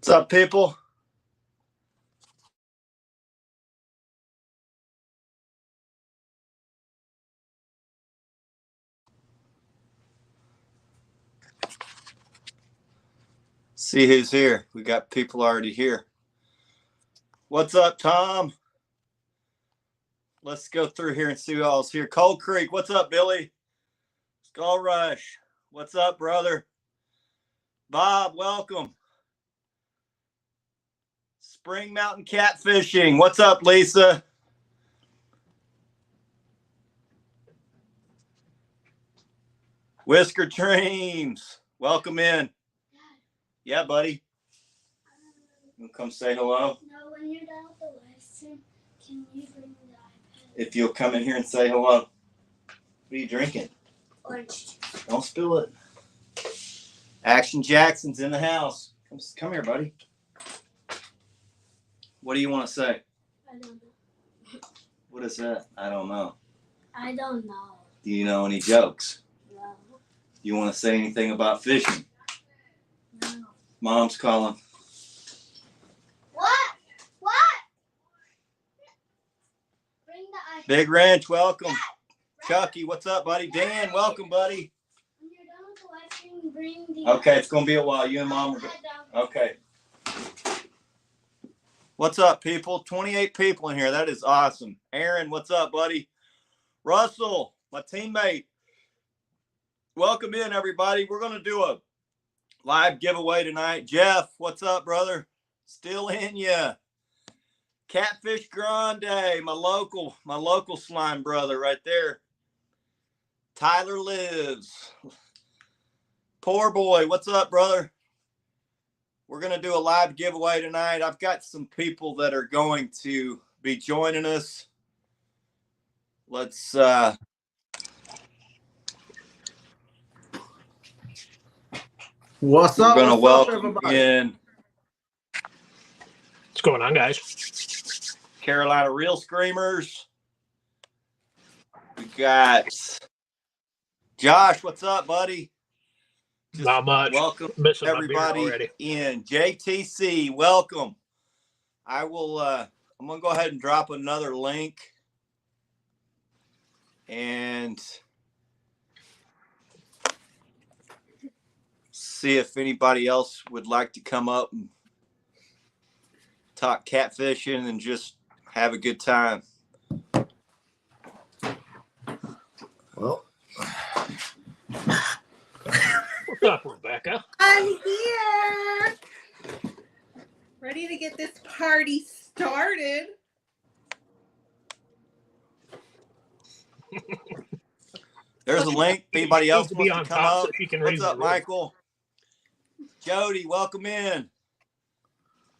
What's up, people? See who's here. We got people already here. What's up, Tom? Let's go through here and see who all's here. Cold Creek, what's up, Billy? Skull Rush, what's up, brother? Bob, welcome. Spring Mountain Catfishing, what's up, Lisa? Whisker Dreams, welcome in. Yeah, buddy. You come say hello? No, when you're done with the live stream, can you bring the iPad? If you'll come in here and say hello. What are you drinking? Orange juice. Don't spill it. Action Jackson's in the house. Come here, buddy. What do you want to say? I don't know. What is that? I don't know. I don't know. Do you know any jokes? No. You want to say anything about fishing? No. Mom's calling. What? Bring the iPad. Big Ranch, welcome. Dad, Chucky, what's up, buddy? Dan, welcome, buddy. when you're done with the live stream, bring the Okay, it's going to be a while. You and Mom are... iPad down. Okay. What's up, people? 28 people in here. That is awesome. Aaron, what's up, buddy? Russell, my teammate. Welcome in, everybody. We're going to do a live giveaway tonight. Jeff, what's up, brother? Still in ya. Catfish Grande, my local slime brother right there. Tyler Lives. Poor boy, what's up, brother? We're going to do a live giveaway tonight. I've got some people that are going to be joining us. Let's What's we're up? going to What's up, welcome everybody? in What's going on, guys? Carolina Real Screamers. We got Josh, what's up, buddy? Just Not much. welcome Missing my beer everybody already. in. JTC, welcome. I will I'm gonna go ahead and drop another link and see if anybody else would like to come up and talk catfishing and just have a good time. Well, What's up, Rebecca? I'm here. Ready to get this party started. There's a link. If anybody She else needs to be wants on to come top up. so she can What's read up, the rules. Michael? Jody, welcome in.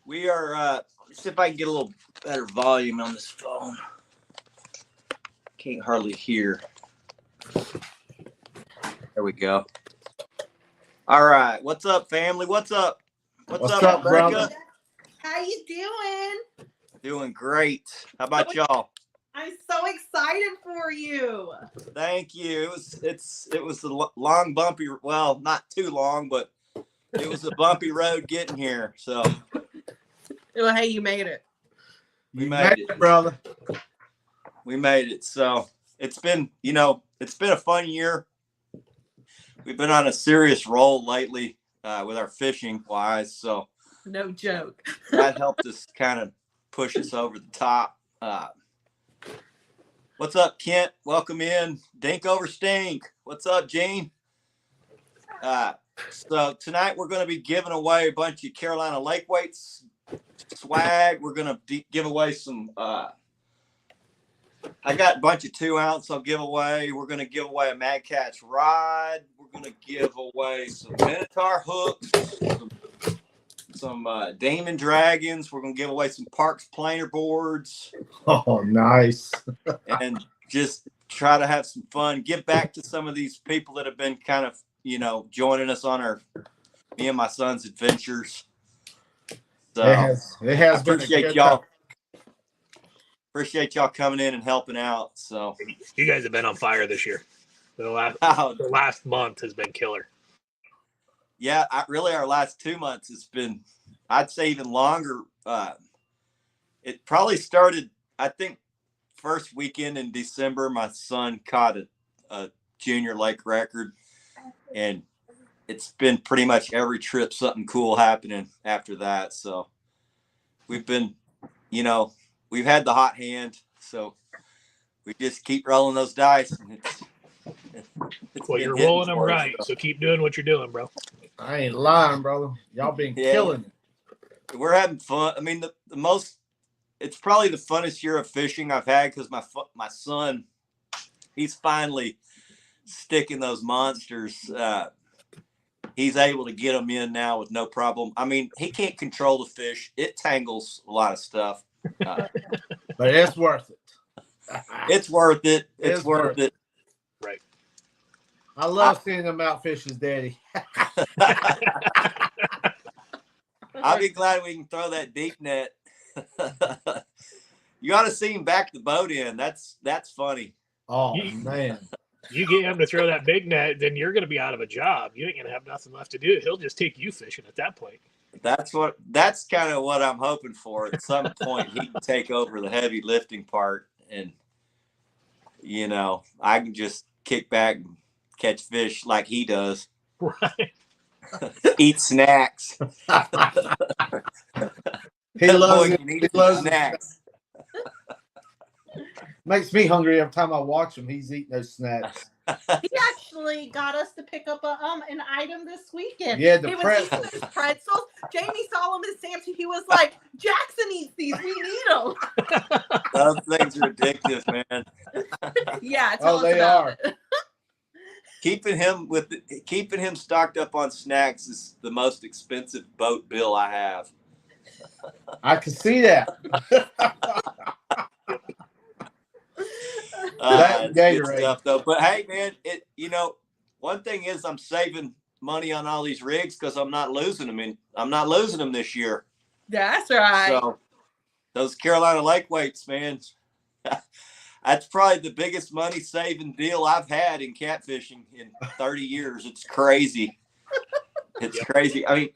We are let's see if I can get a little better volume on this phone. Can't hardly hear. There we go. All right. What's up, family? What's up? What's up, Rebecca? brother? How you doing? Doing great. How about y'all? I'm so excited for you. Thank you. It was a long, bumpy. Well, not too long, but it was a bumpy road getting here. So Well, hey, you made it. we You made it. brother. We made it. So it's been a fun year. We've been on a serious roll lately with our fishing wise. So No joke. that helped us kind of push us over the top. What's up, Kent? Welcome in. Dink over stink. What's up, Gene? So tonight we're going to be giving away a bunch of Carolina Lake Weights swag. We're going to give away some. I got a bunch of 2-ounce I'll give away. We're going to give away a Mad Catch rod. We're going to give away some Minotaur hooks, some Damon Dragons. We're going to give away some Parks planer boards Oh, nice. and just try to have some fun. Give back to some of these people that have been kind of, joining us on me and my son's adventures. So It has been a appreciate good y'all. time. Appreciate y'all coming in and helping out. So You guys have been on fire this year. The last month has been killer. yeah, really our last 2 months has been I'd say even longer. It probably started, I think, first weekend in December. My son caught a junior lake record, and it's been pretty much every trip something cool happening after that. So we've been, we've had the hot hand, so we just keep rolling those dice. And it's Well, been you're hitting rolling them for us, right, so keep doing what you're doing, bro. I ain't lying, brother. Y'all been Yeah. killing it. We're having fun. I mean, the most, it's probably the funnest year of fishing I've had because my son, he's finally sticking those monsters. He's able to get them in now with no problem. I mean, he can't control the fish. It tangles a lot of stuff. But it's worth it. It's worth it. It's It's worth worth it. Right. I love seeing them out fish as daddy. I'll be glad we can throw that deep net. You ought to see him back the boat in. That's funny. Oh, man. You get him to throw that big net, then you're going to be out of a job. You ain't going to have nothing left to do. He'll just take you fishing at that point. That's kind of what I'm hoping for. At some point, he can take over the heavy lifting part, and I can just kick back and catch fish like he does. Right. Eat snacks. He loves Boy it. can eat He loves snacks. Makes me hungry every time I watch him. He's eating those snacks. He actually got us to pick up an item this weekend. Yeah, the he was pretzels. eating those pretzels. Jamie saw him and Samson. He was like, "Jackson eats these. We need them." Those things are addictive, man. Yeah, tell us they about are. it. Keeping him stocked up on snacks is the most expensive boat bill I have. I can see that. That It's good Gatorade. stuff though. But hey, man, one thing is I'm saving money on all these rigs because I'm not losing them. I'm not losing them this year. That's right. So those Carolina lake weights, man, that's probably the biggest money saving deal I've had in catfishing in 30 years. It's crazy. It's crazy. I mean,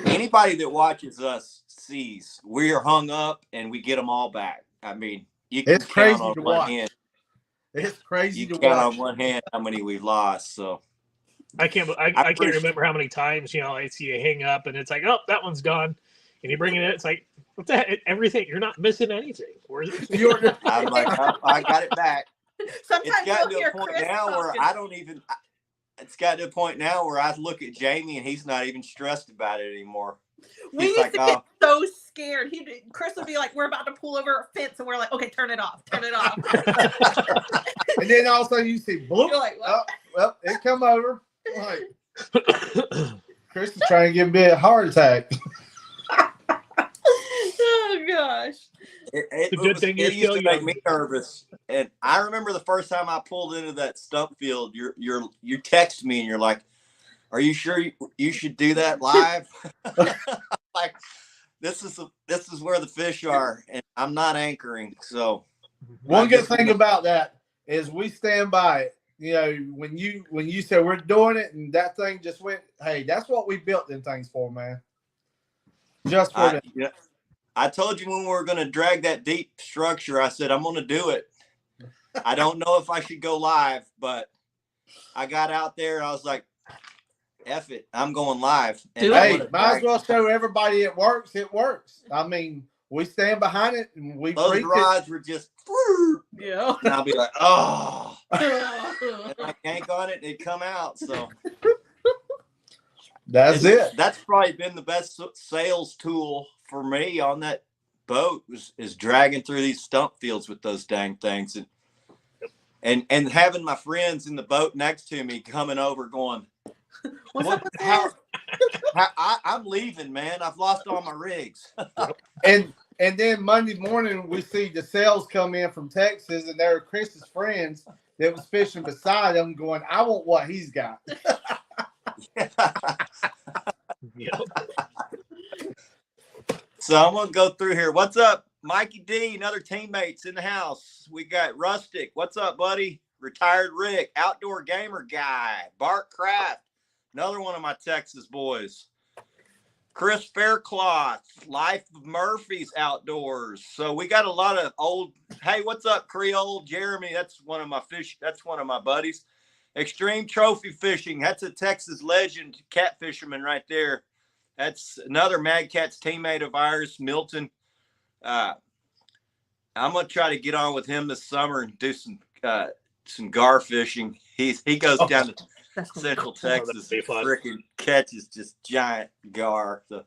anybody that watches us sees we're hung up and we get them all back. I mean, you can It's count crazy on to one watch. hand. It's crazy You to count watch. on one hand how many we've lost. So I can't remember how many times, I see you hang up and it's like, oh, that one's gone. And you bring it in, it's like, what the heck? Everything. You're not missing anything. Where's it? I'm like, oh, I got it back. Sometimes It's gotten you'll to a hear point Chris now where talking. I don't even. It's gotten to a point now where I look at Jamie and he's not even stressed about it anymore. We He's used like, to get so scared. Chris would be like, "We're about to pull over a fence," and we're like, "Okay, turn it off, turn it off." And then all of a sudden you see, bloop. You're like, "What?" Oh, well, it come over. Like, Chris is trying to give me a heart attack. Oh gosh. It The good thing you're used still to make young. me nervous. And I remember the first time I pulled into that stump field. You text me and you're like, "Are you sure you should do that live?" Like, this is where the fish are, and I'm not anchoring. So One good thing about that is we stand by it. When you said we're doing it and that thing just went, hey, that's what we built them things for, man. Just for that. Yeah. I told you when we were going to drag that deep structure, I said, I'm going to do it. I don't know if I should go live, but I got out there and I was like, F it, I'm going live. And Hey, might as well show everybody it works. It works. I mean, we stand behind it and we those rods were just, Yeah. and I'll be like, oh, and I yank on it and it come out. So that's it. That's probably been the best sales tool for me on that boat is dragging through these stump fields with those dang things and having my friends in the boat next to me coming over going, What's up with this? I'm leaving, man. I've lost all my rigs. And then Monday morning we see the sales come in from Texas and they're Chris's friends that was fishing beside him going, I want what he's got. Yep. So I'm going to go through here. What's up, Mikey D and other teammates in the house? We got Rustic. What's up, buddy? Retired Rick, outdoor gamer guy, Bart Craft, another one of my Texas boys. Chris Faircloth, Life of Murphy's Outdoors. So we got a lot of old. Hey, what's up, Creole? Jeremy, that's one of my fish. That's one of my buddies. Extreme Trophy Fishing. That's a Texas legend cat fisherman right there. That's another Mad Cats teammate of ours, Milton. I'm gonna try to get on with him this summer and do some gar fishing. He goes down to Central Texas and freaking catches just giant gar. So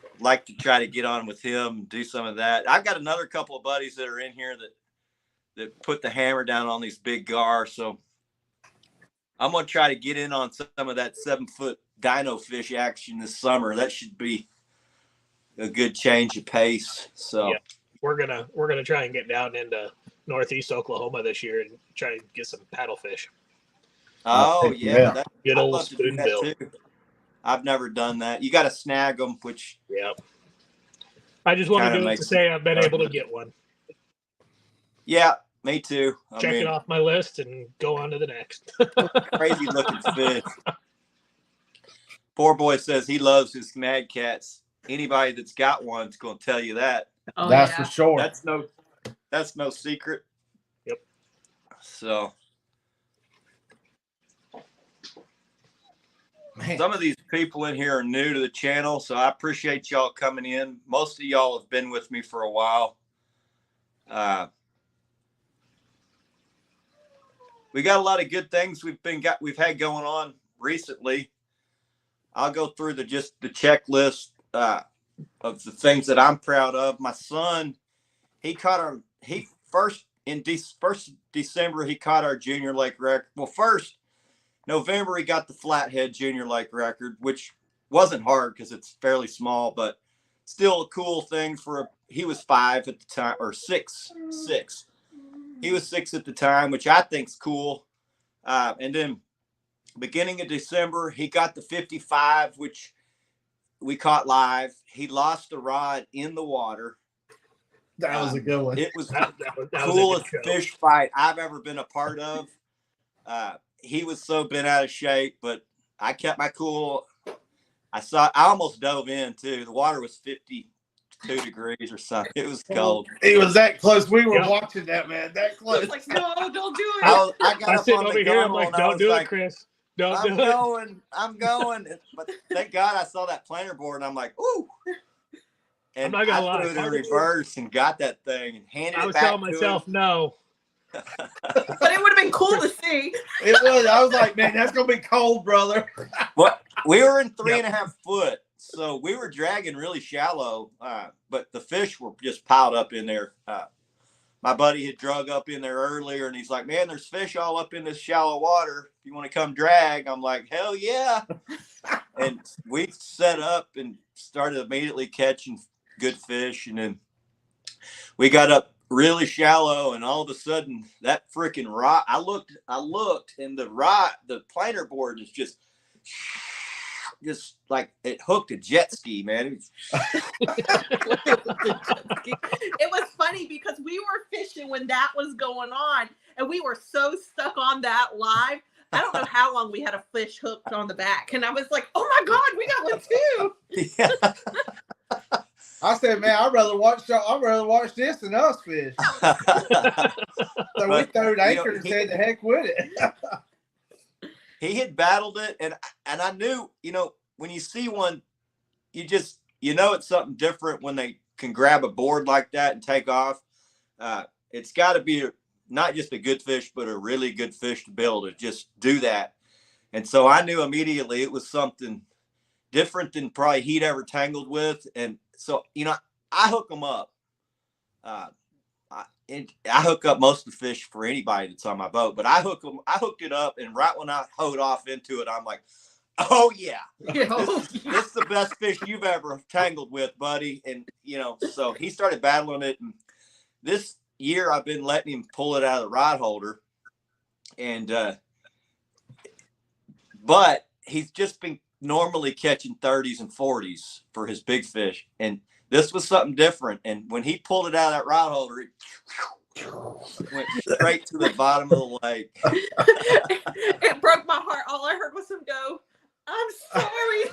I'd like to try to get on with him and do some of that. I've got another couple of buddies that are in here that put the hammer down on these big gar. So I'm gonna try to get in on some of that 7-foot dino fish action this summer. That should be a good change of pace. So yeah, we're gonna try and get down into northeast Oklahoma this year and try and get some paddlefish. Oh yeah. Good old spoonbill. I've never done that. You got to snag them, which yeah. I just want to do it to say I've been able to get one. Yeah, me too. Check it off my list and go on to the next. Crazy looking fish. Poor boy says he loves his Mad Cats. Anybody that's got one is going to tell you that. Oh, That's for sure. That's no secret. Yep. So. Man. Some of these people in here are new to the channel, so I appreciate y'all coming in. Most of y'all have been with me for a while. We got a lot of good things we've had going on recently. I'll go through the checklist of the things that I'm proud of. My son, first December he caught our junior lake record. Well, first November, he got the Flathead Junior Lake record, which wasn't hard because it's fairly small, but still a cool thing he was 5 at the time, or 6. He was 6 at the time, which I think's cool. And then beginning of December, he got the 55, which we caught live. He lost the rod in the water. That was a good one. It was that the was coolest fish fight I've ever been a part of. He was so bent out of shape, but I kept my cool. I almost dove in too. The water was 52 degrees or something. It was cold. It was that close. We were watching that, man. That close. Like, no, don't do it. I got up on the gun. I'm like, don't do it, Chris. I'm going. But thank God I saw that planer board, and I'm like, ooh. And I'm not gonna lie. Threw it in reverse and got that thing and handed it back. I was telling myself no. But it would have been cool to see. It was. I was like, man, that's gonna be cold, brother. What? We were in 3.5 foot, so we were dragging really shallow. But the fish were just piled up in there. My buddy had drug up in there earlier, and he's like, "Man, there's fish all up in this shallow water. If you want to come drag," I'm like, "Hell yeah!" And we set up and started immediately catching good fish, and then we got up really shallow, and all of a sudden that freaking rod, I looked and the planer board is just like it hooked a jet ski, man. It was funny because we were fishing when that was going on, and we were so stuck on that live. I don't know how long we had a fish hooked on the back, and I was like, "Oh my God, we got one too!" Yeah. I said, man, I'd rather watch this than us fish. So we threw anchor and said, "The heck with it." He had battled it, and I knew, when you see one, it's something different when they can grab a board like that and take off. It's got to be not just a good fish, but a really good fish to be able to just do that. And so I knew immediately it was something different than probably he'd ever tangled with. And so, I hook them up. I hook up most of the fish for anybody that's on my boat, but I hooked it up, and right when I hoed off into it, I'm like, "Oh yeah, this is the best fish you've ever tangled with, buddy." And so he started battling it, and this year I've been letting him pull it out of the rod holder, and but he's just been normally catching 30s and 40s for his big fish, and this was something different. And when he pulled it out of that rod holder, it went straight to the bottom of the lake. It broke my heart. All I heard was him go, "I'm sorry."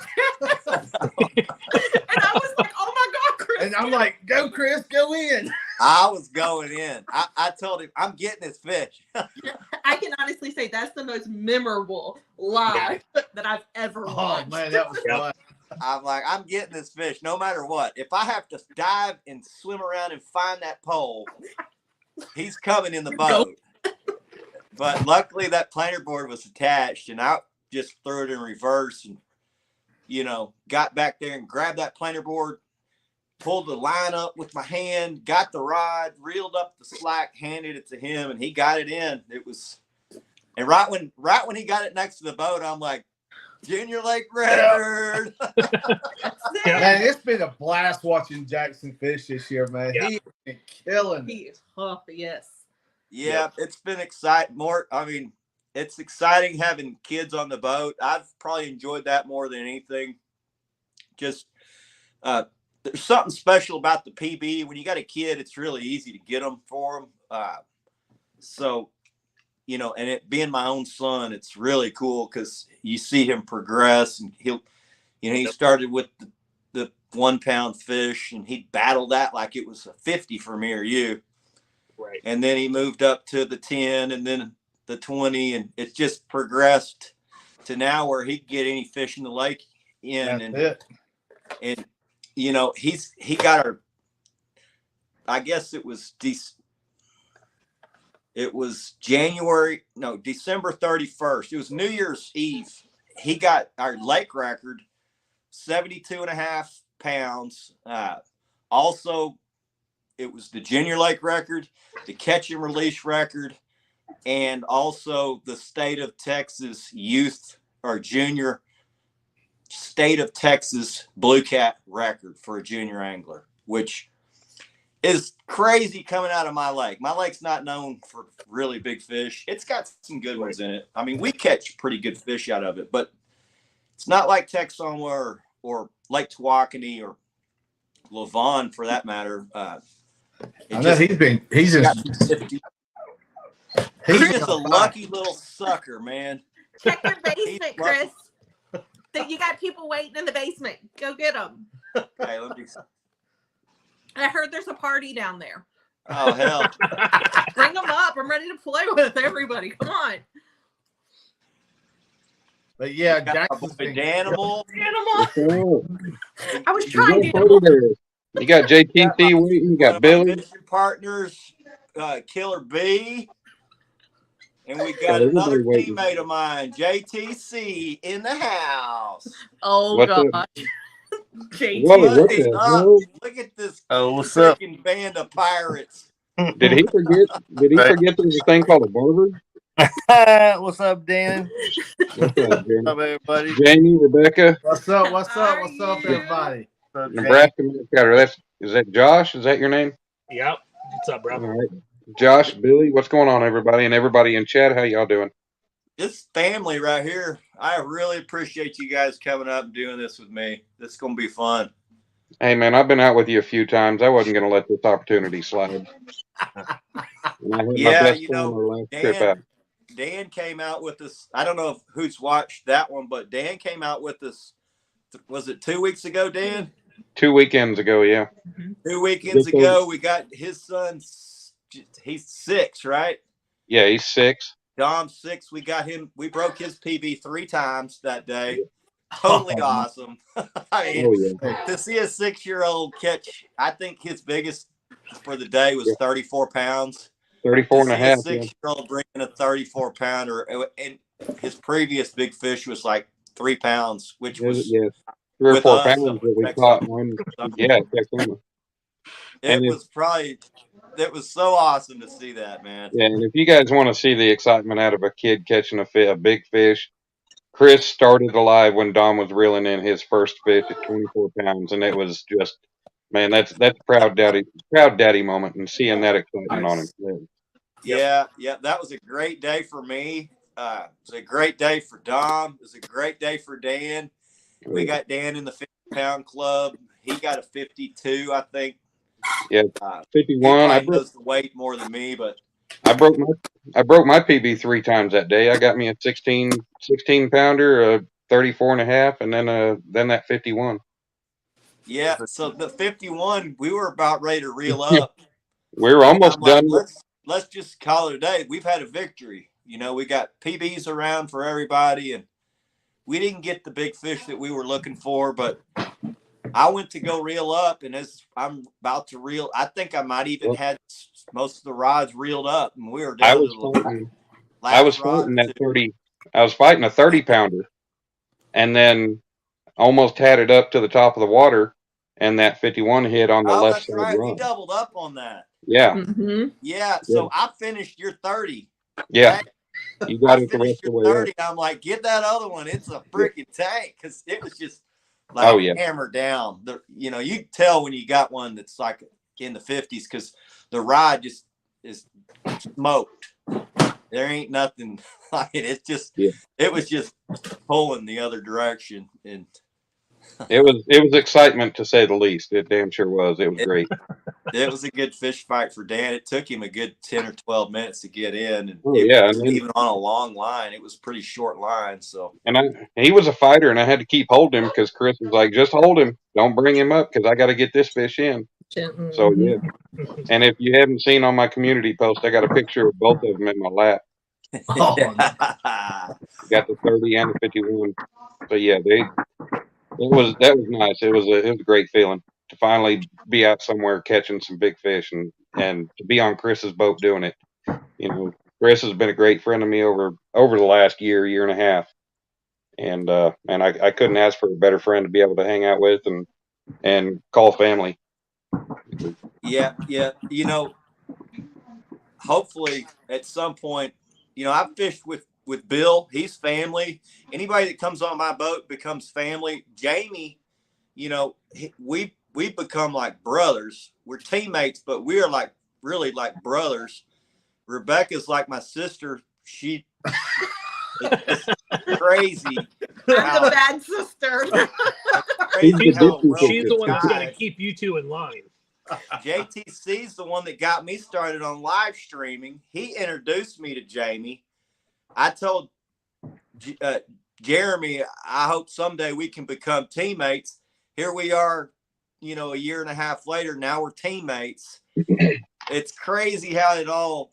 just go in. I was going in. I told him, I'm getting this fish. I can honestly say that's the most memorable live that I've ever watched. Oh man, that was fun. I'm like, I'm getting this fish no matter what. If I have to dive and swim around and find that pole, he's coming in the boat. But luckily that planer board was attached, and I just threw it in reverse and, got back there and grabbed that planer board, pulled the line up with my hand, got the rod, reeled up the slack, handed it to him, and he got it in. It was, and right when he got it next to the boat, I'm like, Junior Lake record. Man, it's been a blast watching Jackson fish this year, man. Yeah. He's been killing He it. is tough, yes. Yeah, it's been exciting. It's exciting having kids on the boat. I've probably enjoyed that more than anything. Just there's something special about the PB. When you got a kid, it's really easy to get them for them. So, and it being my own son, it's really cool because you see him progress, and he started with the 1 pound fish, and he'd battle that like it was a 50 for me or you. Right. And then he moved up to the 10 and then the 20, and it's just progressed to now where he can get any fish in the lake in. That's And he got our, I guess it was December 31st. It was New Year's Eve. He got our lake record, 72.5 pounds. Also, it was the junior lake record, the catch and release record, and also the state of Texas youth or junior state of Texas blue cat record for a junior angler, which is crazy coming out of my lake. My lake's not known for really big fish. It's got some good ones in it. I mean, we catch pretty good fish out of it, but it's not like Texoma or Lake Tawakoni or Lavon for that matter. I know he's just a lucky little sucker, man. Check your basement, Chris. You got people waiting in the basement. Go get them. Hey, let me. I heard there's a party down there. Oh hell! Bring them up. I'm ready to play with everybody. Come on. But yeah, Jackson's been Danimal. I was trying to. You got JTC waiting. You got Billy. Mission partners, Killer B, and we got another teammate of mine, JTC, in the house. Oh What's gosh. JT. Look at this what's up? Band of pirates. Did he forget there's a thing called a barber? What's up, Dan? What's up, What's up, everybody? Jamie, Rebecca. What's up, everybody? Nebraska. Is that Josh? Is that your name? Yep. What's up, bro? All right. Josh, Billy, what's going on, everybody? And everybody in chat, how y'all doing? This family right here, I really appreciate you guys coming up and doing this with me. This is going to be fun. Hey, man, I've been out with you a few times. I wasn't going to let this opportunity slide. Yeah, Dan came out with this. I don't know who's watched that one, but Dan came out with this. Was it 2 weeks ago, Dan? 2 weekends ago, yeah. 2 weekends ago, we got his son. He's 6, right? Yeah, he's 6. Dom's 6. We got him. We broke his PB 3 times that day. Totally awesome. I mean, to see a 6-year-old catch, I think his biggest for the day was 34 pounds. 34 and a half. A 6-year-old bringing a 34 pounder, and his previous big fish was like 3 pounds, which was 3 or 4 pounds that we caught one. Yeah, it was so awesome to see that, man. Yeah, and if you guys want to see the excitement out of a kid catching a big fish, Chris started alive when Dom was reeling in his first fish at 24 pounds, and it was just, man, that's proud daddy moment, and seeing that excitement on him. Yeah, that was a great day for me. It was a great day for Dom. It was a great day for Dan. We got Dan in the 50-pound club. He got a 52, I think. Yeah, 51. I knows the weight more than me, but I broke my PB 3 times that day. I got me a 16 pounder, a 34 and a half, and then that 51. Yeah. So the 51, we were about ready to reel up. We were almost I'm like, done. let's just call it a day. We've had a victory. You know, we got PBs around for everybody, and we didn't get the big fish that we were looking for, but I went to go reel up, and as I'm about to reel, I think I might even had most of the rods reeled up, and we were I down was to the fighting. I last was rod fighting or that two. 30. I was fighting a 30-pounder, and then almost had it up to the top of the water, and that 51 hit on the Oh, left that's side right. We run. doubled up on that. Yeah, Mm-hmm. Yeah. So I finished your 30. yeah. Tank. You got I it the finished rest of your the way up. 30. I'm like, get that other one. It's a freaking tank, because it was just like Oh yeah. hammered down. You know, you can tell when you got one that's like in the 50s, because the rod just is smoked. There ain't nothing like it. It's just, it was just pulling the other direction, and It was excitement to say the least. It damn sure was. It was great. it was a good fish fight for Dan. It took him a good 10 or 12 minutes to get in, and Oh it yeah, wasn't even on a long line. It was a pretty short line. So he was a fighter, and I had to keep holding him because Chris was like, "Just hold him, don't bring him up, because I got to get this fish in." Mm-hmm. So yeah. And if you haven't seen on my community post, I got a picture of both of them in my lap. Oh, Got the 30 and the 51. So yeah, that was nice. It was a great feeling to finally be out somewhere catching some big fish, and to be on Chris's boat doing it. You know, Chris has been a great friend of me over the last year and a half, and I couldn't ask for a better friend to be able to hang out with and call family. yeah. You know, hopefully at some point, you know, I've fished with Bill. He's family. Anybody that comes on my boat becomes family. Jamie, you know, we've become like brothers. We're teammates, but we are like really like brothers. Rebecca's like my sister. She it's crazy. I'm the bad sister. Crazy how well She's the one that's going to guys. keep you two in line. JTC's the one that got me started on live streaming. He introduced me to Jamie. I told Jeremy, I hope someday we can become teammates. Here we are, you know, a year and a half later. Now we're teammates. It's crazy how it all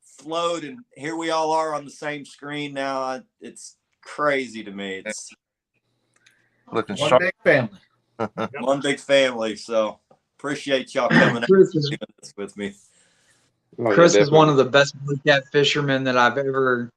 flowed, and here we all are on the same screen now. It's crazy to me. It's Looking one sharp. big family. one big family. So appreciate y'all coming out Chris and is, doing this with me. Oh, yeah, Chris is one definitely. of the best blue cat fishermen that I've ever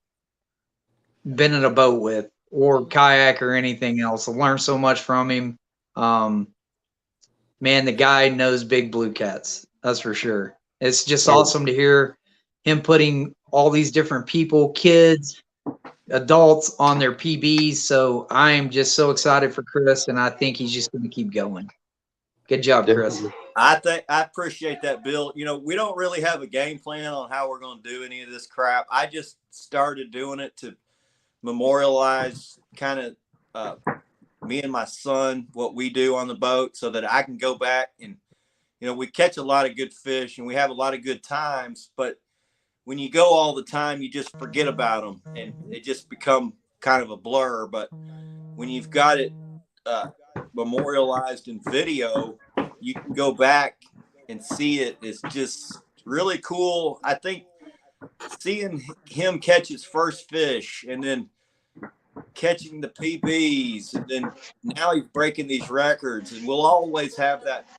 been in a boat with, or kayak or anything else. I learned so much from him. Man, the guy knows big blue cats. That's for sure. It's just awesome to hear him putting all these different people, kids, adults on their PBs. So I'm just so excited for Chris, and I think he's just going to keep going. Good job, Chris. Definitely. I appreciate that, Bill. You know, we don't really have a game plan on how we're going to do any of this crap. I just started doing it to memorialize kind of me and my son, what we do on the boat, so that I can go back and, you know, we catch a lot of good fish and we have a lot of good times, but when you go all the time, you just forget about them and it just become kind of a blur. But when you've got it memorialized in video, you can go back and see it. It's just really cool. I think seeing him catch his first fish and then catching the PBs, and then now he's breaking these records, and we'll always have that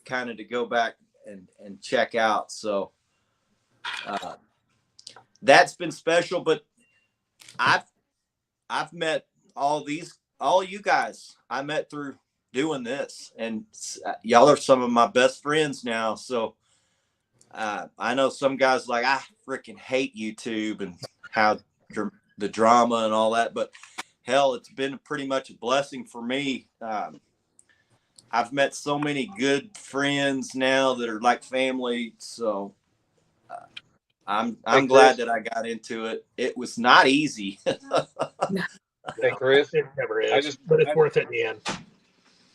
kind of to go back and check out. So that's been special. But I've met all you guys I met through doing this, and y'all are some of my best friends now. So I know some guys like, I freaking hate YouTube and how the drama and all that, but hell, it's been pretty much a blessing for me. I've met so many good friends now that are like family. So I'm glad that I got into it. It was not easy. Hey Chris, It never is, but it's worth it in the end.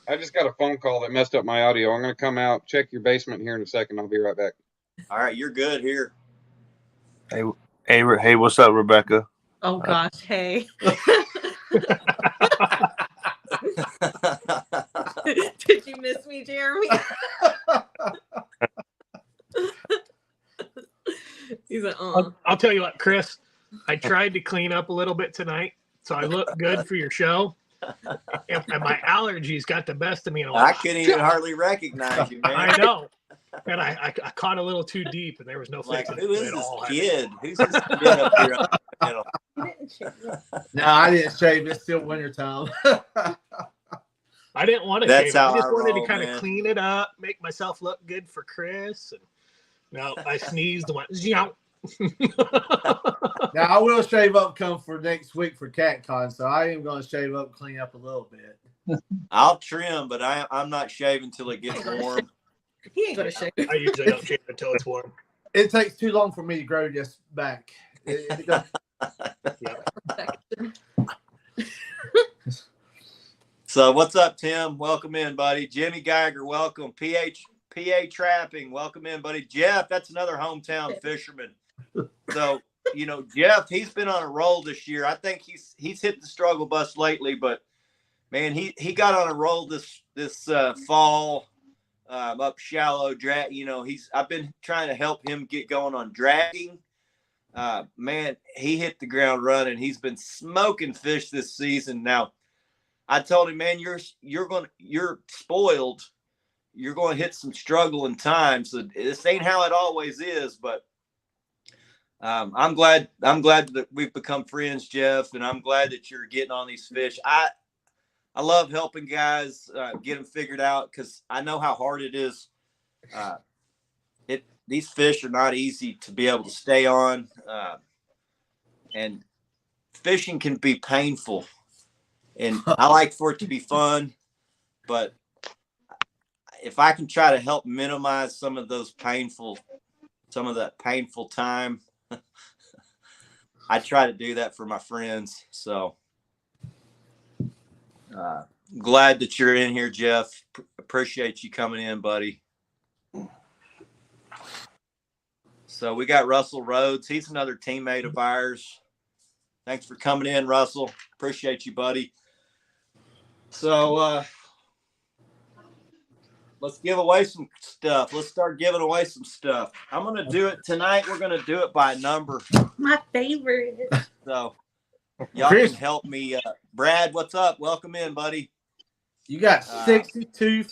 I just got a phone call that messed up my audio. I'm going to come out, check your basement here in a second. I'll be right back. All right, you're good here. Hey, what's up, Rebecca? Oh gosh, hey. Did you miss me I'll tell you what, Chris. I tried to clean up a little bit tonight, so I look good for your show. And my allergies got the best of me. And I couldn't even hardly recognize you, man. I know. And I caught a little too deep, and there was no Like, fixing who it. is It this all had- kid? Who's this kid up here? Up in the middle? No, I didn't shave. It's still wintertime. I didn't want to That's shave it. I how just I wanted roll, to kind man. of clean it up, make myself look good for Chris. And no, I sneezed and went, "Zyow." Now I will shave up come for next week for CatCon, so I am going to shave up, clean up a little bit. I'll trim, but I'm not shaving till it gets warm. He ain't gonna shave. I usually don't shave until it's warm. It takes too long for me to grow this back. It does- So what's up, Tim? Welcome in, buddy. Jimmy Geiger, welcome. PA Trapping, welcome in, buddy. Jeff, that's another hometown fisherman. So, Jeff, he's been on a roll this year. I think he's hit the struggle bus lately, but man, he got on a roll this fall up shallow drag. I've been trying to help him get going on dragging. Man, he hit the ground running. He's been smoking fish this season. Now, I told him, man, you're spoiled. You're going to hit some struggling times. So this ain't how it always is, but I'm glad that we've become friends, Jeff, and I'm glad that you're getting on these fish. I love helping guys get them figured out because I know how hard it is. These fish are not easy to be able to stay on, and fishing can be painful. And I like for it to be fun, but if I can try to help minimize some of that painful time, I try to do that for my friends. So glad that you're in here, Jeff. Appreciate you coming in, buddy. So we got Russell Rhodes. He's another teammate of ours. Thanks for coming in, Russell. Appreciate you, buddy. So let's give away some stuff. Let's start giving away some stuff. I'm going to do it tonight. We're going to do it by number. My favorite. So y'all Chris, can help me. Brad, what's up? Welcome in, buddy. you got 62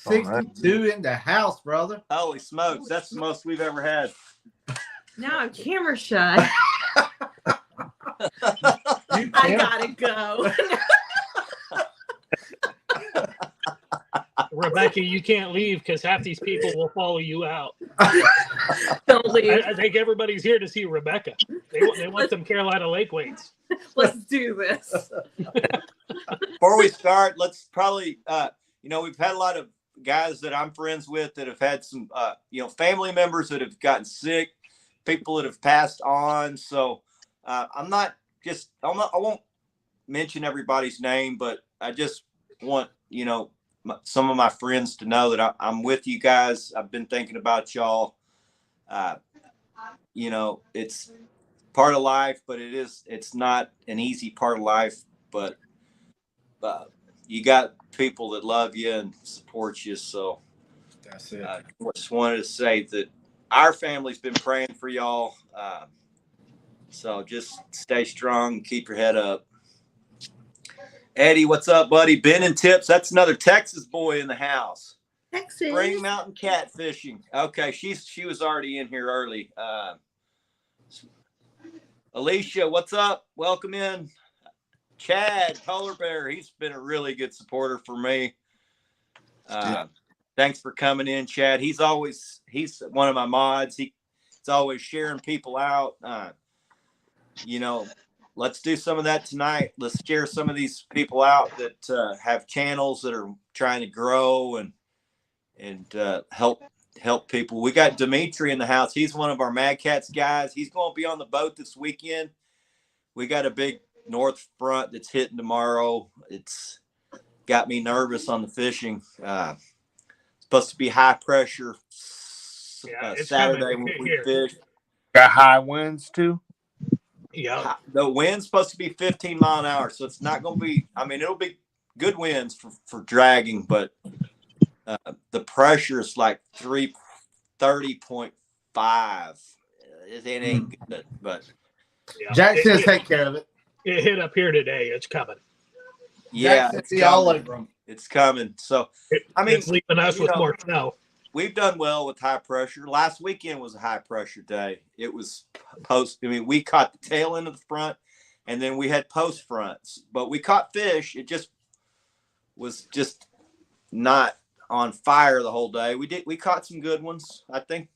in the house, brother. Holy smokes. That's the most we've ever had. Now I'm camera shy. I gotta go. Rebecca, you can't leave because half these people will follow you out. Don't leave. I think everybody's here to see Rebecca. They want some Carolina lake weights. Let's do this. Before we start, let's probably, we've had a lot of guys that I'm friends with that have had some, family members that have gotten sick, people that have passed on. So I won't mention everybody's name, but I just want, some of my friends to know that I'm with you guys. I've been thinking about y'all. It's part of life, but it's not an easy part of life, but you got people that love you and support you. So That's it. just wanted to say that our family's been praying for y'all. So just stay strong and keep your head up. Eddie, what's up, buddy? Ben and Tips. That's another Texas boy in the house. Texas. Spring Mountain catfishing. Okay, she was already in here early. Alicia, what's up? Welcome in. Chad, Polar Bear. He's been a really good supporter for me. Thanks for coming in, Chad. He's one of my mods. He's always sharing people out. Let's do some of that tonight. Let's share some of these people out that have channels that are trying to grow and help people. We got Dimitri in the house. He's one of our Mad Cats guys. He's going to be on the boat this weekend. We got a big north front that's hitting tomorrow. It's got me nervous on the fishing. Supposed to be high pressure Saturday when we fish. Got high winds too. Yeah. The wind's supposed to be 15 mile an hour, so it's not going to be. I mean, it'll be good winds for dragging, but the pressure is like 330.5. it ain't good. But Yeah. Jackson will take care of it. It hit up here today. It's coming. yeah, Jackson it's be all coming. over 'em. It's coming. So I mean, It's leaving us you with know, more snow. we've done well with high pressure. Last weekend was a high pressure day. It was we caught the tail end of the front, and then we had post fronts. But we caught fish. It just was not on fire the whole day. We caught some good ones. I think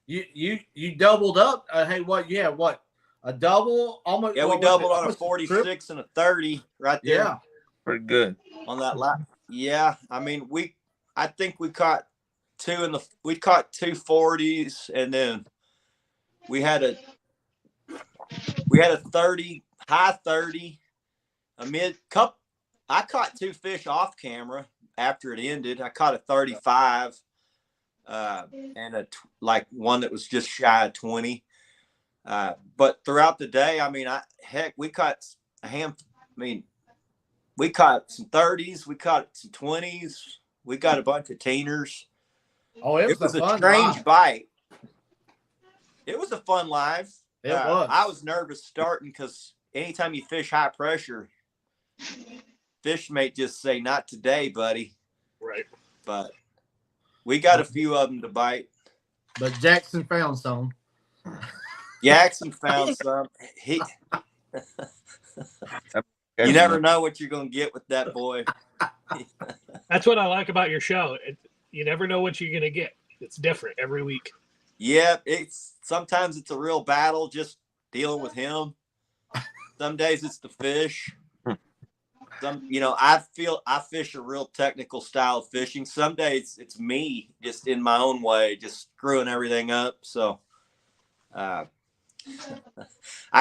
You doubled up. Hey, what? Yeah, what? A double? Almost. Yeah, we what was it? doubled on a Almost 46 and a 30 right there. Yeah. Pretty good. On that lap. Yeah, I mean I think we caught two 40s, and then we had a 30, high 30, a mid cup. I caught two fish off camera after it ended. I caught a 35 and one that was just shy of 20. But throughout the day, I mean, we caught a handful. I mean, we caught some 30s, we caught some 20s, we got a bunch of teeners. Oh, it was a fun strange live. bite. It was a fun live. It was. I was nervous starting because anytime you fish high pressure, fish may just say, "Not today, buddy." Right. But we got a few of them to bite. But Jackson found some. Jackson found some. You never know what you're going to get with that boy. That's what I like about your show. You never know what you're going to get. It's different every week. Yeah, sometimes it's a real battle just dealing with him. Some days it's the fish. I fish a real technical style of fishing. Some days it's me just in my own way, just screwing everything up. So I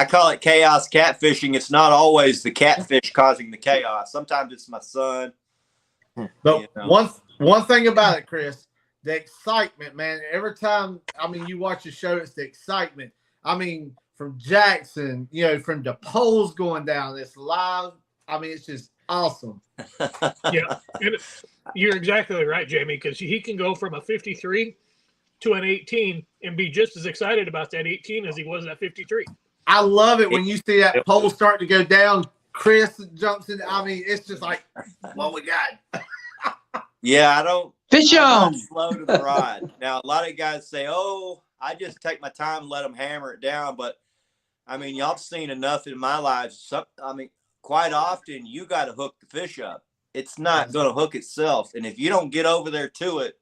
call it chaos catfishing. It's not always the catfish causing the chaos. Sometimes it's my son. But one thing about it, Chris, the excitement, man. Every time, you watch the show, it's the excitement. From Jackson, from the poles going down, it's live. It's just awesome. Yeah, and you're exactly right, Jamie, because he can go from a 53 to an 18 and be just as excited about that 18 as he was at 53. I love it when you see that pole start to go down. Chris jumps in. It's just like, what we got? Yeah, I don't Fish on. slow to the rod. Now, a lot of guys say, "Oh, I just take my time and let them hammer it down." But y'all have seen enough in my life. Quite often you got to hook the fish up. It's not going to hook itself, and if you don't get over there to it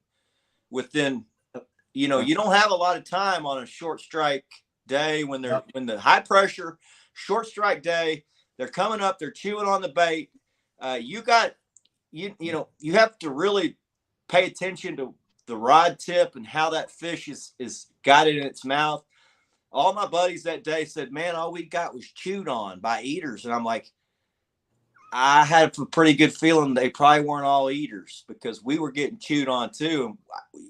within, you don't have a lot of time on a short strike day when the high pressure short strike day, they're coming up, they're chewing on the bait. You have to really pay attention to the rod tip and how that fish is got it in its mouth. All my buddies that day said, "Man, all we got was chewed on by eaters." And I'm like, I had a pretty good feeling they probably weren't all eaters because we were getting chewed on too. And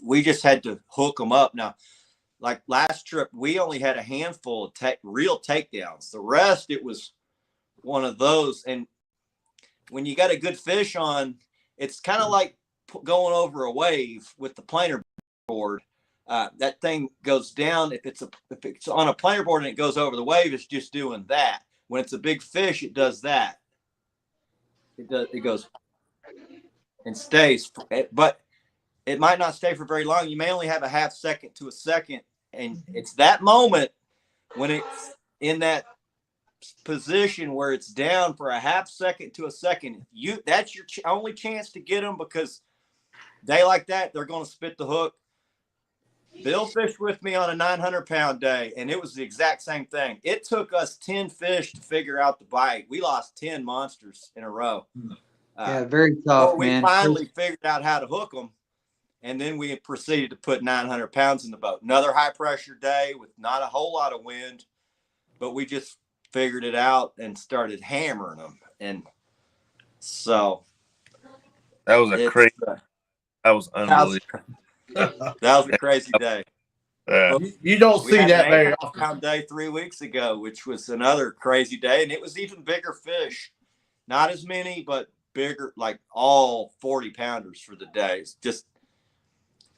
we just had to hook them up. Now, like last trip, we only had a handful of real takedowns. The rest, it was one of those. And when you got a good fish on, it's kind of like going over a wave with the planer board. That thing goes down. If it's on a planer board and it goes over the wave, it's just doing that. When it's a big fish, it does that. It goes and stays, but it might not stay for very long. You may only have a half second to a second, and it's that moment when it's in that position where it's down for a half second to a second. That's your only chance to get them, because day like that, they're going to spit the hook. Bill fished with me on a 900-pound day, and it was the exact same thing. It took us 10 fish to figure out the bite. We lost 10 monsters in a row. Yeah, very tough, man. We finally figured out how to hook them, and then we proceeded to put 900 pounds in the boat. Another high-pressure day with not a whole lot of wind, but we just figured it out and started hammering them. And so that was that was unbelievable. That was a crazy day. You don't see that very often. Pound day 3 weeks ago, which was another crazy day, and it was even bigger fish. Not as many, but bigger, like all 40-pounders for the day. It's just,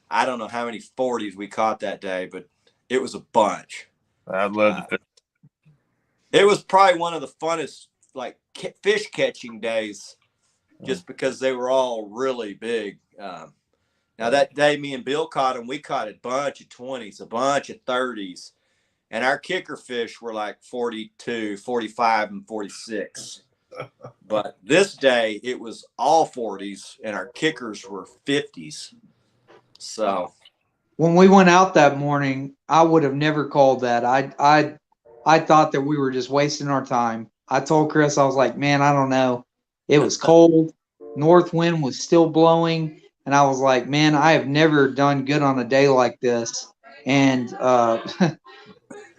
I don't know how many 40s we caught that day, but it was a bunch. I'd love to fish. It was probably one of the funnest like fish catching days, just because they were all really big. Now that day, me and Bill caught them. We caught a bunch of 20s, a bunch of 30s, and our kicker fish were like 42, 45, and 46. But this day, it was all 40s, and our kickers were 50s. So when we went out that morning, I would have never called that. I thought that we were just wasting our time. I told Chris, I was like, man, I don't know. It was cold. North wind was still blowing. And I was like, man, I have never done good on a day like this. And I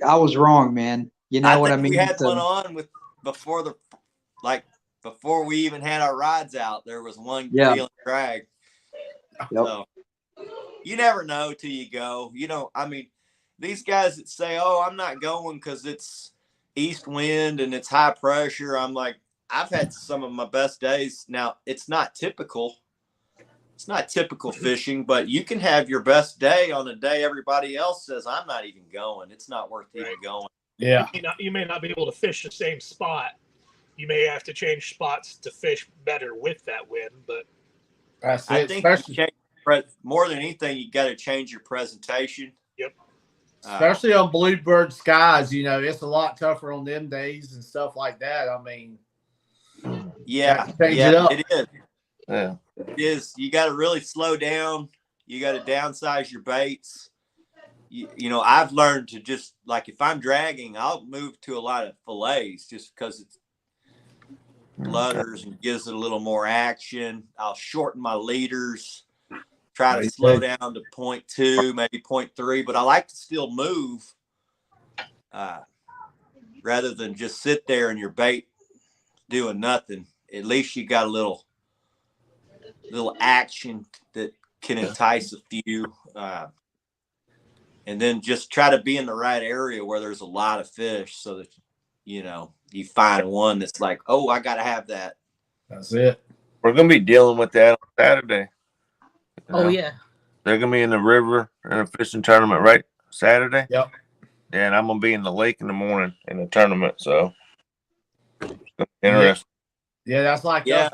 was wrong, man. You know what I mean? We had one on with before we even had our rods out. There was one dealing drag. Yep. So you never know till you go. You know, I mean, these guys that say, "Oh, I'm not going because it's east wind and it's high pressure." I'm like, I've had some of my best days. Now, it's not typical. It's not typical fishing, but you can have your best day on a day everybody else says, I'm not even going. It's not worth even going. Yeah. You may not be able to fish the same spot. You may have to change spots to fish better with that wind, but That's I it. think Especially, more than anything, you got to change your presentation. Yep. Especially on bluebird skies, you know, it's a lot tougher on them days and stuff like that. I mean, it is. Yeah. It is. You got to really slow down. You got to downsize your baits. You know, I've learned to just, like, if I'm dragging, I'll move to a lot of fillets just because it's flutters and gives it a little more action. I'll shorten my leaders, try to slow down to 0.2, maybe 0.3, but I like to still move rather than just sit there and your bait doing nothing. At least you got a little action that can entice a few. And then just try to be in the right area where there's a lot of fish so that, you know, you find one that's like, oh, I got to have that. That's it. We're going to be dealing with that on Saturday. Oh, yeah. They're going to be in the river in a fishing tournament, right? Saturday? Yep. Yeah, and I'm going to be in the lake in the morning in the tournament, so interesting. Yeah, that's like us.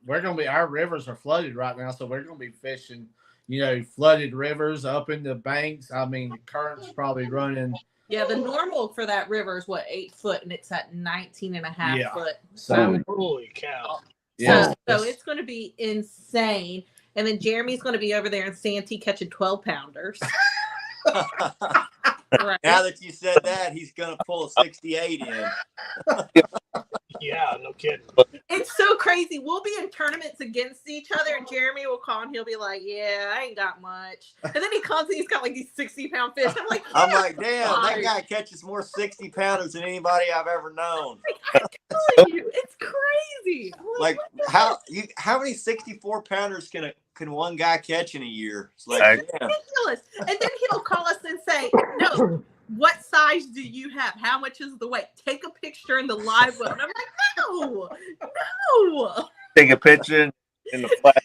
We're gonna be our rivers are flooded right now, so we're gonna be fishing, you know, flooded rivers up in the banks. I mean, the current's probably running. Yeah, the normal for that river is 8 foot, and it's at 19 and a half foot. So holy cow. Yeah. So it's going to be insane. And then Jeremy's going to be over there in Santee catching 12-pounders. Right. Now that you said that, he's going to pull a 68 in. Yeah, no kidding. It's so crazy. We'll be in tournaments against each other, and Jeremy will call and he'll be like, yeah, I ain't got much. And then he comes and he's got like these 60-pound fish. I'm like, damn, that guy catches more 60-pounders than anybody I've ever known. I'm telling you, it's crazy. Like how many 64-pounders can one guy catch in a year? It's like, ridiculous. And then he'll call us and say, no, what size do you have? How much is the weight? Take a picture in the live one. I'm like, no. Take a picture in the flat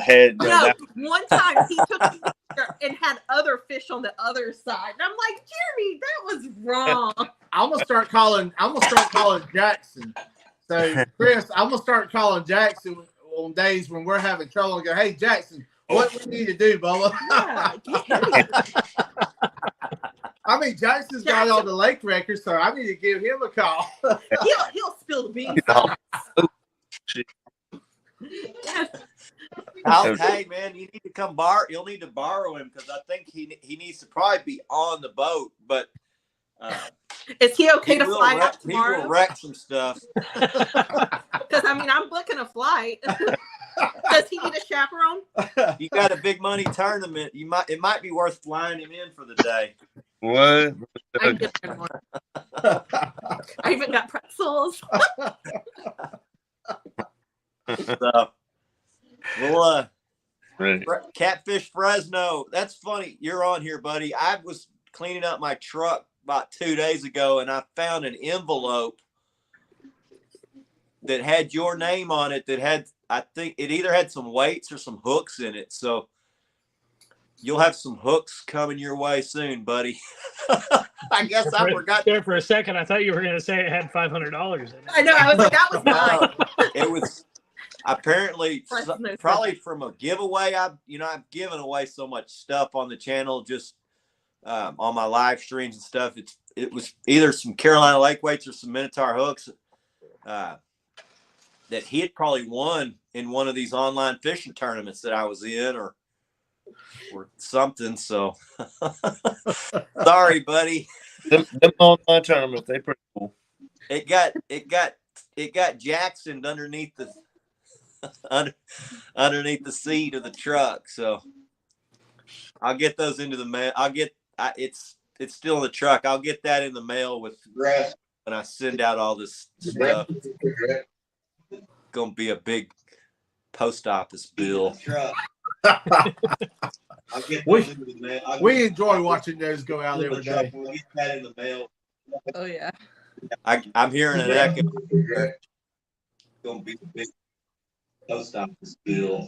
head. No, one time he took a picture and had other fish on the other side. And I'm like, Jeremy, that was wrong. I'm gonna start calling Jackson. So Chris, I'm gonna start calling Jackson on days when we're having trouble and go, hey Jackson, what we need to do, Bubba? I mean, Jackson's got all the lake records, so I need to give him a call. He'll spill the beans. Hey man, you need to come borrow. You'll need to borrow him because I think he needs to probably be on the boat. But is he okay to fly out tomorrow? He will wreck some stuff. Because I mean, I'm booking a flight. Does he need a chaperone? You got a big money tournament. It might be worth flying him in for the day. What? I even got pretzels. So, Catfish Fresno. That's funny. You're on here, buddy. I was cleaning up my truck about 2 days ago, and I found an envelope that had your name on it. That had, I think, it either had some weights or some hooks in it. So you'll have some hooks coming your way soon, buddy. I guess I forgot. There for a second, I thought you were going to say it had $500 in it. I know. I was like, that was mine. It was apparently Plus no probably from a giveaway. I've given away so much stuff on the channel, just on my live streams and stuff. It was either some Carolina lake weights or some Minotaur hooks that he had probably won in one of these online fishing tournaments that I was in, or something. So sorry, buddy. Them online tournaments, they pretty cool. It got Jacksoned underneath the underneath the seat of the truck. So I'll get those into the mail. It's still in the truck. I'll get that in the mail when I send out all this stuff. Gonna be a big post office bill. We enjoy watching those go out every day. We'll get that in the mail. Oh yeah. I'm hearing an echo. Gonna be a big post office bill.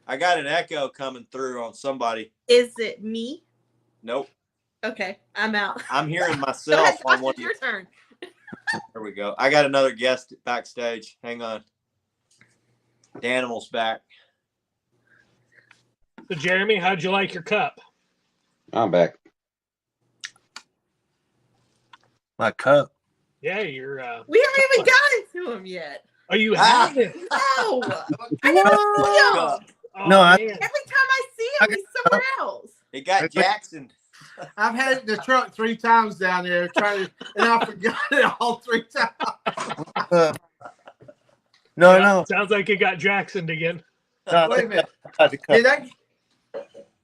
I got an echo coming through on somebody. Is it me? Nope. Okay, I'm out. I'm hearing Go myself ahead, on Josh, one. it's your turn. There we go. I got another guest backstage. Hang on. Danimal's back. So, Jeremy, how'd you like your cup? I'm back. My cup. Yeah, you're. We haven't even gotten to him yet. Oh, you haven't? No, I never see him. Oh, No, man. Every time I see him, he's somewhere else. It got Jackson. I've had it in the truck 3 times down there and I forgot it all 3 times. No. Sounds like it got Jacksoned again. No, Wait a minute. the cup. Did I?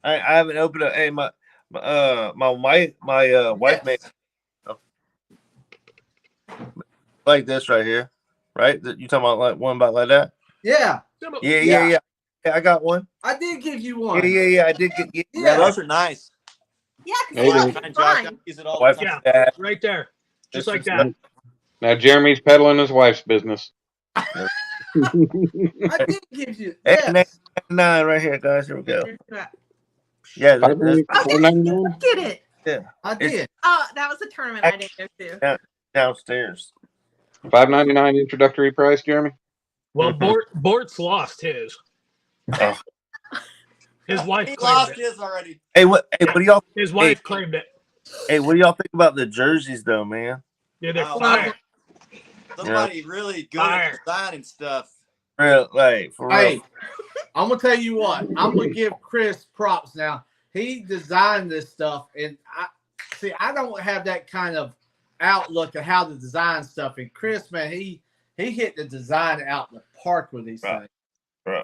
I haven't opened it. Hey, my wife Yes. made like this right here, right? That you talking about like one about like that? Yeah, Yeah. I got one. I did give you one. Yeah. I did get. Yeah, those are nice. Yeah, Hey, because dude. he's Fine, Josh. I fine. use it all Wife the time. Yeah, that. right there. Just This like is that. Now Jeremy's peddling his wife's business. I did give you. Yes. 8.99 right here, guys. Here we go. Okay, Yeah, that's $5.99. get it. I did. Oh, that was a tournament I didn't go to. downstairs. $5.99 introductory price, Jeremy. Well, Bort's lost his. Oh. His wife He claimed lost it. his already. Hey, what do y'all? His wife claimed it. Hey, what do y'all think about the jerseys, though, man? Yeah, they're Oh, fire. Somebody really good Fire. at designing stuff. For real. Hey, I'm gonna tell you what. I'm gonna give Chris props now. He designed this stuff, and I don't have that kind of outlook of how to design stuff. And Chris, man, he hit the design out in the park with these things. Bro.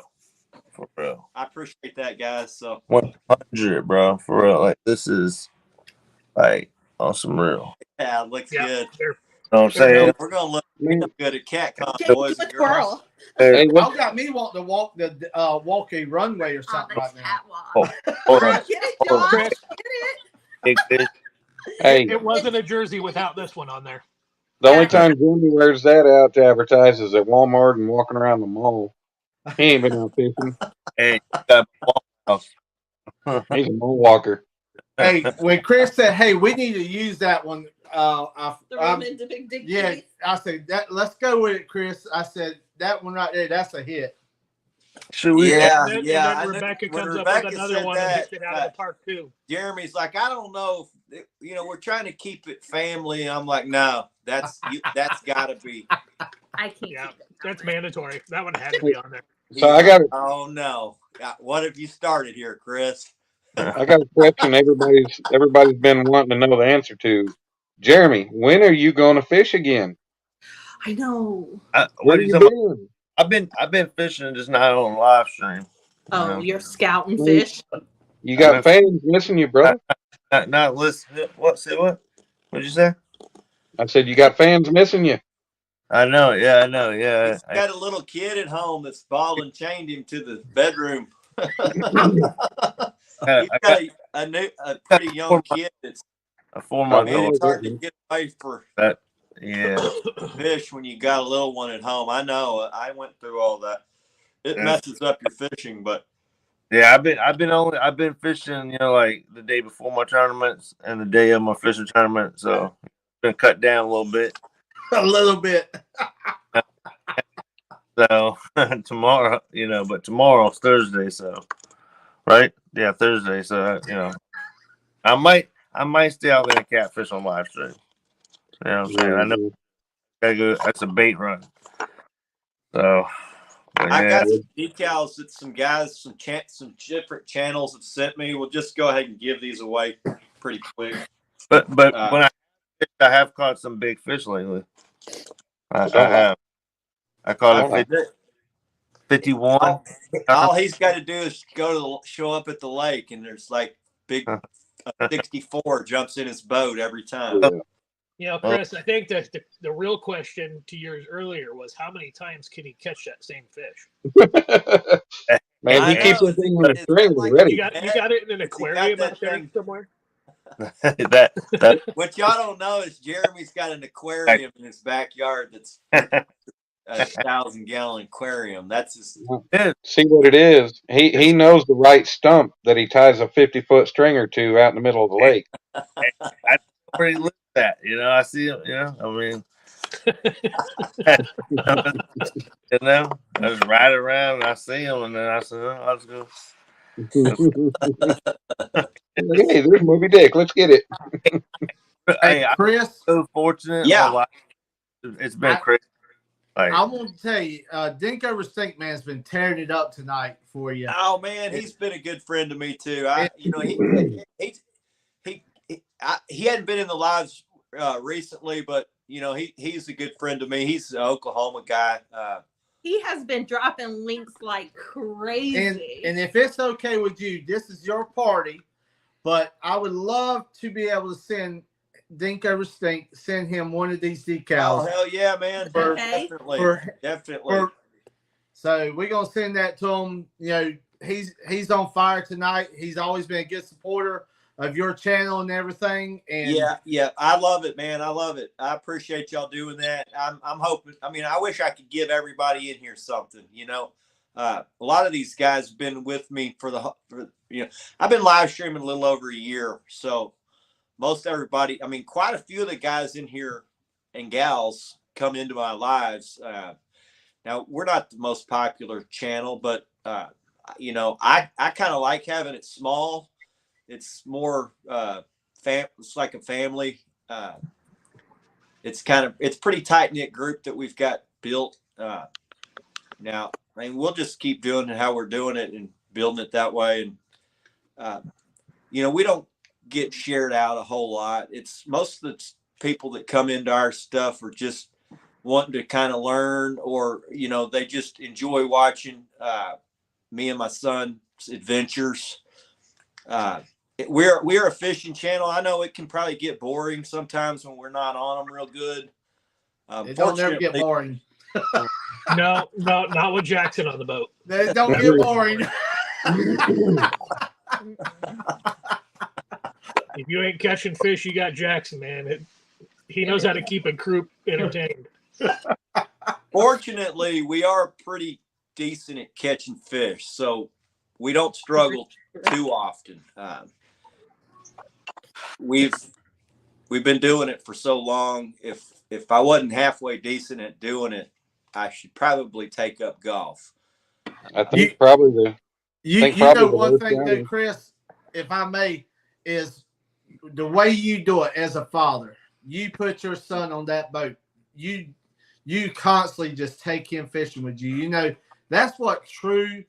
For real. I appreciate that, guys. So 100, bro. For real. Like, this is, like, awesome real. yeah, it looks Yeah, good. they're You know what I'm saying? We're gonna look good at CatCon, Get boys you a and girls. twirl Hey, Y'all got me wanting to walk a runway or on something the right now. catwalk. Hold on. Get it, Hold on. Josh. Chris. Get it. Big fish. hey, it wasn't a jersey without this one on there. the only time Jeremy wears that out to advertise is at Walmart and walking around the mall. He ain't been out fishing. Hey, you got He's a mall walker. Hey, when Chris said, "Hey, we need to use that one," The room into Big Dick. yeah, Kitty. I said that. Let's go with it, Chris. I said that one right there. That's a hit. Should we? Yeah, And then, yeah. And I then know Rebecca when comes Rebecca up with another said one that, and hits it out of the park too. Jeremy's like, I don't know. We're trying to keep it family. I'm like, no, that's got to be. I can't. Yeah, keep it that's down. mandatory. That one had to be on there. So I got Oh no! What have you started here, Chris? a question everybody's been wanting to know the answer to. Jeremy, when are you going to fish again? I know. What What are are you you talking about? doing? I've been fishing, just not on live stream. Oh, Yeah. you're scouting fish. You got fans missing you, brother. Not listen. What? Say what? What'd you say? I said you got fans missing you. I know. Yeah, I know. Yeah. He's got a little kid at home that's ball and chained him to the bedroom. He's got a pretty young kid that's A 4-month man, old. it's hard to get away for Yeah. fish when you got a little one at home. I know. I went through all that. It Yeah. messes up your fishing, but Yeah, I've been fishing, like the day before my tournaments and the day of my fishing tournament. So been cut down a little bit. A little bit. So tomorrow, but tomorrow's Thursday, so right? Yeah, Thursday. So I might stay out there and catfish on live stream. You know what I'm saying? I know gotta go. That's a bait run. So I yeah. got some decals that some guys, some different channels have sent me. We'll just go ahead and give these away pretty quick. But when I have caught some big fish lately. I have. I caught a 51. All he's got to do is show up at the lake, and there's like big 64 jumps in his boat every time. Chris, I think the real question to yours earlier was how many times can he catch that same fish? Man, he keeps that thing on the string ready. You got it in an aquarium out there somewhere? that What y'all don't know is Jeremy's got an aquarium in his backyard that's a 1,000-gallon aquarium. That's his. See what it is. He knows the right stump that he ties a 50-foot stringer to out in the middle of the lake. I already looked at that. I see him. I mean, I just ride around and I see him, and then I said, I'll just go. Hey, there's Moby Dick. Let's get it. Hey, Chris. I'm so fortunate. Yeah. It's been crazy. I want to tell you, Dink Over Stink Man's been tearing it up tonight for you. Oh man, he's been a good friend to me too. He hadn't been in the lives recently, but he's a good friend to me. He's an Oklahoma guy. He has been dropping links like crazy. And if it's okay with you, this is your party, but I would love to be able to send Dink Over Stink, send him one of these decals. Oh, hell yeah, man. Definitely. So we're going to send that to him. He's on fire tonight. He's always been a good supporter of your channel and everything. And yeah. I love it, man. I love it. I appreciate y'all doing that. I'm hoping, I wish I could give everybody in here something, a lot of these guys have been with me I've been live streaming a little over a year. So most everybody, quite a few of the guys in here and gals come into my lives. Now we're not the most popular channel, but I kind of like having it small. It's more it's like a family. It's pretty tight knit group that we've got built. Now, we'll just keep doing it how we're doing it and building it that way. And we don't get shared out a whole lot. It's most of the people that come into our stuff are just wanting to kind of learn, or they just enjoy watching me and my son's adventures. We're a fishing channel. I know it can probably get boring sometimes when we're not on them real good. It don't never get boring. No, not with Jackson on the boat. They don't get boring. If you ain't catching fish, you got Jackson, man. He knows how to keep a group entertained. Fortunately, we are pretty decent at catching fish, so we don't struggle too often. We've been doing it for so long. If I wasn't halfway decent at doing it, I should probably take up golf. I think probably one thing though, Chris, if I may, is the way you do it as a father. You put your son on that boat. You constantly just take him fishing with you. That's what true,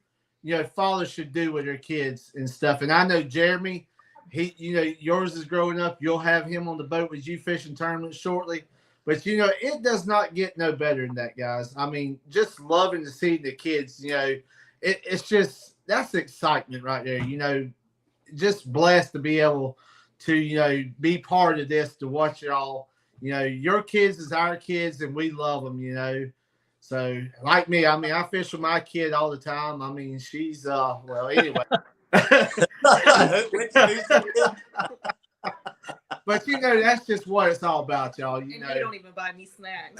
fathers should do with their kids and stuff. And I know Jeremy, yours is growing up. You'll have him on the boat with you fishing tournaments shortly. But, it does not get no better than that, guys. Just loving to see the kids, it's just, that's excitement right there. Just blessed to be able to, be part of this, to watch it all. Your kids is our kids, and we love them, So, like me, I fish with my kid all the time. She's, anyway. But that's just what it's all about, y'all. You don't even buy me snacks.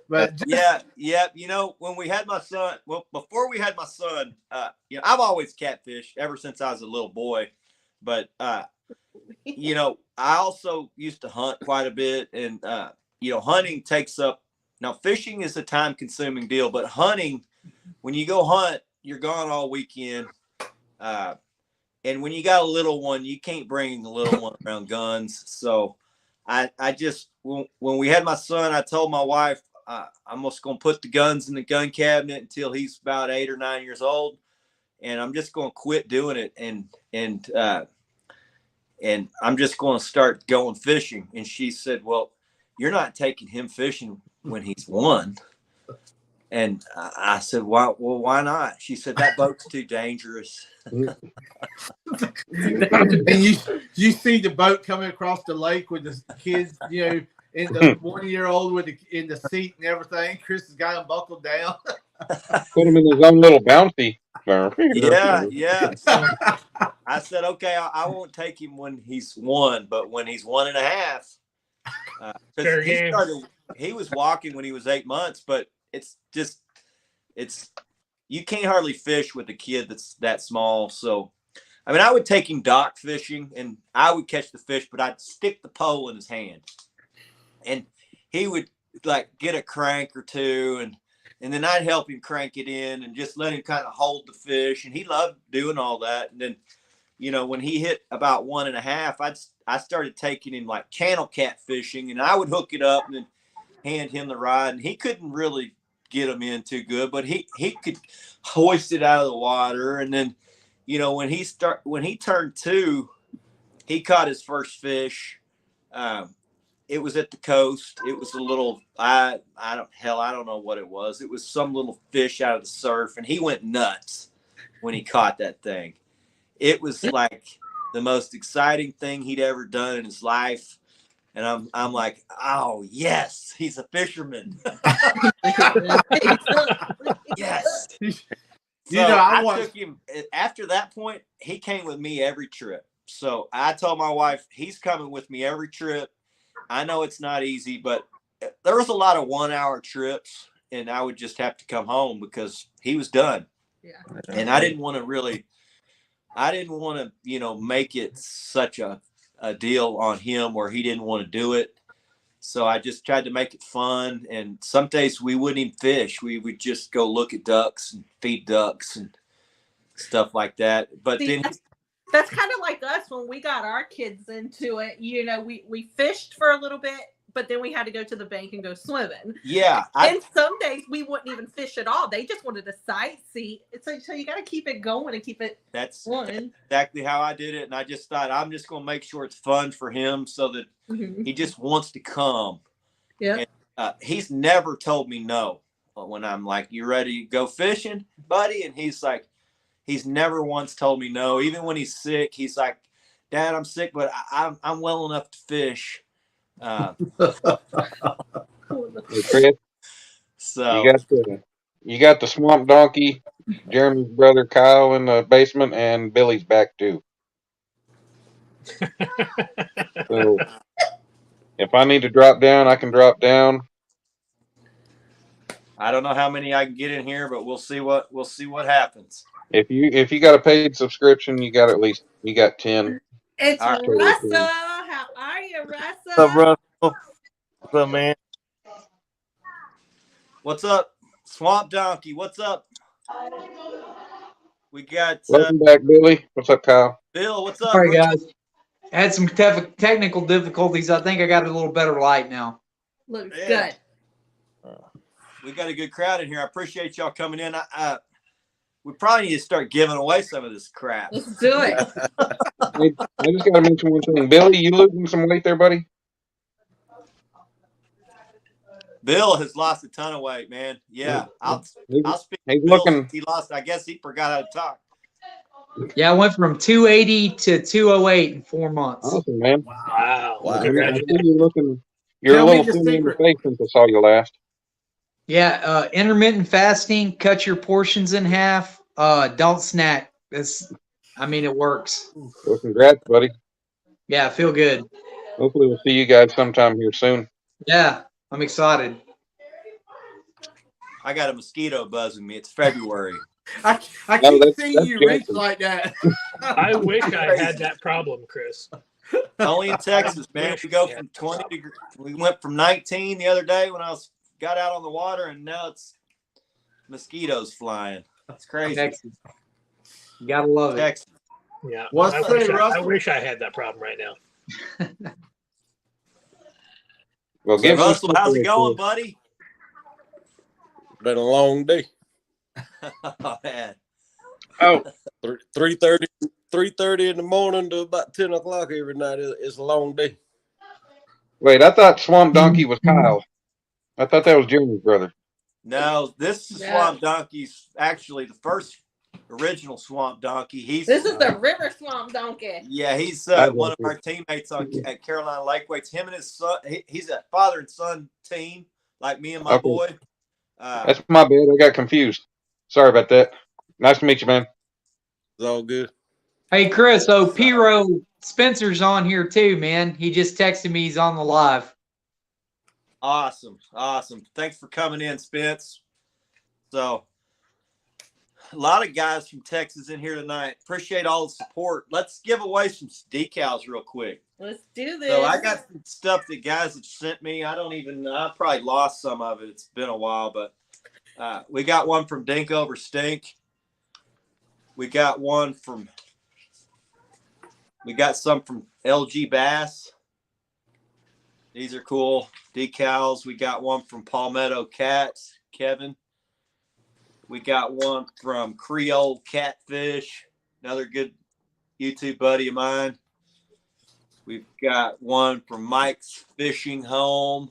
But yeah, Yeah, when we had my son, well, before we had my son, I've always catfished ever since I was a little boy. But, I also used to hunt quite a bit. And, hunting takes up, now fishing is a time consuming deal, but hunting, when you go hunt, you're gone all weekend. And when you got a little one, you can't bring the little one around guns. So I just, when we had my son, I told my wife, I'm just going to put the guns in the gun cabinet until he's about 8 or 9 years old. And I'm just going to quit doing it. And I'm just going to start going fishing. And she said, well, you're not taking him fishing when he's 1. And I said, why not? She said, that boat's too dangerous. And you see the boat coming across the lake with the kids, in the 1-year-old in the seat and everything. Chris has got him buckled down. Put him in his own little bouncy. Yeah. So I said, okay, I won't take him when he's 1, but when he's 1.5, he was walking when he was 8 months, but you can't hardly fish with a kid that's that small. So, I mean, I would take him dock fishing and I would catch the fish, but I'd stick the pole in his hand and he would like get a crank or two. And then I'd help him crank it in and just let him kind of hold the fish. And he loved doing all that. And then, when he hit about 1.5, I started taking him like channel cat fishing and I would hook it up and then hand him the rod. And he couldn't really get him in too good, but he could hoist it out of the water. And then, when he turned 2, he caught his first fish. It was at the coast. It was a little, I don't know what it was. It was some little fish out of the surf, and he went nuts when he caught that thing. It was like the most exciting thing he'd ever done in his life. And I'm like, oh yes, he's a fisherman. Yes. So I took him. After that point, he came with me every trip. So I told my wife, he's coming with me every trip. I know it's not easy, but there was a lot of 1-hour trips, and I would just have to come home because he was done. Yeah. And I didn't want to, make it such a deal on him where he didn't want to do it. So I just tried to make it fun. And some days we wouldn't even fish. We would just go look at ducks and feed ducks and stuff like that. But that's kind of like us when we got our kids into it. We fished for a little bit, but then we had to go to the bank and go swimming. Yeah. And some days we wouldn't even fish at all. They just wanted to sightsee. So you got to keep it going and keep it fun. Exactly how I did it. And I just thought, I'm just going to make sure it's fun for him so that he just wants to come. Yeah. He's never told me no. But when I'm like, you ready to go fishing, buddy? And he's like, he's never once told me no. Even when he's sick, he's like, Dad, I'm sick, but I'm well enough to fish. Chris, So you got the swamp donkey, Jeremy's brother Kyle in the basement, and Billy's back too. So if I need to drop down, I can drop down. I don't know how many I can get in here, but we'll see what happens. If you got a paid subscription, you got 10. It's All right. Russell. How are you, Russell? What's up, Russell? What's up, man? What's up, Swamp Donkey? What's up? We got Welcome back, Billy. What's up, Kyle? Bill. What's up? All right, guys. I had some technical difficulties. I think I got a little better light now. Looks Yeah. good. We got a good crowd in here. I appreciate y'all coming in. We probably need to start giving away some of this crap. Let's do it. I just got to mention one thing. Billy, you losing some weight there, buddy? Bill has lost a ton of weight, man. Yeah, I'll speak. He's Bill looking. since he lost. I guess he forgot how to talk. Yeah, I went from 280 to 208 in 4 months. Awesome, man. Wow. I see Congratulations. you looking. You're Tell a me little the thin in the secret. face since I saw you last. Yeah, intermittent fasting, cut your portions in half. Don't snack. It works. Well, congrats, buddy. Yeah, I feel good. Hopefully we'll see you guys sometime here soon. Yeah, I'm excited. I got a mosquito buzzing me. It's February. I No, keep that's seeing you reach Jackson. like that. I wish I had that problem, Chris. Only in Texas, man. wish We go we had from that 20 problem. degrees. We went from 19 the other day when I got out on the water, and now it's mosquitoes flying. It's crazy. Texas. You gotta love it. Texas. Yeah. What's I say, wish Russell? I wish I had that problem right now. Well, So give some Russell, how's it support, going, Chris. buddy? Been a long day. Oh, man. Oh, 3:30 in the morning to about 10 o'clock every night. It's a long day. Wait, I thought Swamp Donkey was Kyle. I thought that was Jeremy's brother. No, this is Swamp Donkey's actually the first original Swamp Donkey. This is the River Swamp Donkey. Yeah, he's I one of got our teammates at Carolina Lakeweights. Him and his son, he's a father and son team, like me and my Okay. boy. That's my bad. I got confused. Sorry about that. Nice to meet you, man. It's all good. Hey, Chris. So Piro Spencer's on here too, man. He just texted me. He's on the live. Awesome. Thanks for coming in, Spence. So, a lot of guys from Texas in here tonight. Appreciate all the support. Let's give away some decals real quick. Let's do this. So I got some stuff that guys have sent me. I probably lost some of it. It's been a while, but we got one from Dink Over Stink. We got some from LG Bass. These are cool decals. We got one from Palmetto Cats, Kevin. We got one from Creole Catfish, another good YouTube buddy of mine. We've got one from Mike's Fishing Home.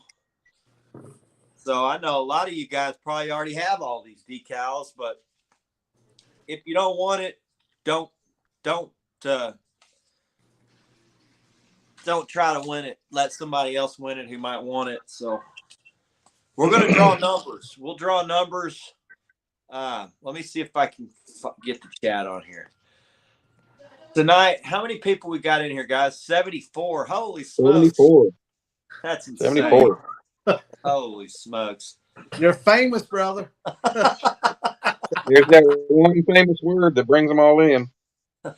So I know a lot of you guys probably already have all these decals, but if you don't want it, don't try to win it. Let somebody else win it who might want it. So we're going to draw numbers. We'll draw numbers. Let me see if I can get the chat on here. Tonight, how many people we got in here, guys? 74. Holy smokes. 74. That's insane. 74. Holy smokes. You're famous, brother. There's that one famous word that brings them all in. You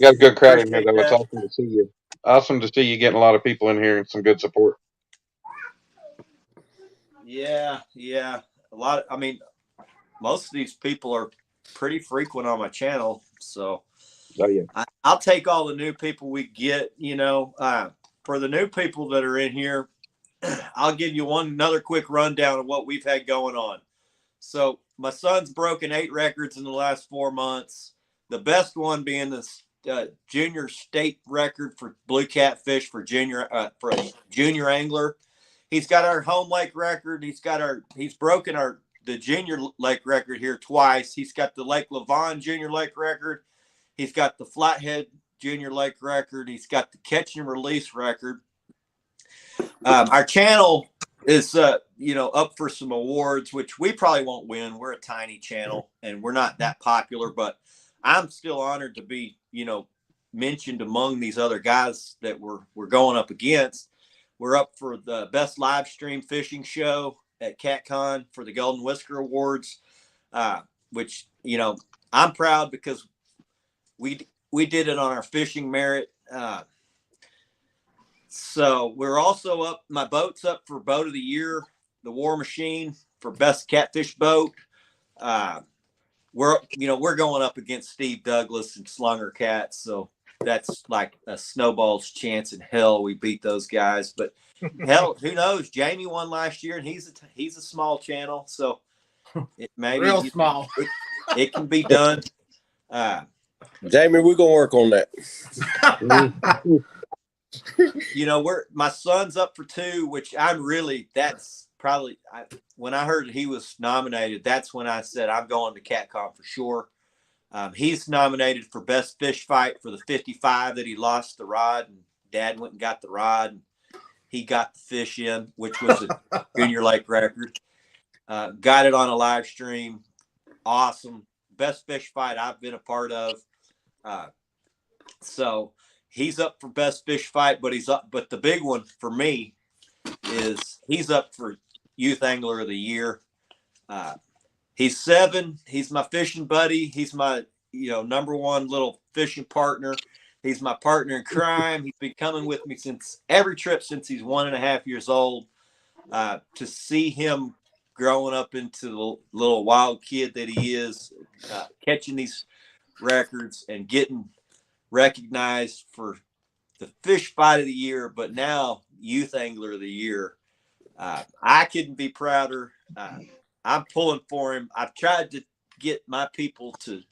got a good crowd in here, though. It's awesome to see you. Awesome to see you getting a lot of people in here and some good support. Yeah. A lot. Most of these people are pretty frequent on my channel. So Oh, yeah. I'll take all the new people we get, for the new people that are in here, I'll give you another quick rundown of what we've had going on. So my son's broken 8 records in the last 4 months. The best one being this junior state record for blue catfish for a junior angler. He's got our home lake record. He's broken the junior lake record here twice. He's got the Lake Lavon junior lake record. He's got the Flathead junior lake record. He's got the catch and release record. Our channel is up for some awards, which we probably won't win. We're a tiny channel and we're not that popular, but I'm still honored to be mentioned among these other guys that we're going up against. We're up for the best live stream fishing show at CatCon for the Golden Whisker Awards, which I'm proud because we did it on our fishing merit. So we're also up. My boat's up for Boat of the Year, the War Machine for best catfish boat. We're going up against Steve Douglas and Slunger Cats, so that's like a snowball's chance in hell we beat those guys. But hell, who knows? Jamie won last year, and he's a small channel, so it maybe Real small. It can be done. Jamie, we're gonna work on that. My son's up for 2, which that's probably when I heard he was nominated, that's when I said I'm going to CatCon for sure. He's nominated for best fish fight for the 55 that he lost the rod, and Dad went and got the rod, and he got the fish in, which was a junior lake record. Got it on a live stream. Awesome. Best fish fight I've been a part of. So he's up for best fish fight, but the big one for me is he's up for Youth Angler of the Year. He's 7. He's my fishing buddy. He's my number one little fishing partner. He's my partner in crime. He's been coming with me since every trip since he's 1.5 years old. To see him growing up into the little wild kid that he is, catching these records and getting recognized for the Fish Fight of the Year, but now Youth Angler of the Year. I couldn't be prouder. I'm pulling for him. I've tried to get my people to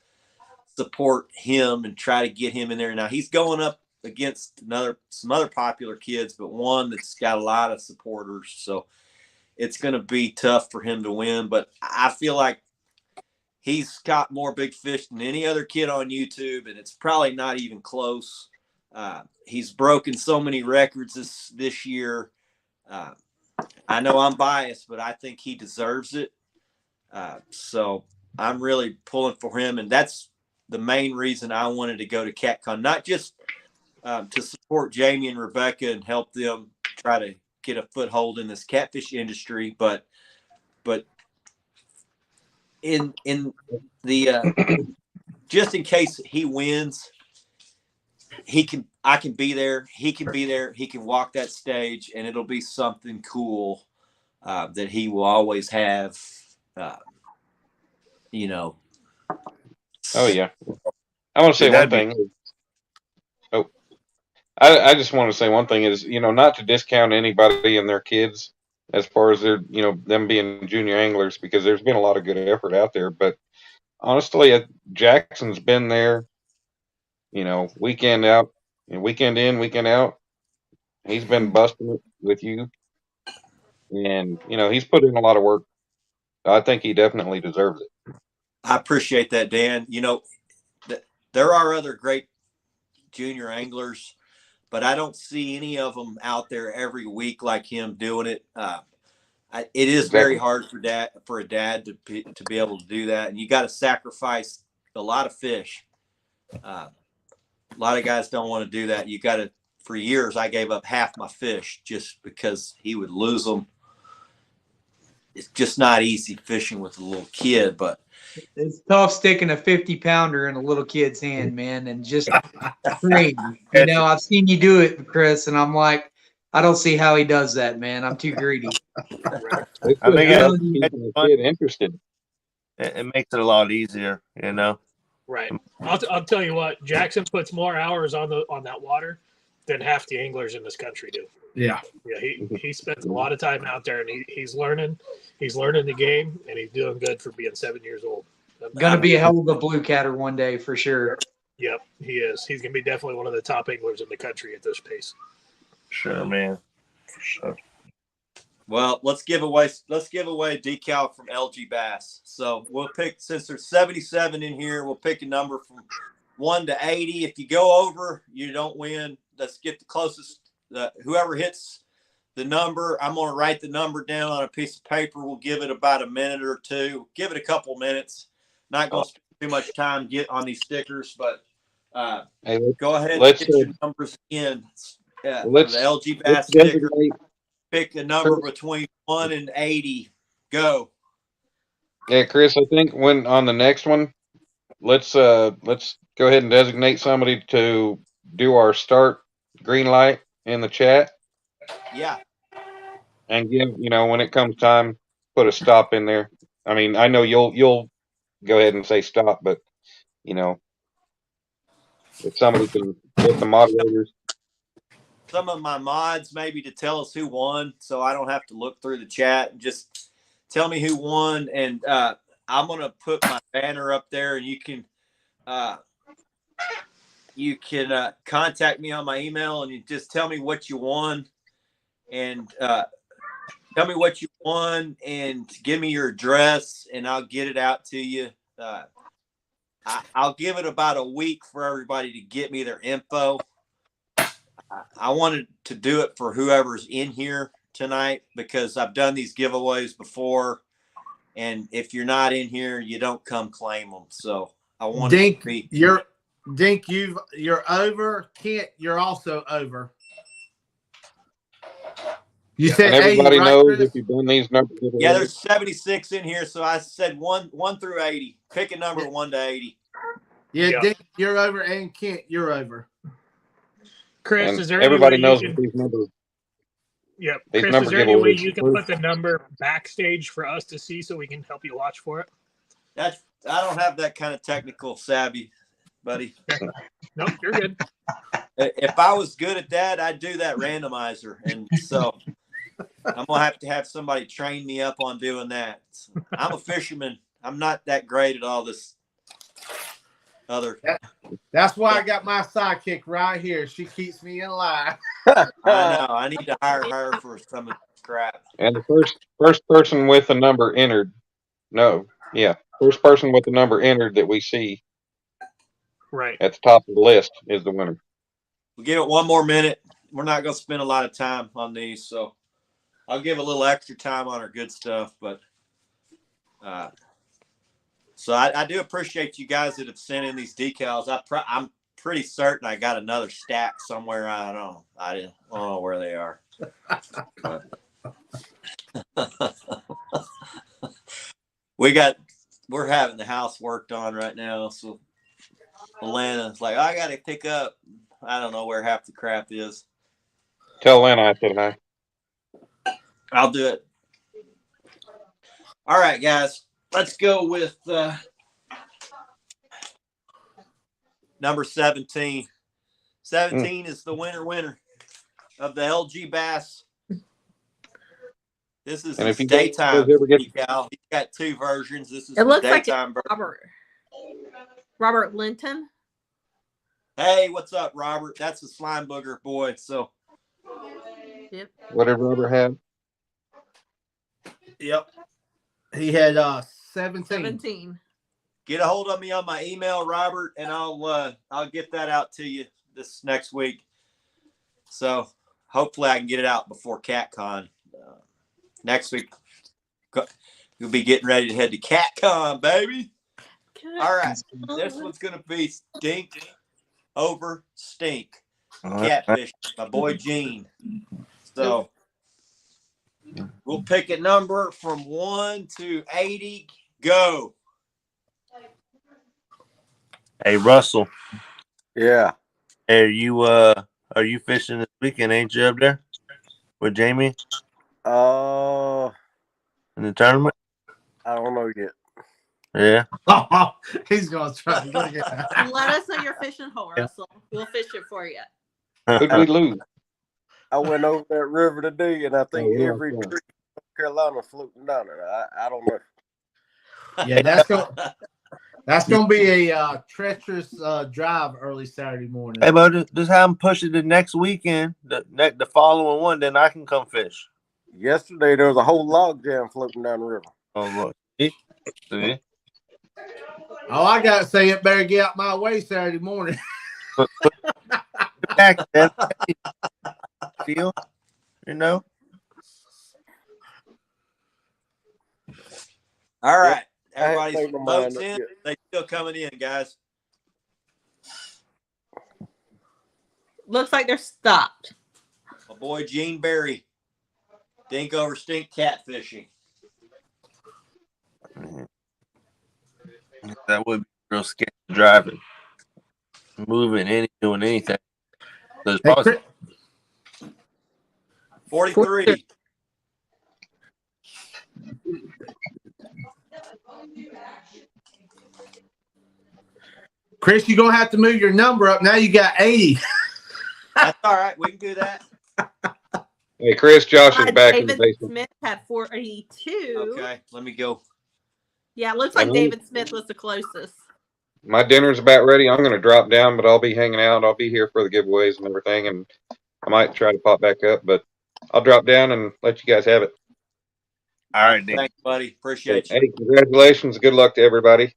support him and try to get him in there. Now he's going up against some other popular kids, but one that's got a lot of supporters. So it's going to be tough for him to win, but I feel like he's caught more big fish than any other kid on YouTube, and it's probably not even close. He's broken so many records this year. I know I'm biased, but I think he deserves it. So I'm really pulling for him, and that's the main reason I wanted to go to CatCon, not just to support Jamie and Rebecca and help them try to get a foothold in this catfish industry, but in the just in case he wins, I can be there. He can be there. He can walk that stage, and it'll be something cool that he will always have. Oh yeah. I want to say one thing. I just want to say one thing is, not to discount anybody and their kids as far as their, them being junior anglers, because there's been a lot of good effort out there. But honestly, Jackson's been there, weekend out and weekend in, weekend out. He's been busting it with you, and he's put in a lot of work. I think he definitely deserves it. I appreciate that, Dan. There are other great junior anglers, but I don't see any of them out there every week like him doing it. It is very hard for a dad to be able to do that, and you got to sacrifice a lot of fish. A lot of guys don't want to do that. You got to. For years, I gave up half my fish just because he would lose them. It's just not easy fishing with a little kid, but it's tough sticking a 50-pounder in a little kid's hand, man, and just crazy. I've seen you do it, Chris, and I'm like, I don't see how he does that, man. I'm too greedy. I think it's interested. It makes it a lot easier, Right. I'll tell you what, Jackson puts more hours on that water than half the anglers in this country do. Yeah. Yeah, he spends a lot of time out there, and he's learning the game, and he's doing good for being 7 years old. Gonna be a hell of a blue catter one day for sure. Yep, he is. He's gonna be definitely one of the top anglers in the country at this pace. Sure, man. For sure. Well, let's give away a decal from LG Bass. So we'll pick, since there's 77 in here, we'll pick a number from 1 to 80. If you go over, you don't win. Let's get the closest. Whoever hits the number, I'm going to write the number down on a piece of paper. We'll give it about a minute or two. Give it a couple minutes. Not going to spend too much time get on these stickers, but go ahead and get your numbers in. For the LG Bass sticker, pick a number between 1 and 80. Go. Yeah, Chris, I think on the next one, let's go ahead and designate somebody to do our start green light in the chat. Yeah. And give, when it comes time, put a stop in there. I mean, I know you'll go ahead and say stop, but if somebody can get the moderators. Some of my mods maybe to tell us who won, so I don't have to look through the chat, and just tell me who won. And I'm going to put my banner up there, and you can contact me on my email, and you just tell me what you won, and tell me what you won, and give me your address, and I'll get it out to you. I'll give it about a week for everybody to get me their info. I wanted to do it for whoever's in here tonight, because I've done these giveaways before, and if you're not in here, you don't come claim them. So I want Dink, to be. you're over. Kent, you're also over. You Yeah. said And 80, everybody right, knows Chris? if you've done these numbers. Yeah, there's 76 in here, so I said one through 80. Pick a number 1 to 80. Yeah, Yeah. Dick, you're over, and Kent, you're over. Chris, And is there any way everybody you knows can? that these numbers. Yep. These Chris, number is there any way giveaways you can are put the number backstage for us to see so we can help you watch for it? I don't have that kind of technical savvy, buddy. Nope, you're good. If I was good at that, I'd do that randomizer. And so I'm going to have somebody train me up on doing that. I'm a fisherman. I'm not that great at all this other. That's why I got my sidekick right here. She keeps me in line. I know. I need to hire her for some of this crap. And the first person with a number entered. No, yeah, first person with the number entered that we see Right. at the top of the list is the winner. We'll give it one more minute. We're not going to spend a lot of time on these, so I'll give a little extra time on our good stuff. But so I do appreciate you guys that have sent in these decals. I'm pretty certain I got another stack somewhere. I don't know where they are. We're having the house worked on right now, so Alana's like, I got to pick up. I don't know where half the crap is. Tell Lana I said hi. I'll do it. All right, guys. Let's go with number 17. 17 is the winner of the LG Bass. This is And his if you daytime guys ever get decal. He's got two versions. This is It the looks like daytime version. Robert Linton. Hey, what's up, Robert? That's the slime booger boy. So, Yep. What did Robert have? Yep. He had 17. 17. get a hold of me on my email, Robert, and I'll get that out to you this next week. So hopefully I can get it out before CatCon next week. You'll be getting ready to head to CatCon, baby. All right, this one's gonna be stink over stink. Catfish, my boy Gene. So we'll pick a number from 1 to 80. Go. Hey Russell, Yeah. hey, are you fishing this weekend? Ain't you up there with Jamie Uh, in the tournament? I don't know yet. Yeah. Oh, he's gonna try to get it. Let us know your fishing hole, Russell. We'll fish it for you. Who'd we lose? I went over that river today, and I think Oh, yeah, every yeah. tree in North Carolina floating down it. I don't know. Yeah, that's gonna be a treacherous drive early Saturday morning. Hey, but just have them push it to next weekend, the following one, then I can come fish. Yesterday there was a whole log jam floating down the river. Oh look, see? All I gotta say, it better get out my way Saturday morning. Back then, feel, you know. All right. I haven't Everybody's made my mind votes up in. yet. They still coming in, guys. Looks like they're stopped. My boy Gene Berry. Dink over stink catfishing. That would be real scary driving, moving, doing anything. There's Hey, probably 43. Chris, you're gonna have to move your number up. Now you got 80. That's all right. We can do that. Hey, Chris, Josh is back in the David basement. Smith had 42. Okay. Let me go. Yeah, it looks like Mhm. David Smith was the closest. My dinner's about ready. I'm going to drop down, but I'll be hanging out. I'll be here for the giveaways and everything, and I might try to pop back up, but I'll drop down and let you guys have it. all right, Dave. Thanks, buddy. Appreciate you. Hey, congratulations. Good luck to everybody.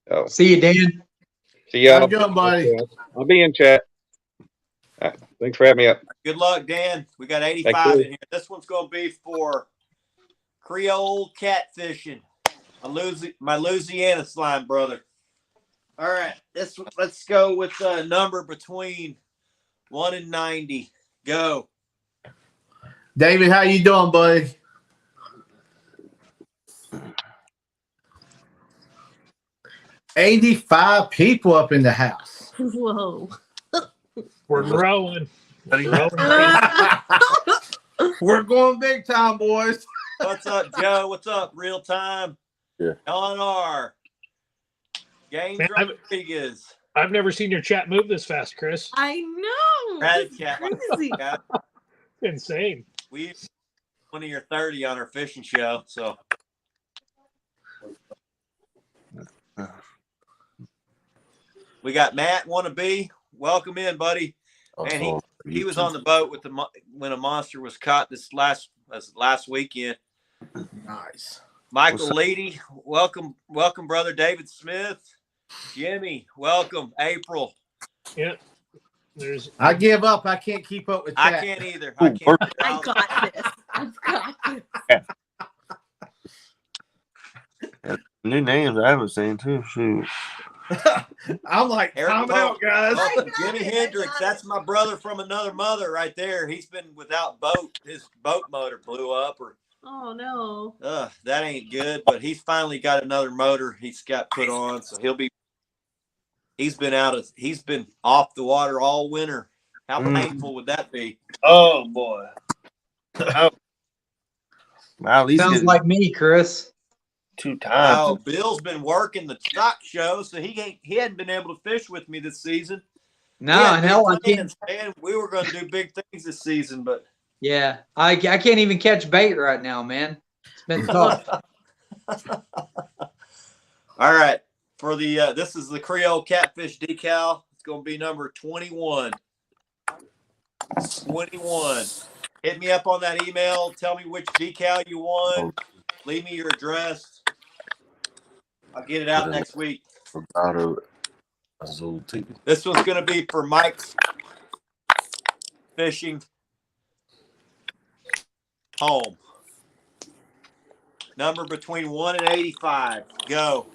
So, See you, Dan. see y'all. Have a good one, buddy. I'll be in chat. Thanks for having me up. Good luck, Dan. We got Thank 85 you. in here. This one's going to be for Creole catfishing. My Louisiana slime brother. All right. Let's go with a number between 1 and 90. Go. David, how you doing, buddy? $85 people up in the house. Whoa. We're growing. Growing. We're going big time, boys. What's up, Joe? What's up, real time? Yeah. LNR. Gaines Man, Rodriguez. I've never seen your chat move this fast, Chris. I know. Ratted It's chat. crazy. Yeah, Insane. we 20 or 30 on our fishing show, so. We got Matt Wannabe. Welcome in, buddy. Man, he was on the boat with when a monster was caught this last weekend. Nice. Michael Leedy, welcome, brother. David Smith, Jimmy, welcome. April. Yeah. I give up. I can't keep up with chat. I can't either. I can't. I got this. I've got this. New names I haven't seen too. Shoot. I'm like, Eric time Pope. out, guys. Oh, Jimmy Hendricks, that's my brother from another mother right there. He's been without boat. His boat motor blew up, or Oh no. that ain't good. But he's finally got another motor he's got put on, so he's been off the water all winter. How painful would that be? Oh boy. Wow, at least Sounds like me, Chris. 2 times. Oh, Bill's been working the stock show, so he hadn't been able to fish with me this season. No, hell, I can't. Man, we were going to do big things this season, but Yeah, I can't even catch bait right now, man. It's been tough. all right. For the this is the Creole Catfish decal. It's going to be number 21. 21. Hit me up on that email. Tell me which decal you want. Leave me your address. I'll get it out next week. This one's going to be for Mike's Fishing Home. Number between 1 and 85. Go.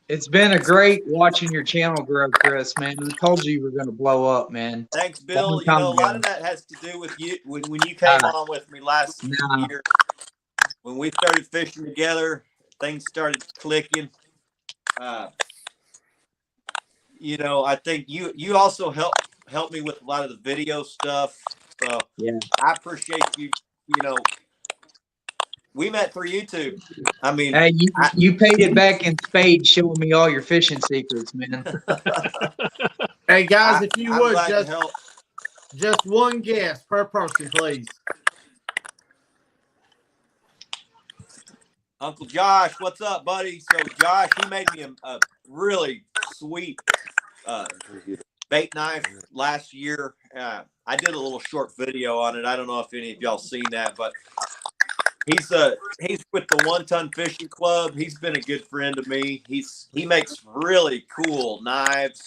It's been a great watching your channel grow, Chris, man. I told you were going to blow up, man. Thanks, Bill. You know, a lot of that has to do with you. When you came on with me last year, when we started fishing together, things started clicking. You know, I think you also helped me with a lot of the video stuff. So yeah, I appreciate you. You know, we met through YouTube. I mean, hey, you paid it back in spades, showing me all your fishing secrets, man. Hey guys, if you I'm would glad to help. just one guess per person, please. Uncle Josh, what's up, buddy? So Josh, he made me a really sweet bait knife last year. I did a little short video on it. I don't know if any of y'all seen that, but he's with the 1 Ton Fishing Club. He's been a good friend of me. He makes really cool knives,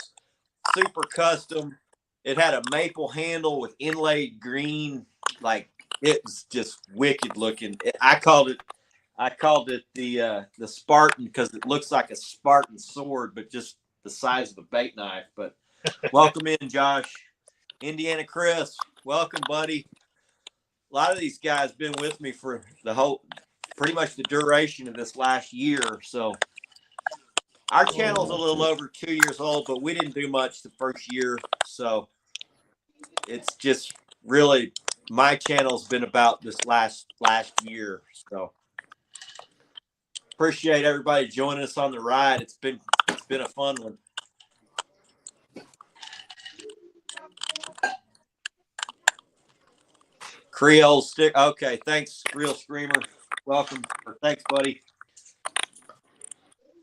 super custom. It had a maple handle with inlaid green, like it was just wicked looking. I called it the Spartan because it looks like a Spartan sword, but just the size of a bait knife. But welcome in, Josh. Indiana Chris, welcome, buddy. A lot of these guys been with me for pretty much the duration of this last year. So our channel's a little over 2 years old, but we didn't do much the first year. So it's just really my channel's been about this last year. So appreciate everybody joining us on the ride. It's been a fun one. Creole stick. Okay, thanks, Real Screamer. Welcome. Thanks, buddy.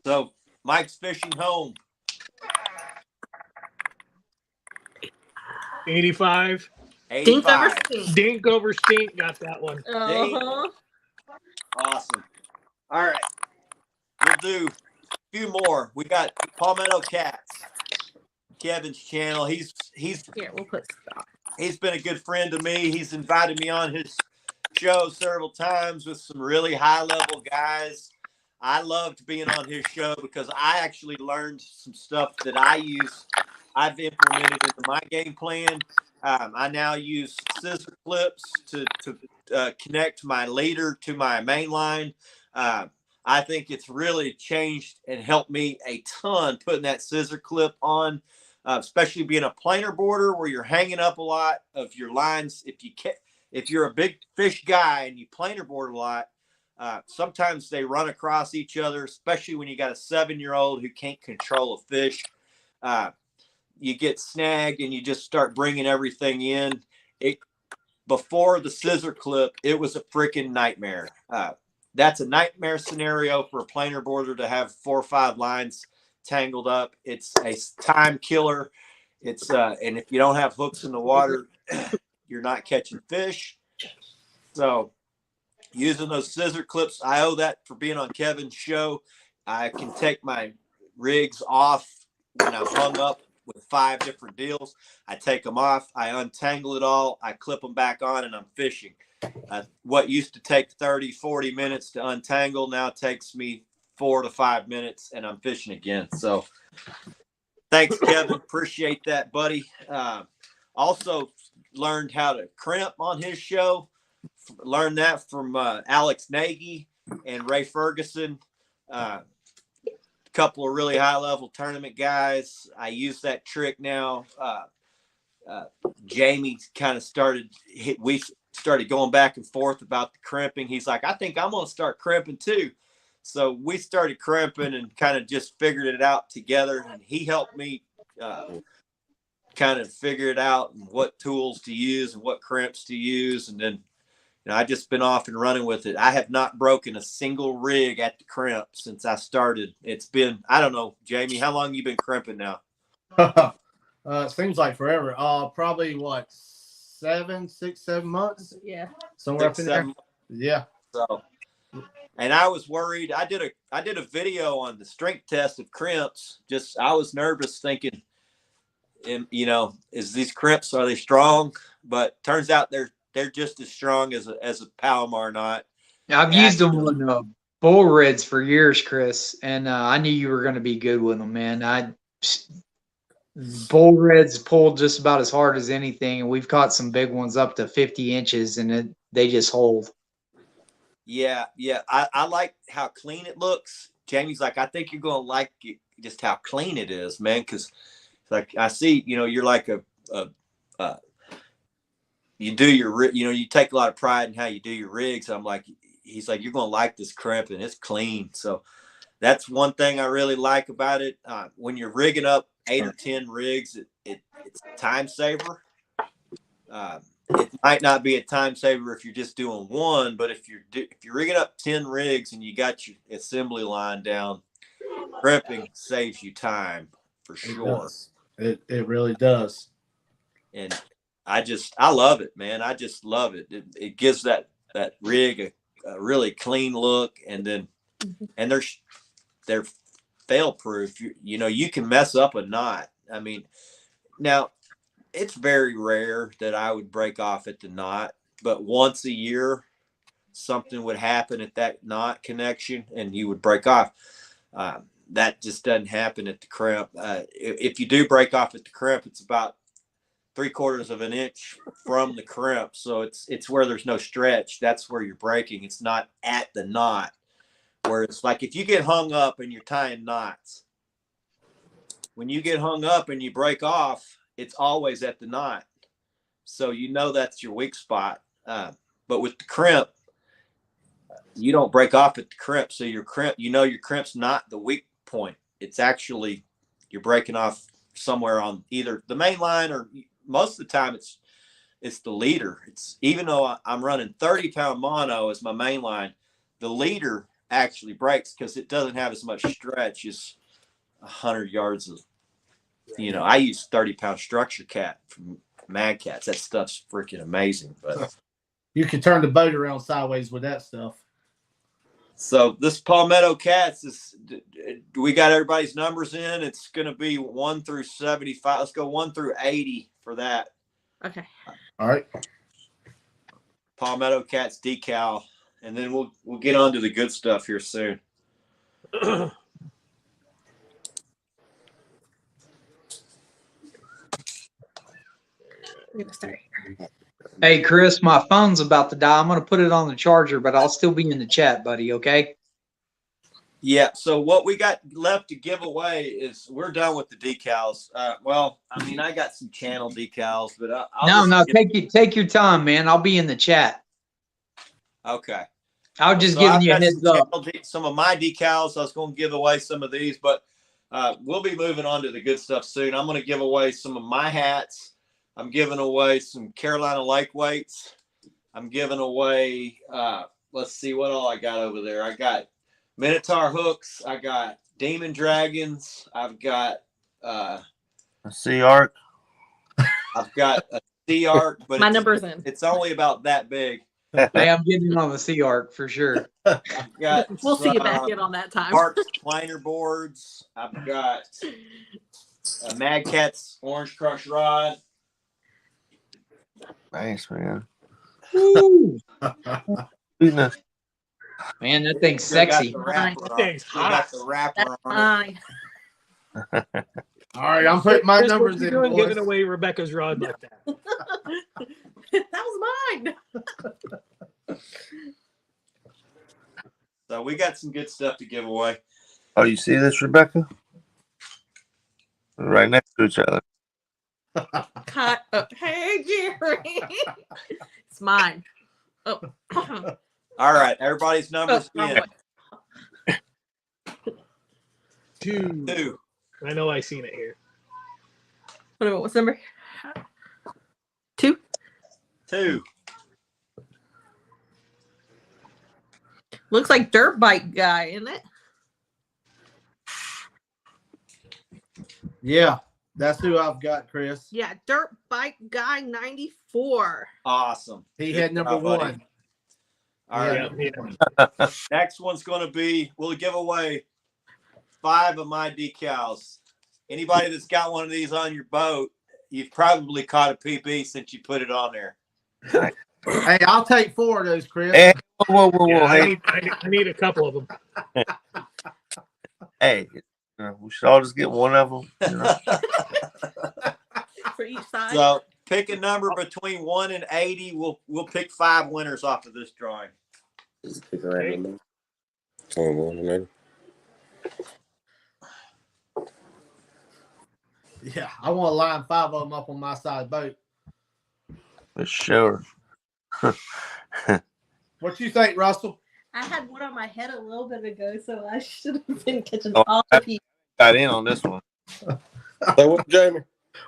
So, Mike's Fishing Home. 85. Dink over 85. stink. Dink over stink. Got that one. Uh-huh. Awesome. All right. We'll do a few more. We got Palmetto Cats. Kevin's channel. He's Here, we'll put stop. He's been a good friend to me. He's invited me on his show several times with some really high-level guys. I loved being on his show because I actually learned some stuff that I've implemented into my game plan. I now use scissor clips to connect my leader to my main line. I think it's really changed and helped me a ton putting that scissor clip on, especially being a planer boarder where you're hanging up a lot of your lines. If you're a big fish guy and you planer board a lot, sometimes they run across each other, especially when you got a 7-year-old who can't control a fish. You get snagged and you just start bringing everything in. Before the scissor clip, it was a freaking nightmare. That's a nightmare scenario for a planer boarder to have 4 or 5 lines tangled up. It's a time killer. And if you don't have hooks in the water, you're not catching fish. So using those scissor clips, I owe that for being on Kevin's show. I can take my rigs off when I'm hung up with 5 different deals. I take them off, I untangle it all, I clip them back on, and I'm fishing. What used to take 30, 40 minutes to untangle now takes me 4 to 5 minutes, and I'm fishing again. So thanks, Kevin. Appreciate that, buddy. Also learned how to crimp on his show. Learned that from Alex Nagy and Ray Ferguson. Couple of really high-level tournament guys. I use that trick now. Jamie kind of we started going back and forth about the crimping. He's like, I think I'm going to start crimping too. So we started crimping and kind of just figured it out together. And he helped me kind of figure it out and what tools to use and what crimps to use. And then I just been off and running with it. I have not broken a single rig at the crimp since I started. It's been, I don't know, Jamie, how long you been crimping now? It seems like forever. Probably what, 6, 7 months? Yeah. Somewhere 6, up in 7 there. Yeah. So, and I was worried. I did a video on the strength test of crimps. I was nervous thinking, is these crimps, are they strong? But turns out they're just as strong as a Palomar knot. I've used them on bull reds for years, Chris, and I knew you were going to be good with them, man. Bull reds pull just about as hard as anything, and we've caught some big ones up to 50 inches, and they just hold. Yeah. I like how clean it looks. Jamie's like, I think you're going to like it, just how clean it is, man, because like I see, you're like you do you take a lot of pride in how you do your rigs. He's like, you're going to like this crimp and it's clean. So that's one thing I really like about it. When you're rigging up 8 or 10 rigs, it's a time saver. It might not be a time saver if you're just doing one, but if you're rigging up 10 rigs and you got your assembly line down, crimping saves you time for sure. It really does. And I love it, man. I just love it. It gives that rig a really clean look, and they're fail proof. You can mess up a knot. I mean, now it's very rare that I would break off at the knot, but once a year something would happen at that knot connection and you would break off. That just doesn't happen at the crimp. If you do break off at the crimp, it's about 3/4 of an inch from the crimp. So it's where there's no stretch. That's where you're breaking. It's not at the knot. Where it's like if you get hung up and you're tying knots, when you get hung up and you break off, it's always at the knot. So that's your weak spot. But with the crimp, you don't break off at the crimp. So your crimp's not the weak point. It's actually you're breaking off somewhere on either the main line or most of the time it's the leader. It's even though I'm running 30-pound mono as my main line, the leader actually breaks because it doesn't have as much stretch as 100 yards of, I use 30-pound structure cat from Mad Cats. That stuff's freaking amazing. But you can turn the boat around sideways with that stuff. So this Palmetto Cats we got everybody's numbers in. It's going to be 1 through 75. Let's go 1 through 80 for that. Okay. All right. Palmetto Cats decal, and then we'll get on to the good stuff here soon. We're gonna start. Hey, Chris, my phone's about to die. I'm going to put it on the charger, but I'll still be in the chat, buddy. Okay. Yeah. So what we got left to give away is we're done with the decals. Well, I mean, I got some channel decals, but No, take your time, man. I'll be in the chat. Okay. I'll just So giving I've you a got heads up. some of my decals. I was going to give away some of these, but we'll be moving on to the good stuff soon. I'm going to give away some of my hats. I'm giving away some Carolina Lake weights. I'm giving away, let's see what all I got over there. I got Minotaur hooks. I got Demon Dragons. I've got A Sea Arc. I've got a Sea Arc, but My number's in. it's only about that big. Hey, I'm getting on the Sea Arc for sure. I've got We'll see you back in on that time. Parks planer boards. I've got Mad Cat's Orange Crush rod. Nice, man. Woo. Goodness. Man, that thing's Still got sexy. the wrapper on- Thing's still got the hot. wrapper on it. Fine. All right, I'm putting my Chris, what numbers you in. doing boys. giving away Rebecca's rod like that? That was mine. So we got some good stuff to give away. Oh, you see this, Rebecca? Right next to each other. Cut. Hey, Jerry. It's mine. Oh. All right, everybody's numbers wrong in. way. 2. I know I seen it here. What's number? 2. 2. Looks like dirt bike guy, isn't it? Yeah, that's who I've got, Chris. Yeah, dirt bike guy 94. Awesome. He Good had number job, buddy. 1. All right. Yeah. Next one's going to be, we'll give away 5 of my decals. Anybody that's got one of these on your boat, you've probably caught a PB since you put it on there. Hey, I'll take 4 of those, Chris. Hey, whoa. Yeah, Hey, I need a couple of them. hey, we should all just get one of them. You know? For each side. So pick a number between 1 and 80. We'll pick 5 winners off of this drawing. Just pick a random number. Between 1 and 80. Yeah, I want to line 5 of them up on my side of the boat. For sure. What you think, Russell? I had one on my head a little bit ago, so I should have been catching Oh, all the people. Got in on this one. So what, Jamie?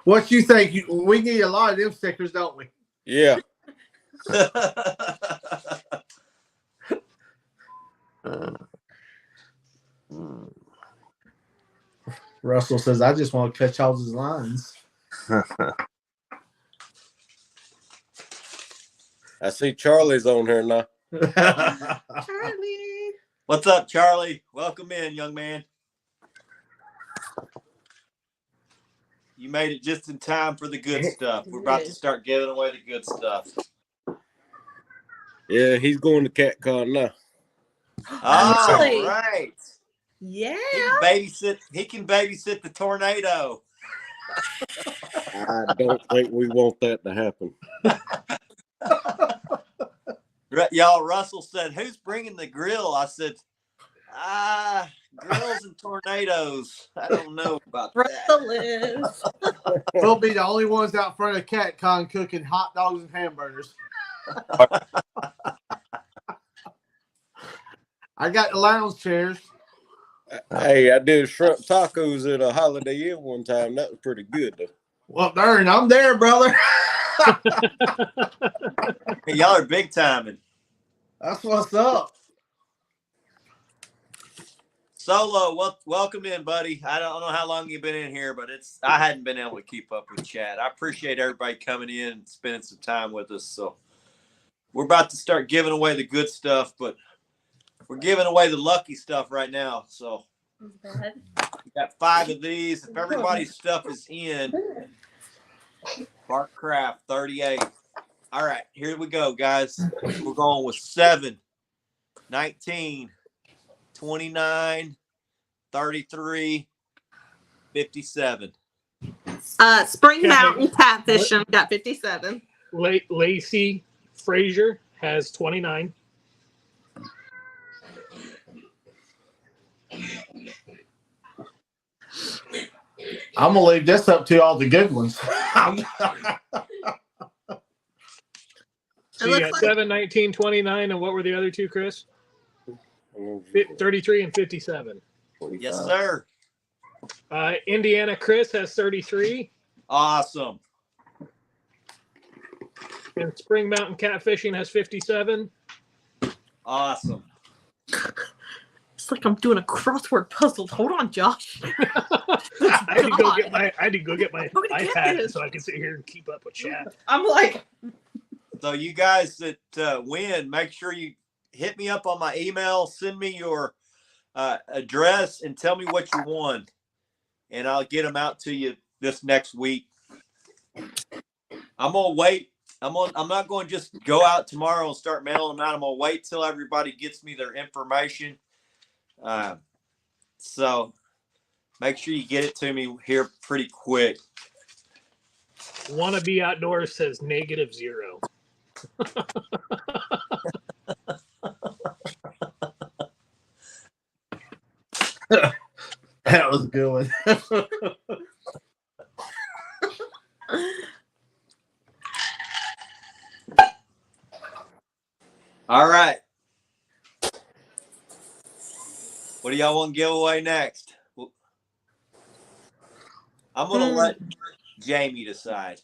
What you think? We need a lot of them stickers, don't we? Yeah. Russell says, I just want to catch all his lines. I see Charlie's on here now. Charlie. What's up, Charlie? Welcome in, young man. You made it just in time for the good stuff. We're about to start giving away the good stuff. Yeah, he's going to CatCon now. All Really? right. Yeah. He can babysit the tornado. I don't think we want that to happen. Y'all, Russell said, who's bringing the grill? I said, grills and tornadoes. I don't know about that. Russell is. We'll be the only ones out front of CatCon cooking hot dogs and hamburgers. I got the lounge chairs. Hey, I did shrimp tacos at a Holiday Inn one time. That was pretty good, though. Well, darn, I'm there, brother. Hey, y'all are big timing. That's what's up. Solo, welcome in, buddy. I don't know how long you've been in here, but I hadn't been able to keep up with chat. I appreciate everybody coming in and spending some time with us. So we're about to start giving away the good stuff, but we're giving away the lucky stuff right now. So we got 5 of these. If everybody's stuff is in, Bark Craft 38. All right, here we go, guys. We're going with 7, 19, 29, 33, 57. Spring Mountain Catfishing got 57. Lacey Frazier has 29. I'm gonna leave this up to all the good ones. So you got 7, 19, 29, and what were the other two, Chris? 33 and 57. Yes, sir. Indiana Chris has 33. Awesome. And Spring Mountain Catfishing has 57. Awesome. It's like I'm doing a crossword puzzle. Hold on, Josh. I had to go get my How did I get iPad this? so I can sit here and keep up with chat. I'm like, So you guys that win, make sure you hit me up on my email, send me your address, and tell me what you won, and I'll get them out to you this next week. I'm gonna wait. I'm not going to just go out tomorrow and start mailing them out. I'm gonna wait till everybody gets me their information. So make sure you get it to me here pretty quick. Wanna Be Outdoors says -0. That was a good one. All right. What do y'all want to give away next? I'm going to let Jamie decide.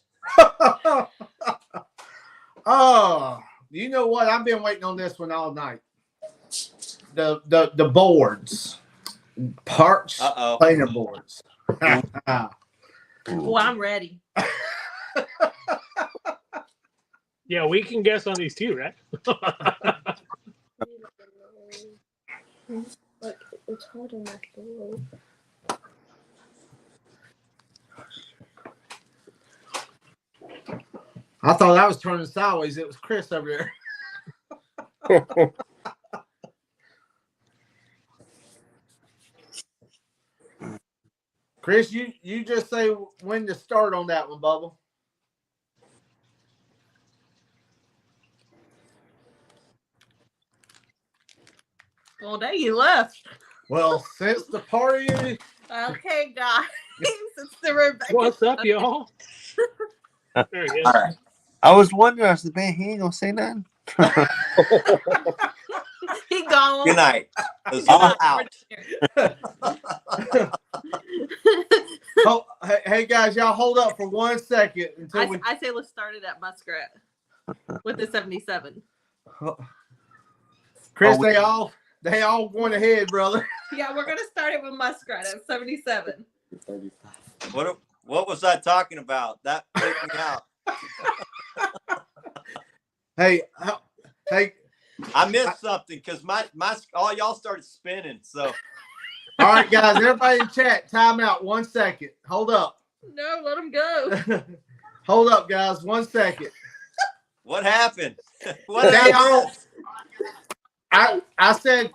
Oh, you know what? I've been waiting on this one all night. The boards. Parks planer boards. well, I'm ready. Yeah, we can guess on these too, right? Like, it's hard enough to roll. I thought I was turning sideways. It was Chris over there. Chris, you just say when to start on that one, Bubba. Well, there you left. Well, since the party, Okay, guys. It's the Rebecca. What's up, y'all? There he is. All right. I was wondering. I said, man, he ain't gonna say nothing. He gone. Good night. It's all out. oh, hey guys, y'all hold up for 1 second until I say let's start it at Muskrat with the 77. Chris, they all went ahead, brother. Yeah, we're gonna start it with Muskrat at 77. What was I talking about? That freaked me out. Hey, I missed something because my all y'all started spinning. So all right, guys, everybody in chat, time out 1 second. Hold up. No, let him go. Hold up, guys, 1 second. what happened? What They all, happened? I said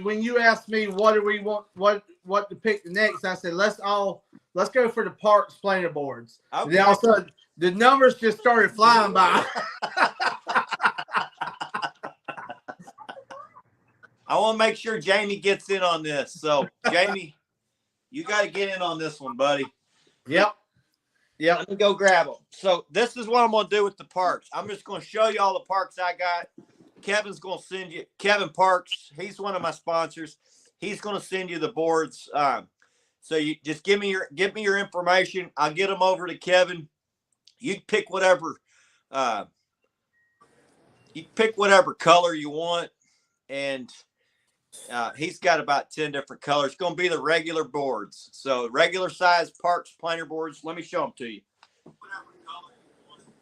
when you asked me what do we want, what to pick the next, I said let's go for the parks planer boards. Okay. And then all of a sudden the numbers just started flying by. I want to make sure Jamie gets in on this. So Jamie, you got to get in on this one, buddy. Yep. Let me go grab them. So this is what I'm going to do with the parks. I'm just going to show you all the parks I got. Kevin's going to send you Kevin Parks. He's one of my sponsors. He's going to send you the boards. So you just give me your information. I'll get them over to Kevin. You pick whatever color you want, and he's got about 10 different colors. It's going to be the regular boards. So regular size parks planer boards. Let me show them to you.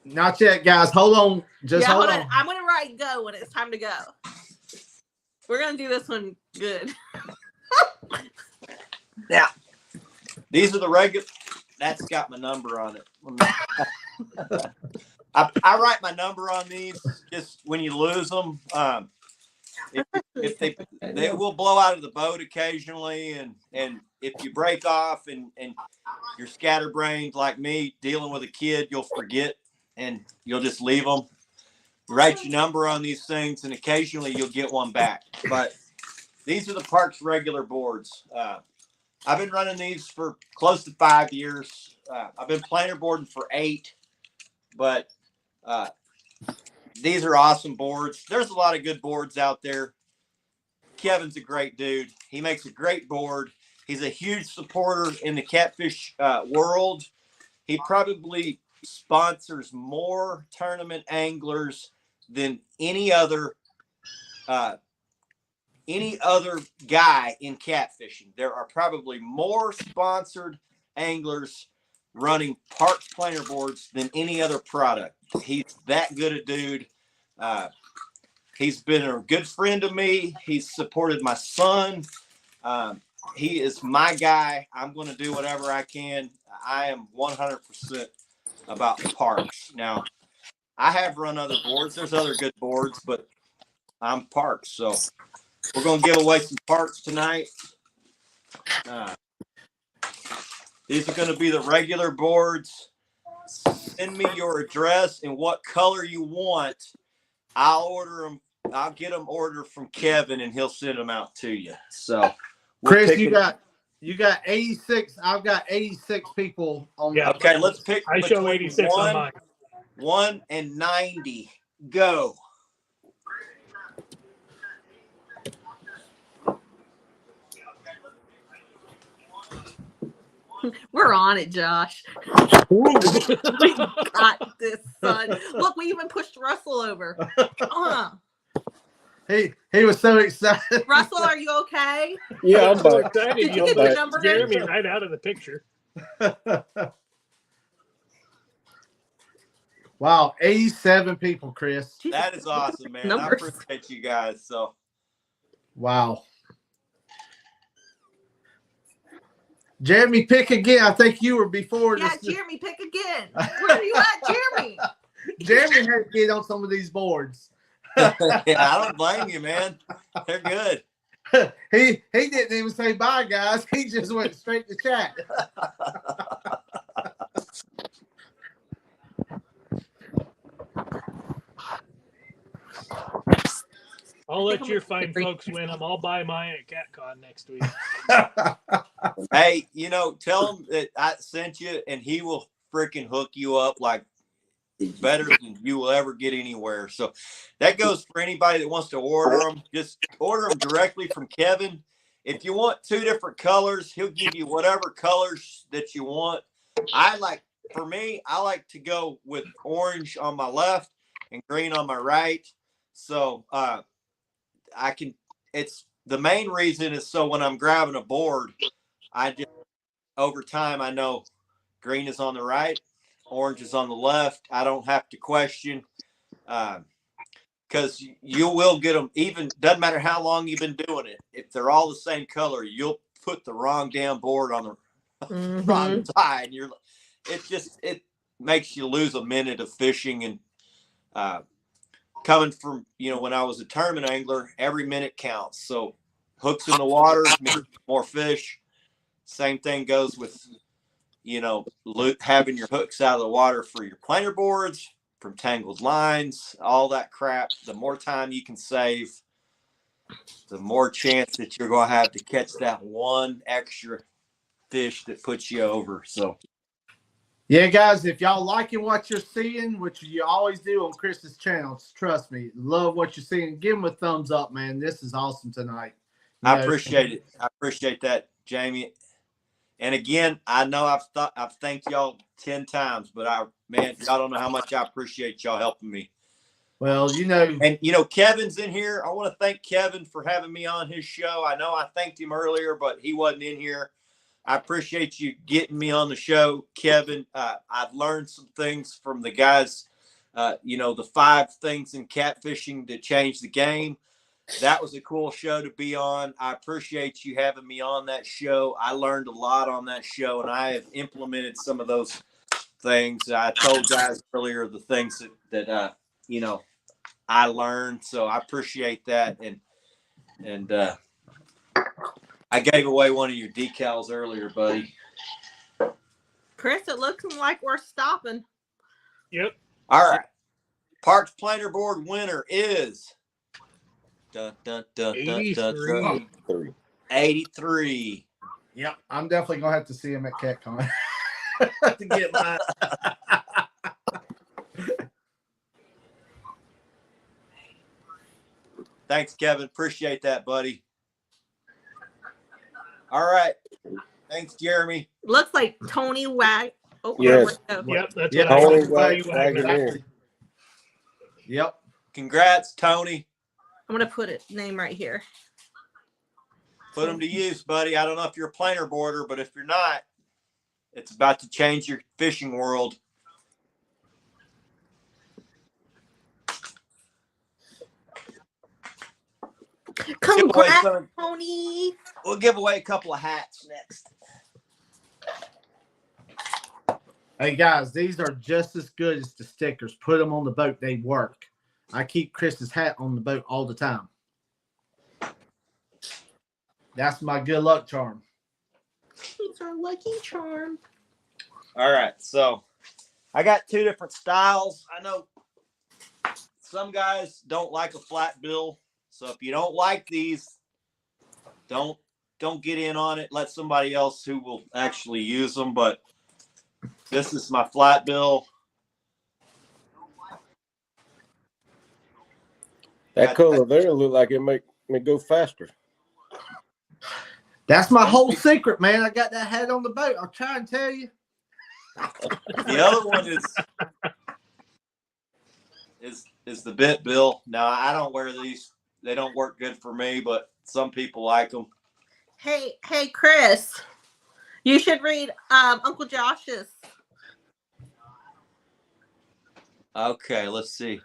Not yet, guys. Hold on. Just hold on. I'm gonna write go when it's time to go. We're gonna do this one good. Now, these are the regular. That's got my number on it. I write my number on these just when you lose them. if they will blow out of the boat occasionally, and if you break off and you're scatterbrained like me, dealing with a kid, you'll forget and you'll just leave them. Write your number on these things, and occasionally you'll get one back. But these are the park's regular boards. I've been running these for close to 5 years. I've been planer boarding for 8, but these are awesome boards. There's a lot of good boards out there. Kevin's a great dude. He makes a great board. He's a huge supporter in the catfish world. He probably sponsors more tournament anglers than any other guy in catfishing. There are probably more sponsored anglers running parks planer boards than any other product. He's that good a dude. He's been a good friend of me. He's supported my son. He is my guy. I'm going to do whatever I can. I am 100% about parks. Now, I have run other boards. There's other good boards, but I'm parks. So we're going to give away some parks tonight. These are going to be the regular boards. Send me your address and what color you want. I'll order them. I'll get them ordered from Kevin, and he'll send them out to you. So, Chris, you got 86. I've got 86 people on. Yeah. Okay, let's pick. I show between 86 on mine. 1 and 90. Go. We're on it, Josh. We got this, son. Look, we even pushed Russell over. He was so excited. Russell, are you okay? Yeah, I'm so back. excited. Did you You get the almost number Jeremy in? right out of the picture. Wow, 87 people, Chris. That is awesome, man. Numbers. I appreciate you guys. So, Wow. Jeremy, pick again. I think you were before. Yeah, Jeremy, pick again. Where are you at, Jeremy? Jeremy had to get on some of these boards. yeah, I don't blame you, man. They're good. He didn't even say bye, guys. He just went straight to chat. I'll let your fine folks win them. I'll buy mine at CatCon next week. Hey, tell him that I sent you, and he will freaking hook you up like better than you will ever get anywhere. So that goes for anybody that wants to order them. Just order them directly from Kevin. If you want 2 different colors, he'll give you whatever colors that you want. For me, I like to go with orange on my left and green on my right. So it's the main reason is so when I'm grabbing a board, over time, I know green is on the right, orange is on the left. I don't have to question because you will get them even, doesn't matter how long you've been doing it. If they're all the same color, you'll put the wrong damn board on the wrong side. It makes you lose a minute of fishing. And coming from, when I was a tournament angler, every minute counts. So hooks in the water, more fish. Same thing goes with, having your hooks out of the water for your planer boards, from tangled lines, all that crap. The more time you can save, the more chance that you're going to have to catch that one extra fish that puts you over. So, yeah, guys, if y'all liking what you're seeing, which you always do on Chris's channel, trust me, love what you're seeing. Give him a thumbs up, man. This is awesome tonight. I appreciate it. I appreciate that, Jamie. And again, I know I've thanked y'all 10 times, but y'all don't know how much I appreciate y'all helping me. Well, and Kevin's in here. I want to thank Kevin for having me on his show. I know I thanked him earlier, but he wasn't in here. I appreciate you getting me on the show, Kevin. I've learned some things from the guys, the 5 things in catfishing that changed the game. That was a cool show to be on. I appreciate you having me on that show. I learned a lot on that show, and I have implemented some of those things. I told guys earlier the things that I learned. So I appreciate that. And And I gave away one of your decals earlier, buddy. Chris, it looks like we're stopping. Yep. All right. Parks Planer Board winner is 83. 83. Yep, I'm definitely gonna have to see him at CatCon to get mine. Thanks, Kevin. Appreciate that, buddy. All right. Thanks, Jeremy. Looks like Tony Wag. Oh, Yes. Yep, that's Yep. what I Tony said. Tony Wagner. Wagner. Yep. Congrats, Tony. I'm gonna put it name right here. Put them to use, buddy. I don't know if you're a planer boarder, but if you're not, it's about to change your fishing world. Congrats, Tony. We'll give away a couple of hats next. Hey guys, these are just as good as the stickers. Put them on the boat; they work. I keep Chris's hat on the boat all the time. That's my good luck charm. It's our lucky charm. All right, so I got two different styles. I know some guys don't like a flat bill, so if you don't like these, don't get in on it. Let somebody else who will actually use them. But this is my flat bill. That color there look like it make me go faster. That's my whole secret, man. I got that hat on the boat. I'll try and tell you. The other one is the bit bill. Now I don't wear these; they don't work good for me, but some people like them. Hey, Chris, you should read Uncle Josh's. Okay, let's see.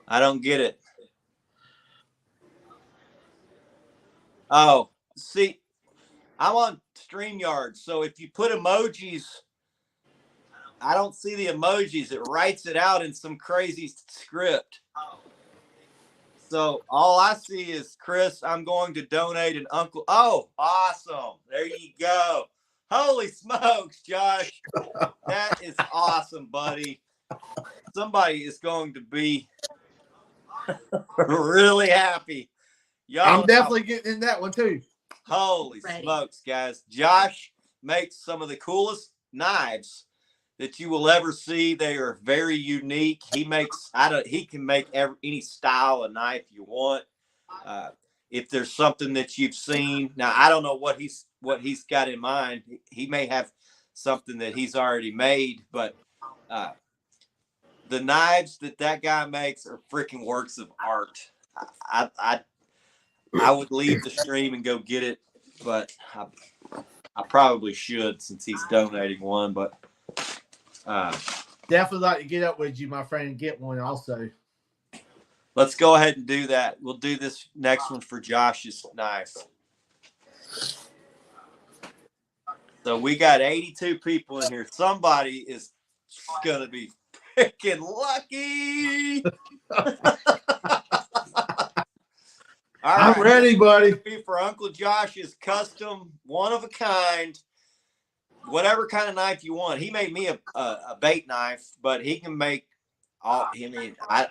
I don't get it. Oh, see, I'm on StreamYard, so if you put emojis, I don't see the emojis. It writes it out in some crazy script. So all I see is, Chris, I'm going to donate an Uncle. Oh, awesome. There you go. Holy smokes, Josh. That is awesome, buddy. Somebody is going to be really happy. Y'all I'm definitely getting in that one too. Holy Ready. smokes, guys. Josh makes some of the coolest knives that you will ever see. They are very unique. He can make any style of knife you want. If there's something that you've seen, now I don't know what he's got in mind. He may have something that he's already made, but the knives that guy makes are freaking works of art. I would leave the stream and go get it, but I probably should since he's donating one. But Definitely like to get up with you, my friend, and get one also. let's go ahead and do that. We'll do this next one for Josh's knife. So we got 82 people in here. Somebody is gonna be freaking lucky. All right. I'm ready, buddy. For Uncle Josh's custom, one of a kind, whatever kind of knife you want. He made me a bait knife, but he can make all. I mean, I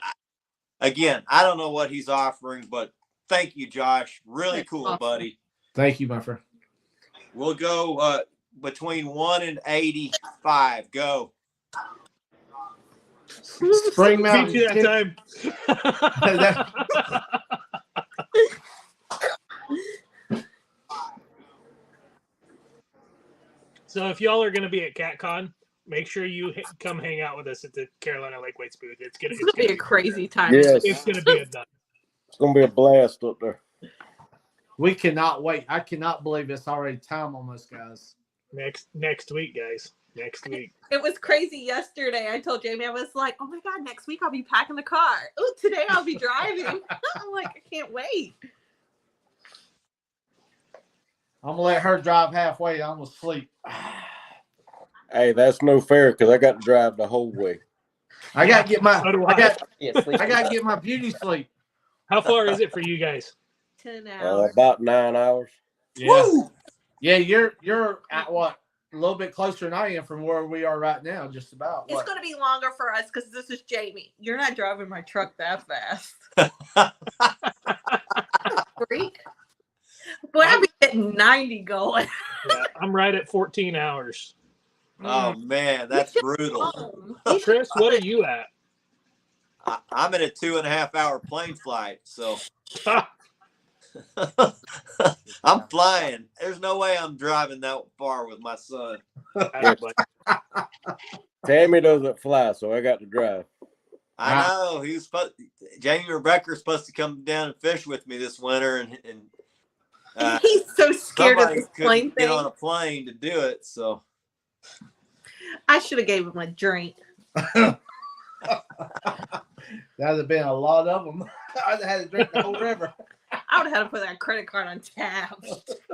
don't know what he's offering, but thank you, Josh. Really cool, awesome. buddy. Thank you, my friend. We'll go between 1 and 85. Go. Spring Mountain. Beat you that time. So if y'all are going to be at CatCon, make sure you come hang out with us at the Carolina Lake Weights booth. It's gonna Be a crazy time. Yes. It's gonna be a nut. It's gonna be a blast up there. We cannot wait. I cannot believe it's already time almost, guys. Next week, guys. Next week. It was crazy yesterday. I told Jamie, I was like, oh my God, next week I'll be packing the car. Oh, today I'll be driving. I'm like, I can't wait. I'm gonna let her drive halfway. I'm gonna sleep. Hey, that's no fair because I got to drive the whole way. I gotta get my So do I got Yeah, sleep. I gotta get my beauty sleep. How far is it for you guys? 10 hours. About 9 hours. Yeah. Woo! Yeah, you're at what? A little bit closer than I am from where we are right now, just about. It's What? going to be longer for us because this is Jamie. You're not driving my truck that fast. Freak. Boy, I'd be getting 90 going. Yeah, I'm right at 14 hours. Oh man, that's You should brutal. home. You should Chris, what are you at? I'm in a 2.5 hour plane flight, so I'm flying. There's no way I'm driving that far with my son. Tammy doesn't fly, so I got to drive. I know he was supposed. Jamie and Rebecca are supposed to come down and fish with me this winter, and he's so scared of somebody this couldn't plane get thing. on a plane to do it. So I should have gave him a drink. That'd have been a lot of them. I'd have had to drink the whole river. I would have had to put that credit card on tap.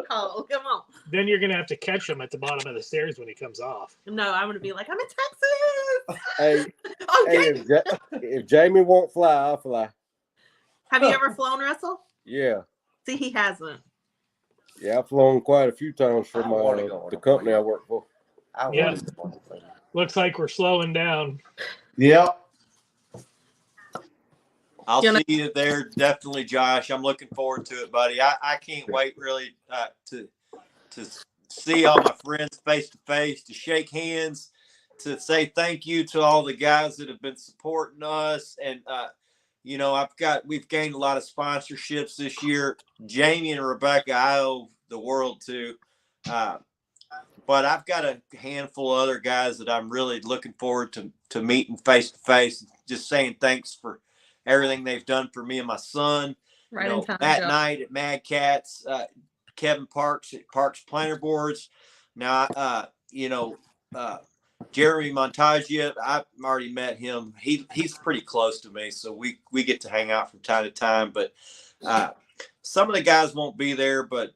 Oh, come on. Then you're gonna have to catch him at the bottom of the stairs when he comes off. No, I'm going to be like, I'm in Texas. Hey, Oh, hey, Jamie. if Jamie won't fly, I'll fly. Have you ever flown, Russell? Yeah. See, he hasn't. Yeah, I've flown quite a few times for I wanna go on the a company plane. I work for. I Yeah. want to go on a plane. Looks like we're slowing down. Yep. I'll You know- see you there, definitely, Josh. I'm looking forward to it, buddy. I can't wait really to see all my friends face to face, to shake hands, to say thank you to all the guys that have been supporting us. And you know, we've gained a lot of sponsorships this year. Jamie and Rebecca, I owe the world to. But I've got a handful of other guys that I'm really looking forward to meeting face to face, just saying thanks for everything they've done for me and my son. Right You know, in time. Matt Joe. Knight at Mad Cats, Kevin Parks at Parks Planter Boards. Now, you know, Jeremy Montagia, I've already met him. He's pretty close to me, so we get to hang out from time to time. But some of the guys won't be there, but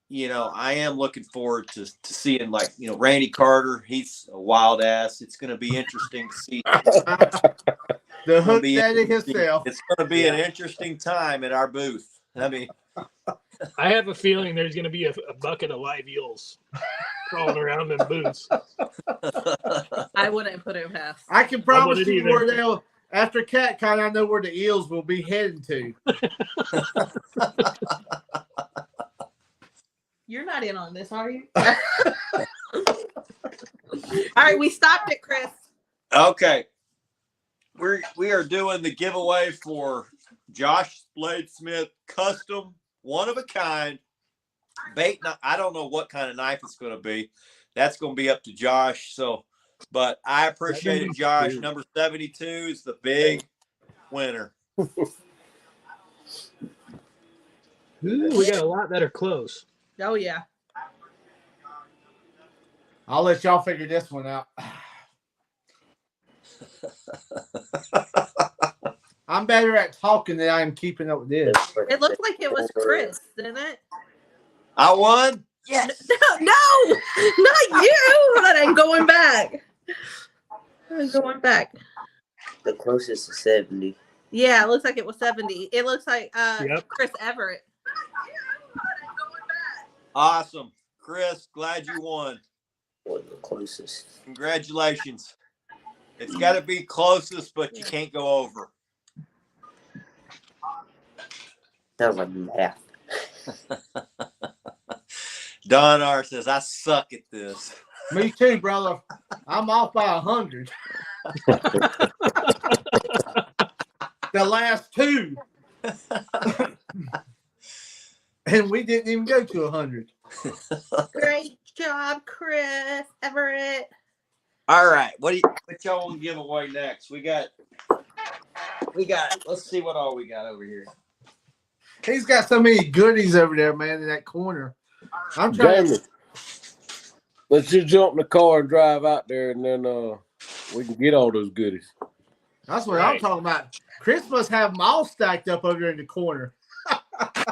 you know, I am looking forward to seeing, like, you know, Randy Carter. He's a wild ass. It's going to be interesting to see. The hook daddy himself. It's going to be an interesting time at our booth. I mean, I have a feeling there's going to be a bucket of live eels crawling around in booths. I wouldn't put him past. I can promise wouldn't you either. where they'll after CatCon, I know where the eels will be heading to. You're not in on this, are you? All right, we stopped it, Chris. okay. We are doing the giveaway for Josh Bladesmith custom, one of a kind bait. I don't know what kind of knife it's going to be. That's going to be up to Josh. So, but I appreciate it, Josh. Number 72 is the big winner. Ooh, we got a lot that are close. Oh, yeah. I'll let y'all figure this one out. I'm better at talking than I am keeping up with this. It looked like it was Chris, didn't it? I won. Yes. No, not you. Hold on, I'm going back. I'm going back. The closest is 70. Yeah, it looks like it was 70. It looks like Yep. Chris Everett. Awesome. Chris, glad you won. Or the closest. Congratulations. It's got to be closest, but you can't go over. That was like math. Don R says, I suck at this. Me too, brother. I'm off by 100. The last two. And we didn't even go to 100. Great job, Chris Everett. All right. What y'all want to give away next? We got, let's see what all we got over here. He's got so many goodies over there, man, in that corner. I'm trying Jamie, let's just jump in the car and drive out there, and then we can get all those goodies. That's what I'm talking about. Chris must have them all stacked up over there in the corner.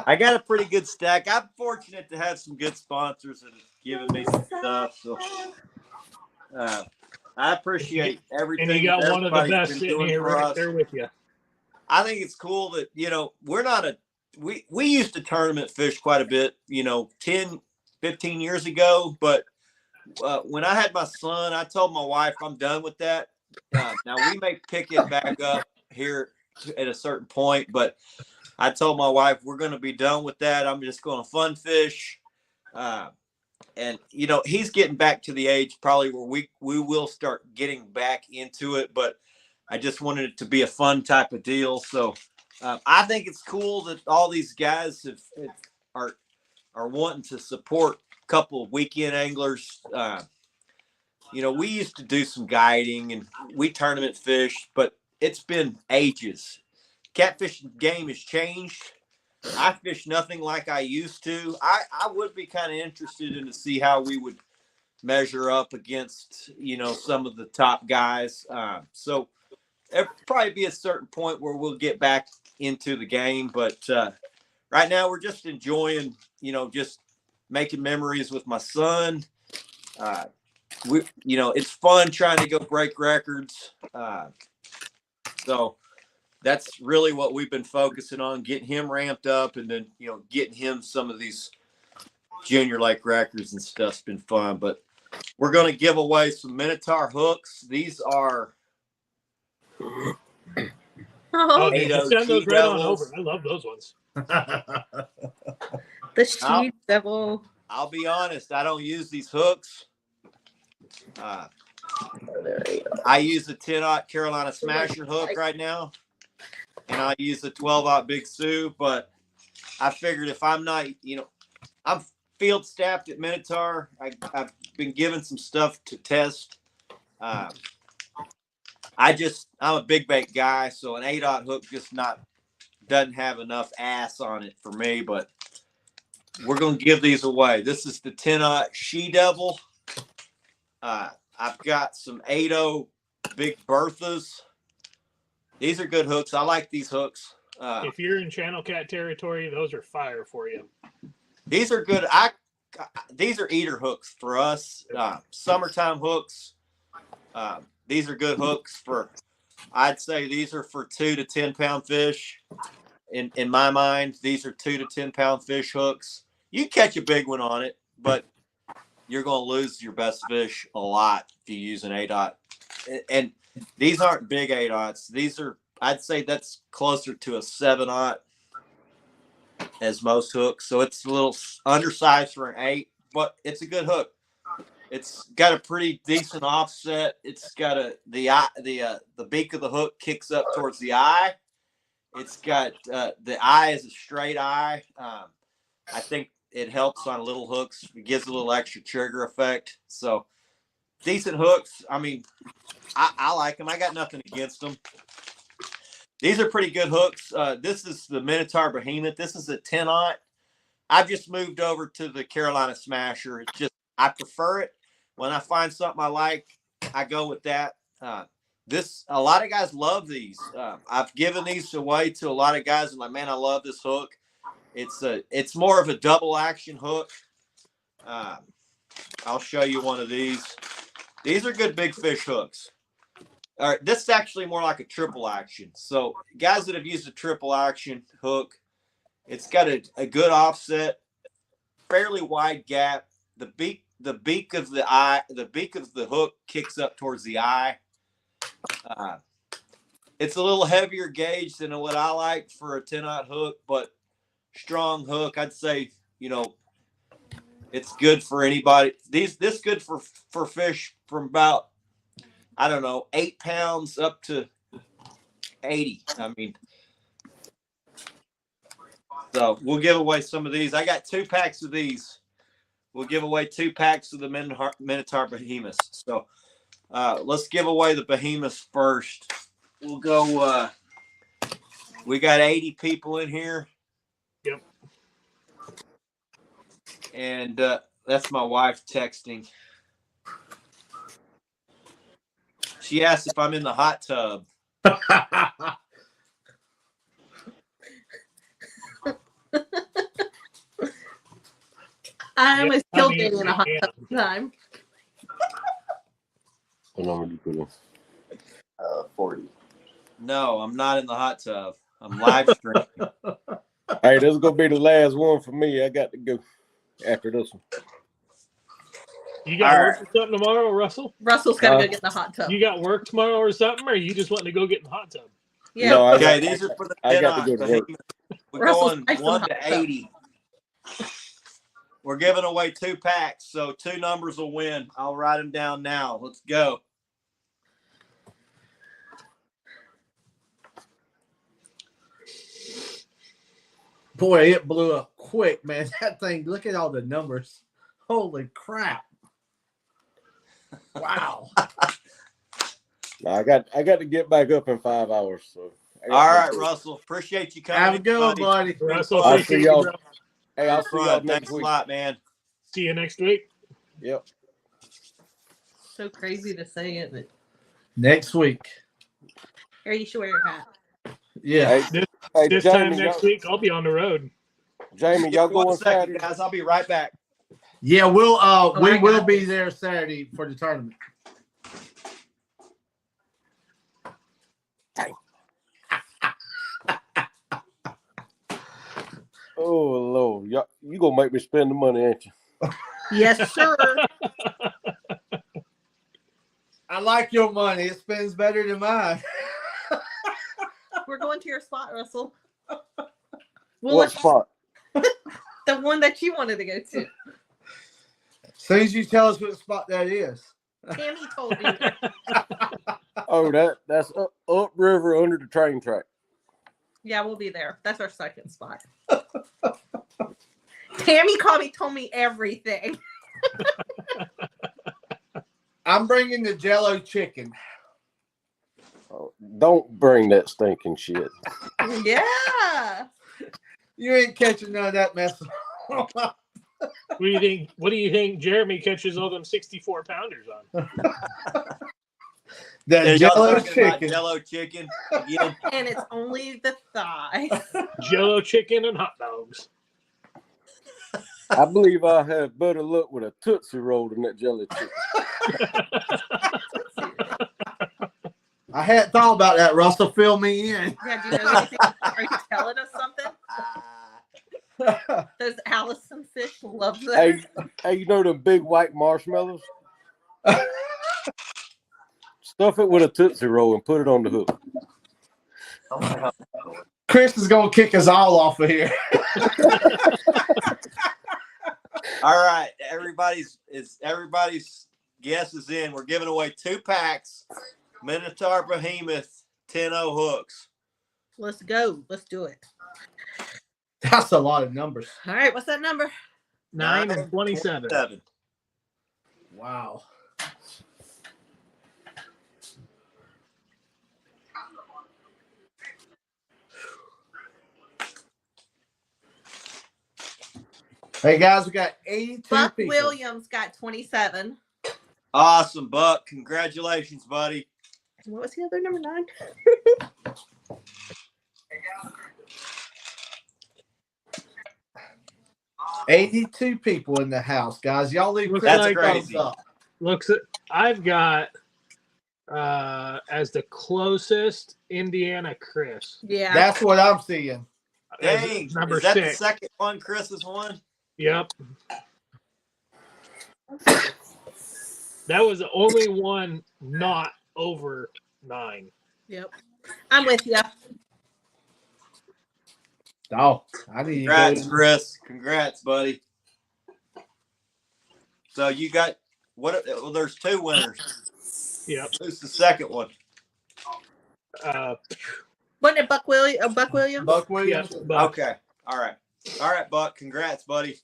I got a pretty good stack. I'm fortunate to have some good sponsors that have given me some stuff. So, I appreciate And everything you got one of the everybody's best been sitting doing here for right us. there with you. I think it's cool that, we're not we used to tournament fish quite a bit, 10, 15 years ago. But when I had my son, I told my wife I'm done with that. Now we may pick it back up here at a certain point, but I told my wife we're going to be done with that. I'm just going to fun fish. And he's getting back to the age probably where we will start getting back into it, but I just wanted it to be a fun type of deal. So I think it's cool that all these guys are wanting to support a couple of weekend anglers. We used to do some guiding and we tournament fish, but it's been ages. Catfishing game has changed. I fish nothing like I used to. I would be kind of interested in to see how we would measure up against, some of the top guys. So there'll probably be a certain point where we'll get back into the game. But right now we're just enjoying, just making memories with my son. It's fun trying to go break records. So that's really what we've been focusing on, getting him ramped up, and then, getting him some of these junior lake records and stuff's been fun. But we're going to give away some Minotaur hooks. These are Oh, Send those right on over. I love those ones. the she devil. I'll be honest, I don't use these hooks. I use the 10-aught Carolina Smasher hook right now, and I use the 12-aught Big Sue. But I figured if I'm not, I'm field staffed at Minotaur. I've been given some stuff to test. I'm a big bait guy, so an 8-aught hook just doesn't have enough ass on it for me. But we're gonna give these away. This is the 10-aught She Devil. I've got some 8-0 Big Berthas. These are good hooks. I like these hooks. If you're in Channel Cat territory, those are fire for you. These are good. These are eater hooks for us. Summertime hooks. These are good hooks I'd say these are for 2 to 10 pound fish. In my mind, these are 2 to 10 pound fish hooks. You catch a big one on it, but you're going to lose your best fish a lot if you use an 8-aught. And these aren't big 8-aughts. These are, I'd say that's closer to a 7-aught as most hooks. So it's a little undersized for an 8, but it's a good hook. It's got a pretty decent offset. It's got the beak of the hook kicks up towards the eye. It's got the eye is a straight eye. I think it helps on little hooks. It gives a little extra trigger effect. So decent hooks. I mean, I like them. I got nothing against them. These are pretty good hooks. This is the Minotaur Behemoth. This is a 10-aught. I've just moved over to the Carolina Smasher. It's just, I prefer it. When I find something I like, I go with that. A lot of guys love these. I've given these away to a lot of guys. And like, man, I love this hook. It's more of a double action hook. I'll show you one of these. These are good big fish hooks. All right, this is actually more like a triple action. So guys that have used a triple action hook, it's got a good offset, fairly wide gap. The beak of the hook kicks up towards the eye. It's a little heavier gauge than what I like for a 10-aught hook, but strong hook. I'd say, it's good for anybody. This good for fish from about, I don't know, 8 pounds up to 80. I mean, so we'll give away some of these. I got 2 packs of these. We'll give away 2 packs of the Minotaur Behemoths. So let's give away the Behemoths first. We'll go. We got 80 people in here. Yep. And that's my wife texting. She asked if I'm in the hot tub. I'm Yeah, still I mean, getting in a hot yeah. tub time. What number do you put in? 40. No, I'm not in the hot tub. I'm live streaming. Hey, this is gonna be the last one for me. I got to go after this one. You got All work or something tomorrow, Russell? Russell's got to go get in the hot tub. You got work tomorrow or something, or are you just wanting to go get in the hot tub? Yeah. No, I Okay, got, these are for the I got to go to work. We're Russell's going nice and 1 hot to tub. 80. We're giving away 2 packs, so 2 numbers will win. I'll write them down now. Let's go. Boy, it blew up quick, man. That thing, look at all the numbers. Holy crap. Wow. I got to get back up in 5 hours. So All right, Russell. Appreciate you coming. Have a good one, buddy. Russell, I'll appreciate see you, y'all. bro. Hey, I'll see y'all Thanks next a week. lot, man. See you next week. Yep. So crazy to say, isn't it? Next week. Here, you should wear your hat. Yeah. Hey, This Jamie, time next week, I'll be on the road. Jamie, y'all Give me 1 going second, Saturday? guys. I'll be right back. Yeah, we I will got be this. there Saturday for the tournament. Oh Lord, y'all, you gonna make me spend the money, ain't you? Yes, sir. I like your money. It spends better than mine. We're going to your spot, Russell. What spot? The one that you wanted to go to. As soon as you tell us what spot that is. Tammy told me. Oh, that's upriver under the train track. Yeah, we'll be there. That's our second spot. Tammy told me everything. I'm bringing the Jello chicken. Oh, don't bring that stinking shit. Yeah. You ain't catching none of that mess. What do you think? What do you think Jeremy catches all them 64 pounders on? That Y'all Jello talking about chicken. Jello chicken again? And it's only the thighs. Jello chicken and hot dogs. I believe I have better luck with a Tootsie Roll than that jelly chicken. I hadn't thought about that, Russell. Fill me in. Yeah, do you know anything? Are you telling us something? Those Allison fish love that. Hey, you know them big white marshmallows? Stuff it with a Tootsie Roll and put it on the hook. Chris is gonna kick us all off of here. All right, everybody's guess is in. We're giving away 2 packs. Minotaur Behemoth 10-0 hooks. Let's go. Let's do it. That's a lot of numbers. All right, what's that number? 9 and 27. Wow. Hey guys, we got 82 Buck people. Williams got 27. Awesome, Buck. Congratulations, buddy. What was the other number 9? 82 people in the house, guys. Y'all leave Looks Chris like- a thumbs crazy. up. Looks at I've got as the closest Indiana Chris. Yeah. That's what I'm seeing. As Dang, number is that 6. the second one Chris has won? Yep. That was the only one not over 9. Yep. I'm with you. Oh, I need to Congrats, go. Chris. Congrats, buddy. So you got what? Well, there's 2 winners. Yep. Who's the second one? Wasn't it Buck Williams? Buck Williams? Buck Williams. Yeah, Buck. Okay. All right, Buck. Congrats, buddy.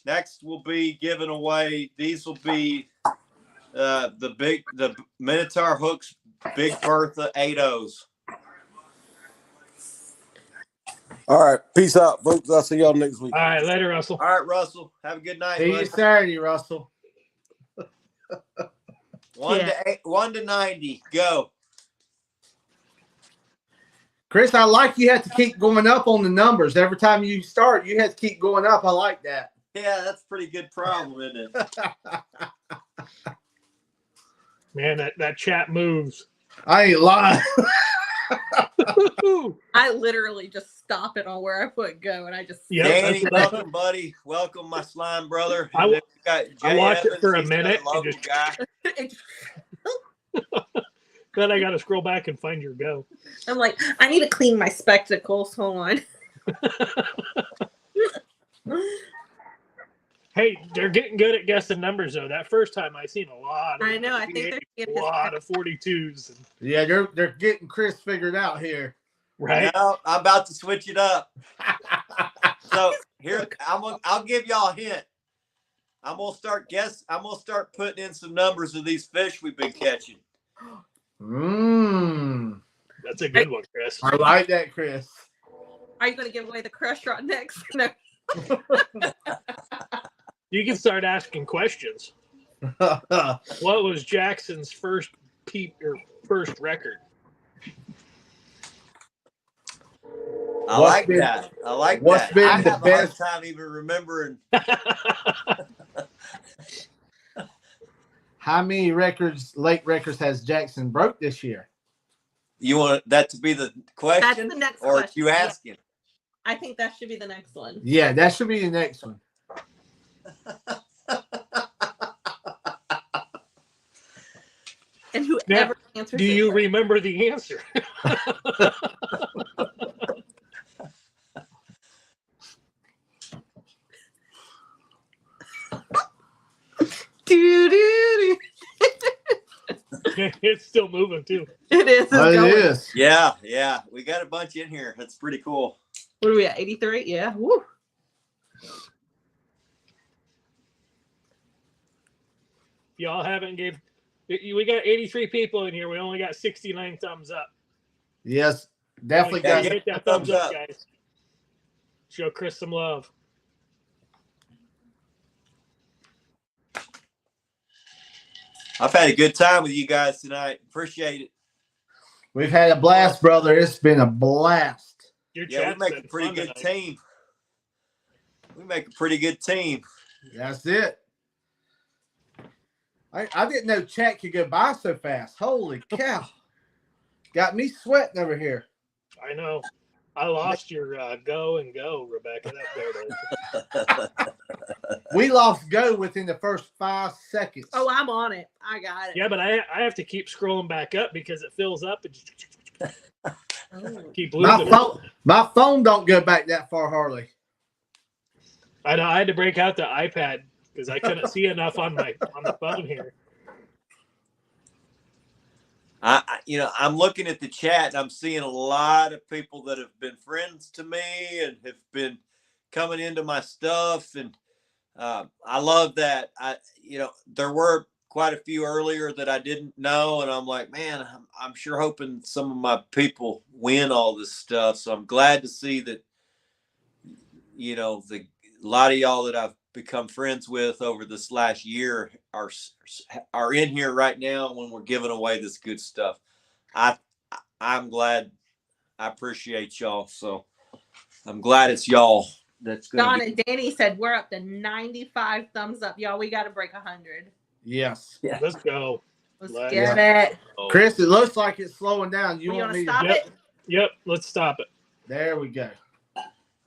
Next, we'll be giving away. These will be the Minotaur hooks, Big Bertha 8-0s. All right, peace out, folks. I'll see y'all next week. All right, later, Russell. All right, Russell. Have a good night. See you Buddy. Saturday, Russell. 1 to 90. Go. Chris, I like you have to keep going up on the numbers. Every time you start, you have to keep going up. I like that. Yeah, that's a pretty good problem, isn't it? Man, that chat moves. I ain't lying. I literally just stop it on where I put go, and I just Yeah, Danny, that's what I- welcome, buddy. Welcome, my slime brother. I- And then we got Jay I watched it Evans. for a He's another minute and local just- guy. Then I got to scroll back and find your go. I'm like, I need to clean my spectacles. Hold on. Hey, they're getting good at guessing numbers though. That first time I seen a lot. Of I know. I think they're getting a lot of 42s. Yeah, they're getting Chris figured out here. Right? Now I'm about to switch it up. So here I'll give y'all a hint. I'm gonna start putting in some numbers of these fish we've been catching. That's a good one, Chris. I like that, Chris. Are you going to give away the crush rod next? No. You can start asking questions. What was Jackson's first record? I What's like been- that. I like what's that. been I the have a hard best- time even remembering. How many lake records has Jackson broke this year? You want that to be the question? That's the next or question. you asking? I think that should be the next one. Yeah, that should be the next one. And whoever answers Do it you first. remember the answer? Doo-doo-doo. It's still moving too. It is. It's Oh, it going. is. Yeah. We got a bunch in here. That's pretty cool. What are we at? 83? Yeah. Woo. Y'all haven't gave. We got 83 people in here. We only got 69 thumbs up. Yes, definitely Yeah, got. Hit that thumbs thumbs up, up. guys. Show Chris some love. I've had a good time with you guys tonight. Appreciate it. We've had a blast, brother. It's been a blast. Your Yeah, we chat's make a been pretty fun good tonight. team. We make a pretty good team. That's it. I didn't know chat could go by so fast. Holy cow. Got me sweating over here. I know. I lost your go, Rebecca. There it is. We lost go within the first 5 seconds. Oh, I'm on it. I got it. Yeah, but I have to keep scrolling back up because it fills up and Oh. keep losing. My phone don't go back that far, Harley. I know. I had to break out the iPad because I couldn't see enough on the phone here. I'm looking at the chat and I'm seeing a lot of people that have been friends to me and have been coming into my stuff. And I love that. There were quite a few earlier that I didn't know. And I'm like, man, I'm sure hoping some of my people win all this stuff. So I'm glad to see that, a lot of y'all that I've become friends with over this last year are in here right now when we're giving away this good stuff. I'm glad. I appreciate y'all. So I'm glad it's y'all that's Don going to and Danny said we're up to 95 thumbs up. Y'all, we got to break 100. Yes. Yeah. Let's go. Let's Let's get it. Chris, it looks like it's slowing down. You You want want me to to stop Yep. it? Yep. Let's stop it. There we go.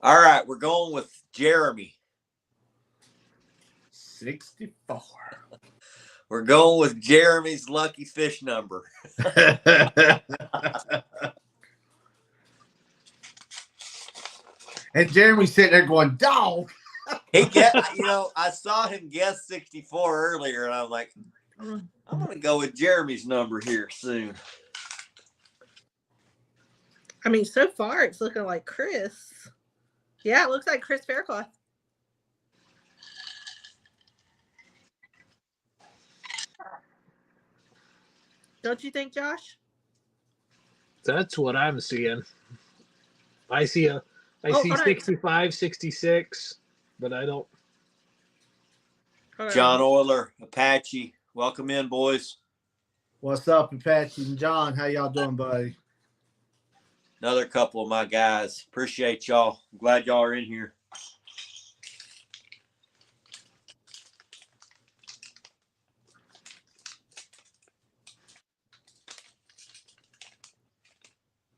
All right, we're going with Jeremy. 64. We're going with Jeremy's lucky fish number. And Jeremy's sitting there going, dog. I saw him guess 64 earlier, and I'm like, I'm going to go with Jeremy's number here soon. I mean, so far it's looking like Chris. Yeah, it looks like Chris Faircloth. Don't you think, Josh? That's what I'm seeing. I see hold on. 65, 66, but I don't. Hold on. John Euler, Apache, welcome in, boys. What's up, Apache and John? How y'all doing, buddy? Another couple of my guys. Appreciate y'all. I'm glad y'all are in here.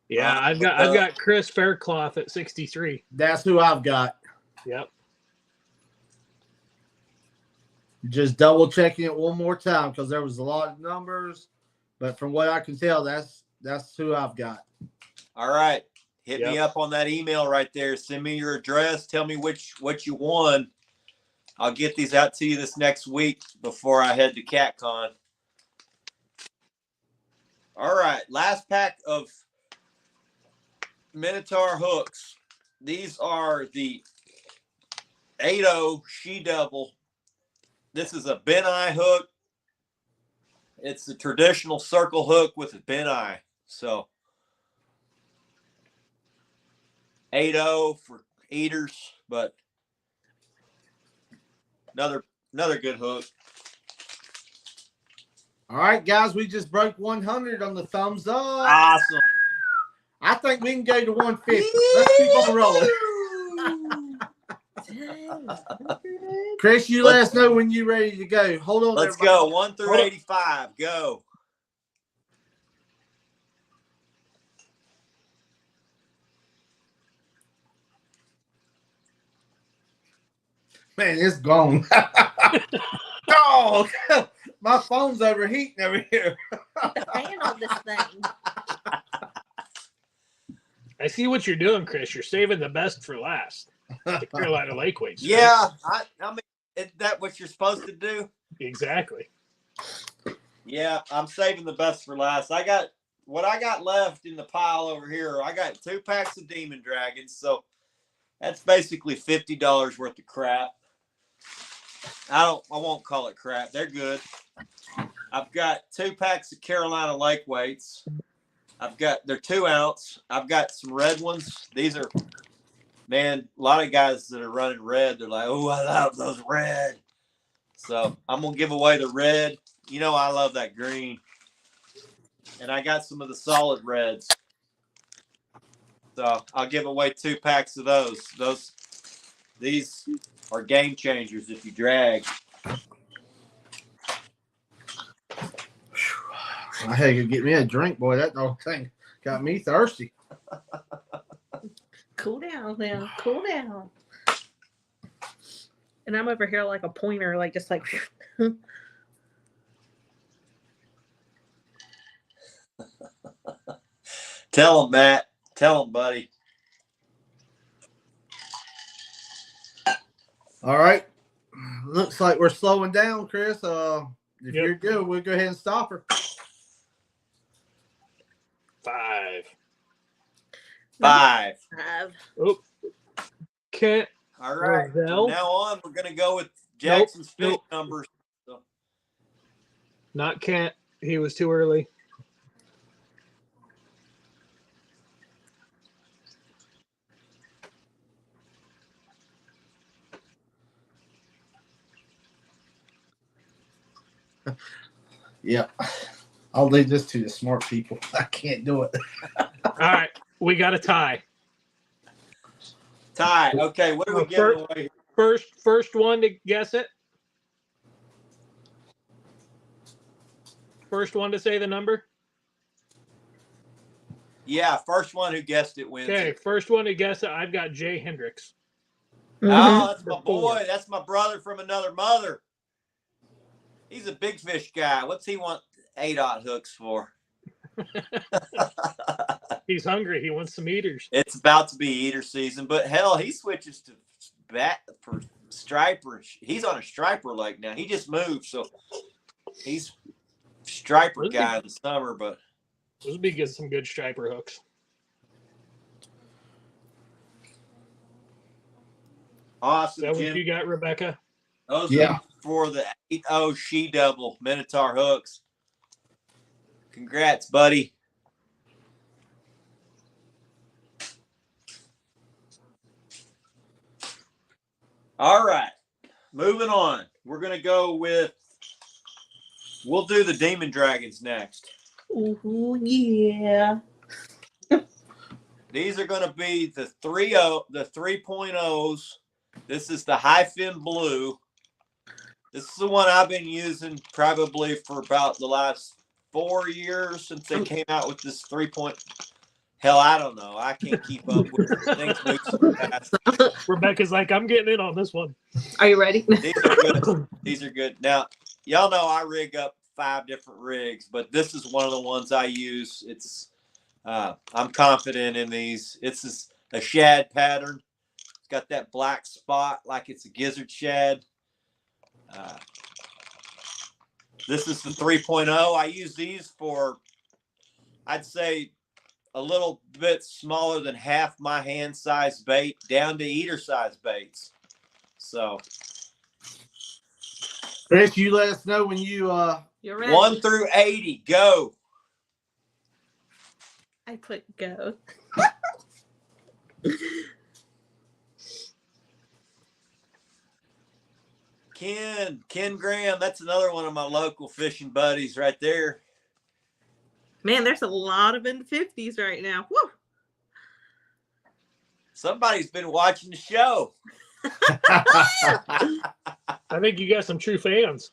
Yeah, I've got Chris Faircloth at 63. That's who I've got. Yep. Just double checking it one more time because there was a lot of numbers, but from what I can tell, that's who I've got. All right. Hit me Yep. up on that email right there. Send me your address. Tell me what you won. I'll get these out to you this next week before I head to CatCon. All right. Last pack of Minotaur hooks. These are the 8.0 she-devil. This is a Ben-eye hook. It's a traditional circle hook with a Ben-eye. So 8.0 for eaters, but another good hook. All right, guys, we just broke 100 on the thumbs up. Awesome. I think we can go to 150. Let's keep on rolling. Chris, you let us know when you're ready to go. Hold on. Let's everybody. go. 1 through 85. Go. Man, it's gone. Dog. My phone's overheating over here. The fan on this thing. I see what you're doing, Chris. You're saving the best for last. The Carolina Lake weights. right? Yeah. I mean, is that what you're supposed to do? Exactly. Yeah, I'm saving the best for last. I got what I got left in the pile over here. I got 2 packs of Demon Dragons, so that's basically $50 worth of crap. I won't call it crap. They're good. I've got 2 packs of Carolina Lake weights. They're 2 ounce. I've got some red ones. These are, man, a lot of guys that are running red, they're like, oh, I love those red. So I'm going to give away the red. You know, I love that green. And I got some of the solid reds. So I'll give away 2 packs of those. These are game changers if you drag. I had to get me a drink, boy. That dog thing got me thirsty. Cool down now. Cool down. And I'm over here like a pointer, like just like. Tell them, Matt. Tell them, buddy. All right. Looks like we're slowing down, Chris. If Yep. you're good, we'll go ahead and stop her. 5. 5. Oh. Kent. All right. Roselle. From now on, we're going to go with Jackson's fish numbers. So, Not Kent. He was too early. Yep. I'll leave this to the smart people. I can't do it. All right. We got a tie. Ty, okay, what are we giving away? First one to guess it. First one to say the number. Yeah, first one who guessed it wins. Okay, first one to guess it. I've got Jay Hendricks. Oh, that's my For 4. boy. That's my brother from another mother. He's a big fish guy. What's he want 8-aught hooks for? He's hungry. He wants some eaters. It's about to be eater season, but hell, he switches to bat for striper. He's on a striper lake now. He just moved, so he's striper guy in the summer. But those would be some good striper hooks. awesome, Is that what Jim. you got, Rebecca? Those Yeah. are for the 8.0 she-devil Minotaur hooks. Congrats, buddy. All right, moving on. We're going to go with, we'll do the Demon Dragons next. Ooh, yeah. These are going to be the 3.0s. This is the high fin blue. This is the one I've been using probably for about the last 4 years since they came out with this 3.0 Hell, I don't know. I can't keep up with things move so fast. Rebecca's like, I'm getting in on this one. Are you ready? These are good. These are good. Now, y'all know I rig up 5 different rigs, but this is one of the ones I use. It's I'm confident in these. It's a shad pattern. It's got that black spot like it's a gizzard shad. This is the 3.0. I use these for, I'd say, a little bit smaller than half my hand size bait down to eater size baits. So, Chris, you let us know when You're ready. 1 through 80, go. I put go. Ken Graham, that's another one of my local fishing buddies right there. Man, there's a lot of in the 50s right now. Woo! Somebody's been watching the show. I think you got some true fans.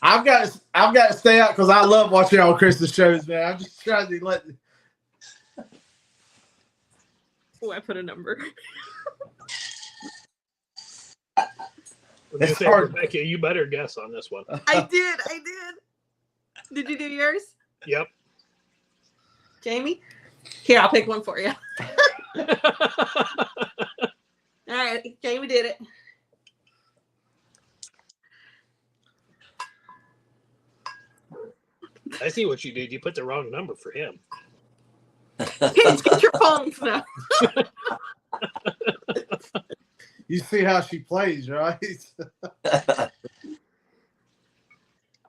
I've got to stay out because I love watching all Chris's shows, man. I'm just trying to let. Oh, I put a number. It's hard. Rebecca, you better guess on this one. I did. Did you do yours? Yep. Jamie? Here, I'll pick one for you. All right, Jamie did it. I see what you did. You put the wrong number for him. Kids, get your phones now. You see how she plays, right?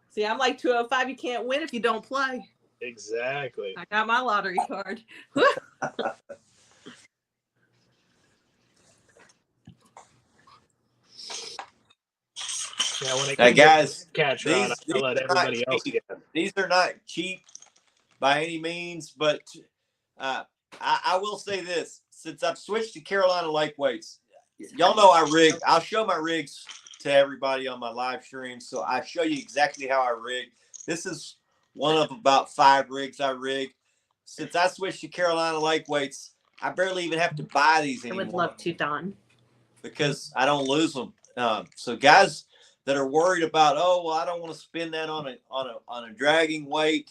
See, I'm like 205. You can't win if you don't play. Exactly. I got my lottery card. Yeah, when it Now, comes guys, to catch rod, I'll let everybody else get it. These are not cheap by any means, but I will say this. Since I've switched to Carolina Lake weights, y'all know I rig. I'll show my rigs to everybody on my live stream. So I show you exactly how I rig. This is one of about 5 rigs I rig. Since I switched to Carolina Lake weights, I barely even have to buy these I anymore. would love to, Don. Because I don't lose them. So guys that are worried about, oh, well, I don't want to spend that on a dragging weight.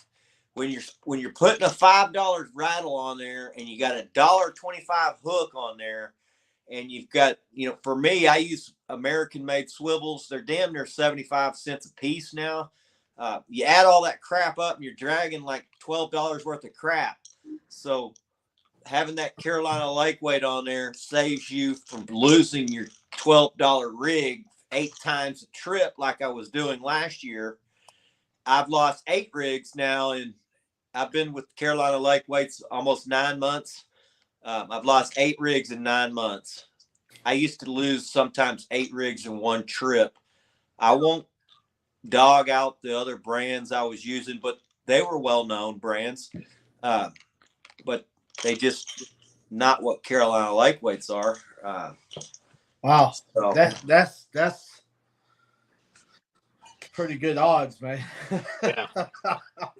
When you're putting a $5 rattle on there and you got a $1.25 hook on there, and you've got, for me, I use American-made swivels. They're damn near 75 cents a piece now. You add all that crap up, and you're dragging like $12 worth of crap. So having that Carolina Lake weight on there saves you from losing your $12 rig 8 times a trip like I was doing last year. I've lost 8 rigs now, and I've been with Carolina Lake weights almost 9 months. I've lost 8 rigs in 9 months. I used to lose sometimes 8 rigs in one trip. I won't dog out the other brands I was using, but they were well-known brands. But they just not what Carolina Lake weights are. Wow, So. that's pretty good odds, man.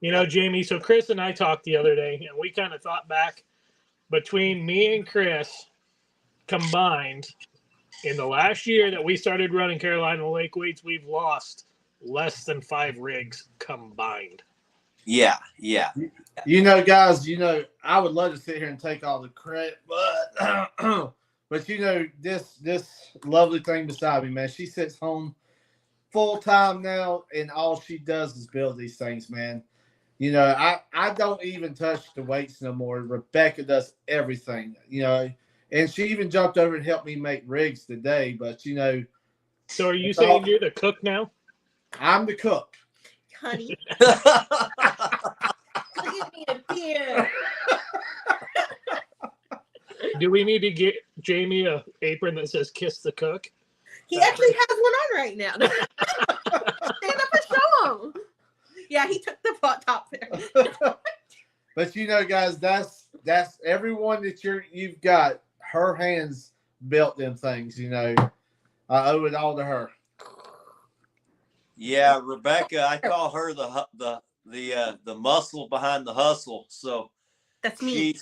Yeah. Jamie, so Chris and I talked the other day, and we kind of thought back between me and Chris combined in the last year that we started running Carolina Lake weights, we've lost less than 5 rigs combined. Yeah. Guys, I would love to sit here and take all the credit, but this lovely thing beside me, man, she sits home full time now, and all she does is build these things, man. I don't even touch the weights no more. Rebecca does everything, and she even jumped over and helped me make rigs today. But so are you saying you're the cook now? I'm the cook, Honey. Give me a beer. Do we need to get Jamie a apron that says "Kiss the Cook"? He actually has one on right now. Stand up and show him. Yeah, he took the top there. But guys, that's everyone that you've got. Her hands built them things. I owe it all to her. Yeah, Rebecca, I call her the muscle behind the hustle. So That's me.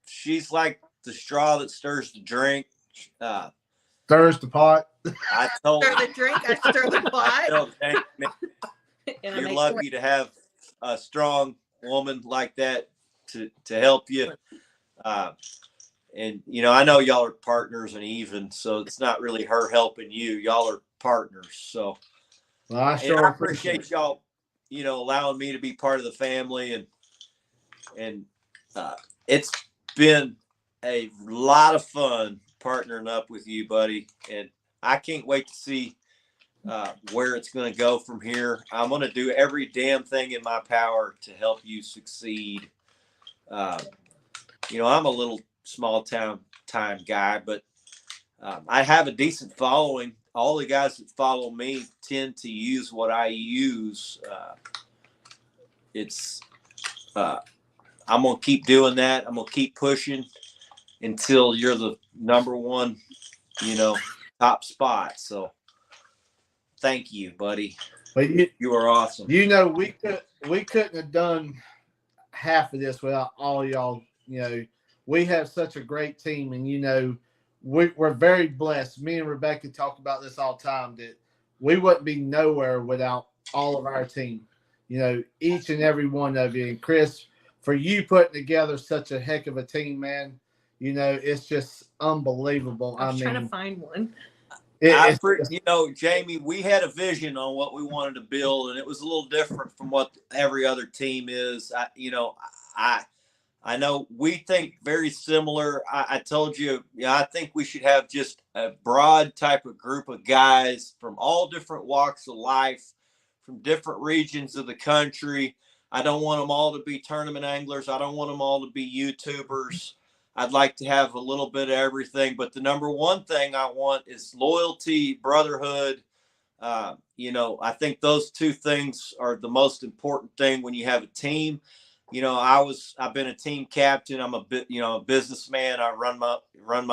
She's like the straw that stirs the drink. Stirs the pot. I told Stir the drink, I stir the I pot. tell Jamie, man, And I you're make lucky to have a strong woman like that to help you. And I know y'all are partners and even, so it's not really her helping you. Y'all are partners. So Well, I and sure I appreciate y'all, allowing me to be part of the family, and it's been a lot of fun partnering up with you, buddy. And I can't wait to see where it's going to go from here. I'm going to do every damn thing in my power to help you succeed. I'm a little small time guy, but I have a decent following. All the guys that follow me tend to use what I use. I'm going to keep doing that. I'm going to keep pushing until you're the number one, top spot. So thank you, buddy. But You are awesome. We couldn't have done half of this without all y'all. We have such a great team, and we're very blessed. Me and Rebecca talk about this all the time, that we wouldn't be nowhere without all of our team. Each and every one of you. And Chris, for you putting together such a heck of a team, man, it's just unbelievable. I was trying to find one. Jamie, we had a vision on what we wanted to build, and it was a little different from what every other team is. I know we think very similar. I told you, I think we should have just a broad type of group of guys from all different walks of life, from different regions of the country. I don't want them all to be tournament anglers. I don't want them all to be YouTubers. I'd like to have a little bit of everything. But the number one thing I want is loyalty, brotherhood. I think those two things are the most important thing when you have a team. I've been a team captain. I'm a businessman. I run my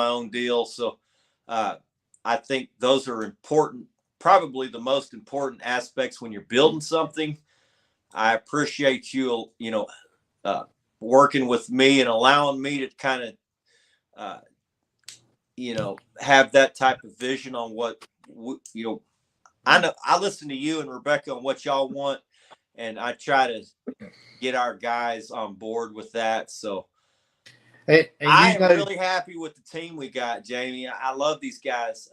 own deal. So I think those are important, probably the most important aspects when you're building something. I appreciate you, working with me and allowing me to kind of, have that type of vision on what, I know I listen to you and Rebecca on what y'all want, and I try to get our guys on board with that. So I am really happy with the team we got, Jamie. I love these guys.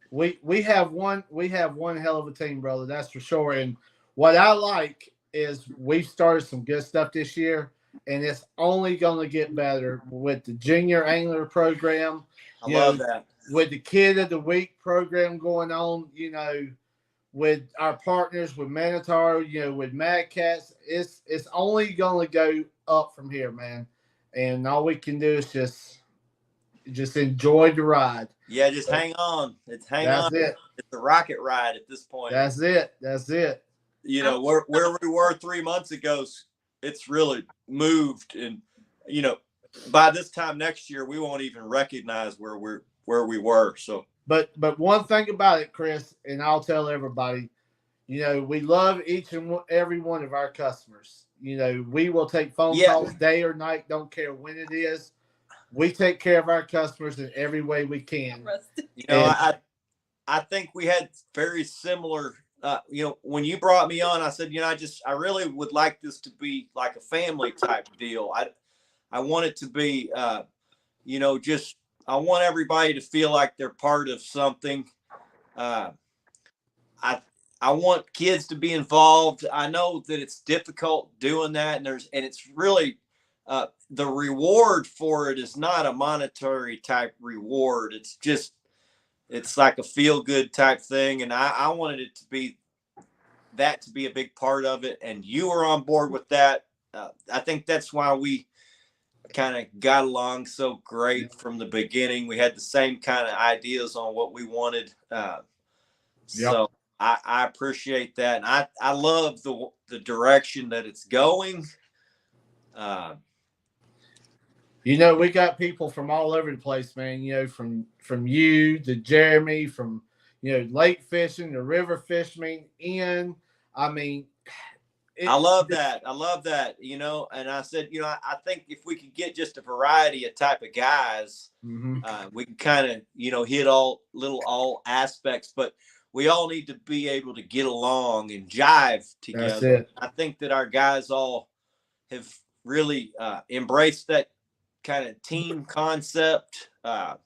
We have one hell of a team, brother. That's for sure. And what I like is we've started some good stuff this year, and it's only going to get better with the junior angler program. I love that. With the Kid of the Week program going on, with our partners, with Manitar, with Mad Cats, it's only going to go up from here, man. And all we can do is just enjoy the ride. Yeah, just hang on. That's it. It's a rocket ride at this point. That's it. Where we were 3 months ago, it's really moved, and by this time next year, we won't even recognize where we were. So, but one thing about it, Chris, and I'll tell everybody, we love each and every one of our customers. We will take phone calls day or night, don't care when it is. We take care of our customers in every way we can. I think we had very similar. When you brought me on, I said, I really would like this to be like a family type deal. I want it to be, I want everybody to feel like they're part of something. I want kids to be involved. I know that it's difficult doing that, and it's really, the reward for it is not a monetary type reward. It's like a feel good type thing. And I wanted it to be a big part of it. And you were on board with that. I think that's why we kind of got along so great from the beginning. We had the same kind of ideas on what we wanted. So I appreciate that. And I love the direction that it's going. We got people from all over the place, man. From you to Jeremy, from lake fishing to river fishing. Ian, I love that. I love that. And I said, I think if we could get just a variety of type of guys, we can kind of, hit all aspects, but we all need to be able to get along and jive together. That's it. I think that our guys all have really embraced that kind of team concept of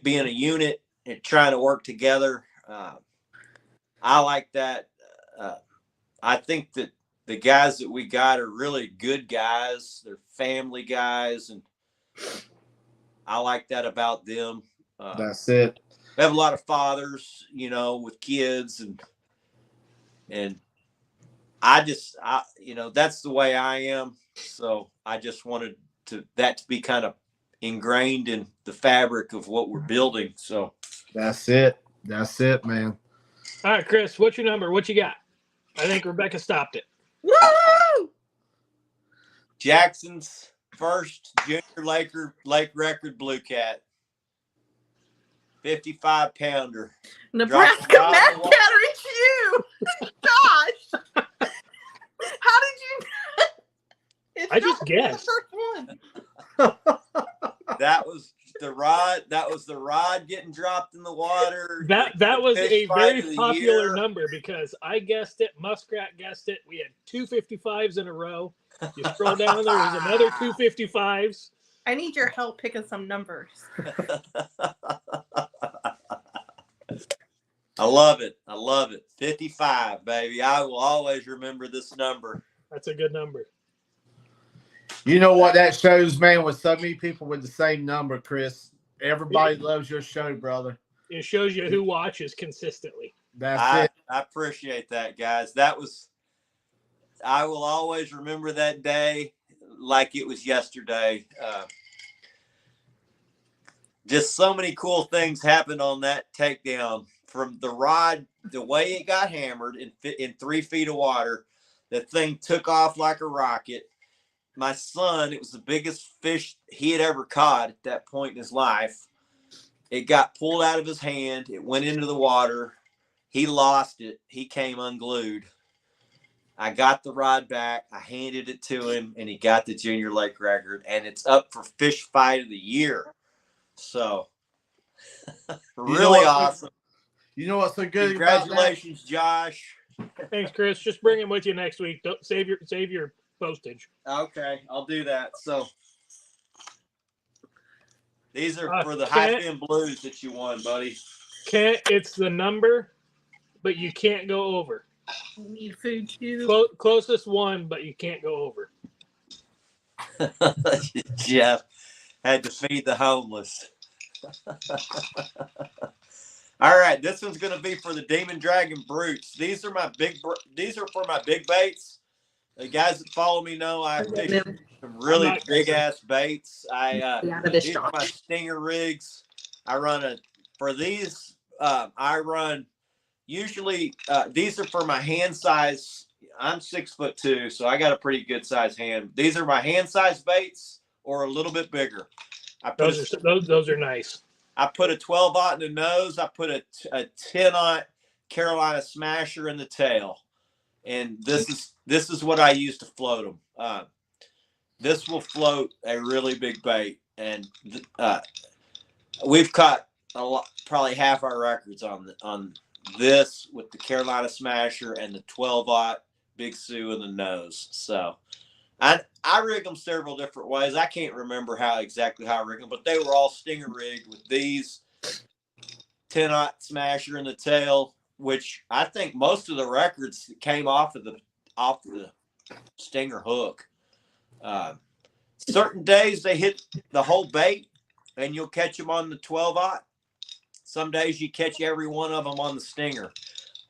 being a unit and trying to work together. I like that. I think that the guys that we got are really good guys. They're family guys, and I like that about them. That's it. We have a lot of fathers, with kids, and that's the way I am. So I just wanted that to be kind of ingrained in the fabric of what we're building. So that's it. That's it, man. All right, Chris, what's your number? What you got? I think Rebecca stopped it. Woo! Jackson's first junior lake record blue cat. 55-pounder. Nebraska Mad Catter, it's you. Gosh. How did you? I just guessed. That was the rod. That was the rod getting dropped in the water. That was a very popular year. number because I guessed it. Muskrat guessed it. We had 255s in a row. You scroll down, there was another 255s. I need your help picking some numbers. I love it. I love it. 55, baby. I will always remember this number. That's a good number. You know what that shows, man, with so many people with the same number, Chris. Everybody loves your show, brother. It shows you who watches consistently. That's it. I appreciate that, guys. I will always remember that day like it was yesterday. Just so many cool things happened on that takedown. From the rod, the way it got hammered in 3 feet of water, the thing took off like a rocket. My son, it was the biggest fish he had ever caught at that point in his life. It got pulled out of his hand. It went into the water. He lost it. He came unglued. I got the rod back. I handed it to him, and he got the junior lake record. And it's up for fish fight of the year. So, really awesome. You know what's so good? Congratulations, Josh. Thanks, Chris. Just bring him with you next week. Don't save your postage. Okay, I'll do that. So these are for the high fin blues that you won, buddy. It's the number, but you can't go over. You need food too. Closest one, but you can't go over. Jeff had to feed the homeless. All right, this one's going to be for the Demon Dragon Brutes. These are for my big baits. The guys that follow me know I fish some really big ass baits. These are my stinger rigs. I run usually these are for my hand size. I'm 6'2", so I got a pretty good size hand. These are my hand size baits or a little bit bigger. Those are nice. I put a 12-aught in the nose. I put a 10-aught Carolina Smasher in the tail, and this is what I use to float them. This will float a really big bait, and we've caught a lot, probably half our records on this with the Carolina Smasher and the 12-aught Big Sue in the nose. So I rig them several different ways. I can't remember exactly how I rig them, but they were all stinger rigged with these 10-aught Smasher in the tail, which I think most of the records came off the stinger hook. Certain days they hit the whole bait, and you'll catch them on the 12-aught. Some days you catch every one of them on the stinger.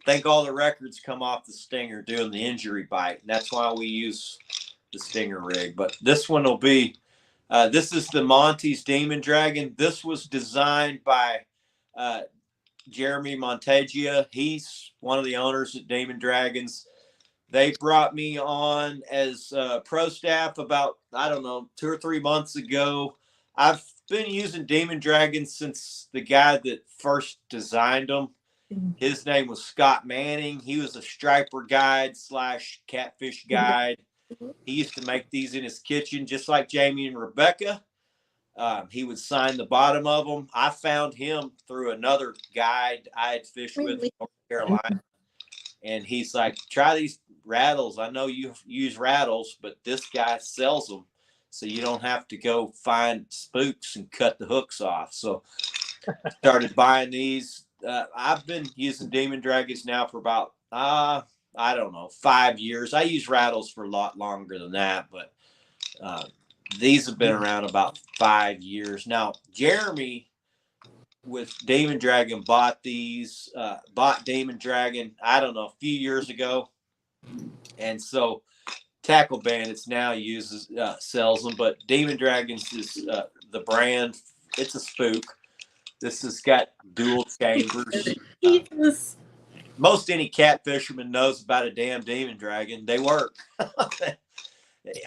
I think all the records come off the stinger doing the injury bite, and that's why we use the stinger rig. But this one will be this is the Monty's Demon Dragon. This was designed by Jeremy Montegia. He's one of the owners at Demon Dragons. They brought me on as pro staff about 2 or 3 months ago. I've been using Demon Dragons since the guy that first designed them. His name was Scott Manning. He was a striper guide / catfish guide. He used to make these in his kitchen, just like Jamie and Rebecca. He would sign the bottom of them. I found him through another guide I had fished with in North Carolina. And he's like, try these rattles. I know you use rattles, but this guy sells them. So you don't have to go find spooks and cut the hooks off. So started buying these. I've been using Demon Dragons now for about, I don't know, 5 years. I use rattles for a lot longer than that, but these have been around about 5 years. Now, Jeremy with Demon Dragon bought Demon Dragon, I don't know, a few years ago. And so Tackle Bandits now sells them, but Demon Dragons is the brand. It's a spook. This has got dual chambers. Most any cat fisherman knows about a damn Demon Dragon. They work.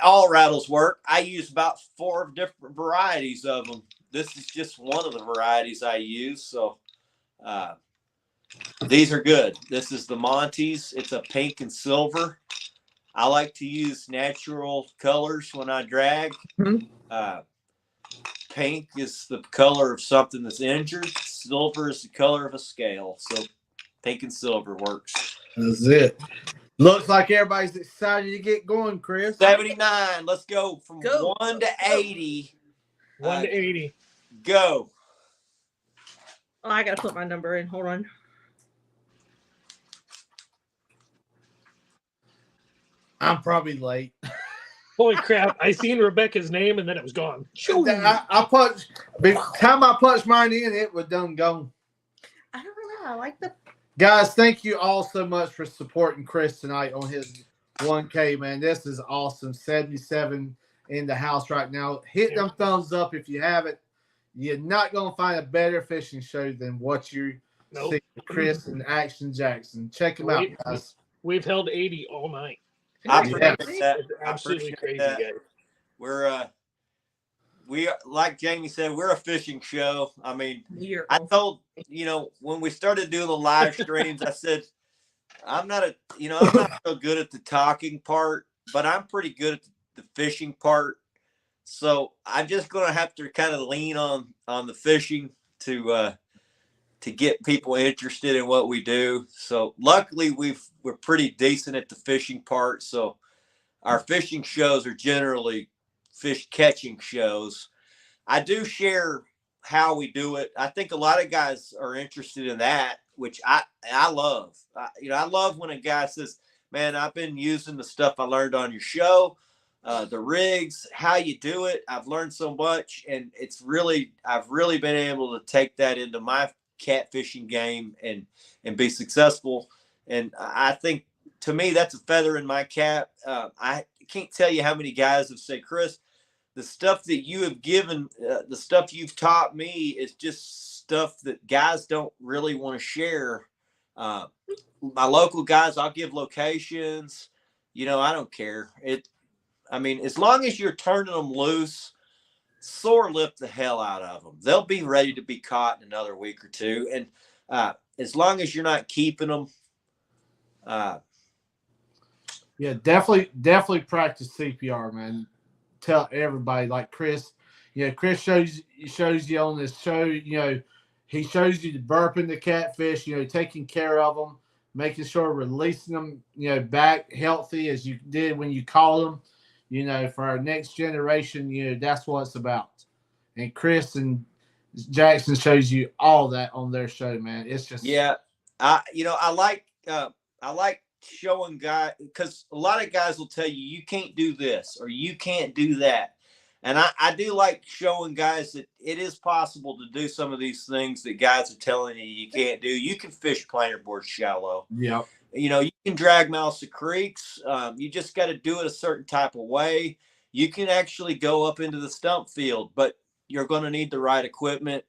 All rattles work. I use about 4 different varieties of them. This is just one of the varieties I use. So these are good. This is the Monty's. It's a pink and silver. I like to use natural colors when I drag. Pink is the color of something that's injured. Silver is the color of a scale. So pink and silver works. That's it. Looks like everybody's excited to get going, Chris. 79. Let's go from 1 to 80. 1 to 80. Go. Oh, I gotta put my number in. Hold on. I'm probably late. Holy crap. I seen Rebecca's name and then it was gone. I punched. By the time I punched mine in, it was done gone. I don't know. I like the. Guys, thank you all so much for supporting Chris tonight on his 1K, man. This is awesome. 77 in the house right now. Hit them thumbs up if you haven't. You're not going to find a better fishing show than what you see with Chris and Action Jackson. Check him out, guys. We've held 80 all night. I appreciate that. It's absolutely crazy, that. guys. We like Jamie said, we're a fishing show. I mean, I told, when we started doing the live streams, I said, I'm not so good at the talking part, but I'm pretty good at the fishing part. So I'm just going to have to kind of lean on the fishing to get people interested in what we do. So luckily we're pretty decent at the fishing part. So our fishing shows are generally fish catching shows. I do share how we do it. I think a lot of guys are interested in that, which I love. I love when a guy says, man, I've been using the stuff I learned on your show, the rigs, how you do it. I've learned so much, and I've really been able to take that into my catfishing game and be successful. And I think, to me, that's a feather in my cap. I can't tell you how many guys have said, Chris, the stuff that you have given, the stuff you've taught me is just stuff that guys don't really want to share. My local guys, I'll give locations. I don't care. As long as you're turning them loose, sore lip the hell out of them. They'll be ready to be caught in another week or two. And as long as you're not keeping them. Yeah, definitely practice CPR, man. Tell everybody, like Chris. Chris shows you on this show. He shows you the burping the catfish. Taking care of them, making sure releasing them. Back healthy as you did when you caught them. For our next generation, that's what it's about. And Chris and Jackson shows you all that on their show, man. It's just I like showing guys, because a lot of guys will tell you can't do this or you can't do that, and I do like showing guys that it is possible to do some of these things that guys are telling you can't do. You can fish planer boards shallow. Yeah. You can drag mouths of creeks. You just got to do it a certain type of way. You can actually go up into the stump field, but you're going to need the right equipment.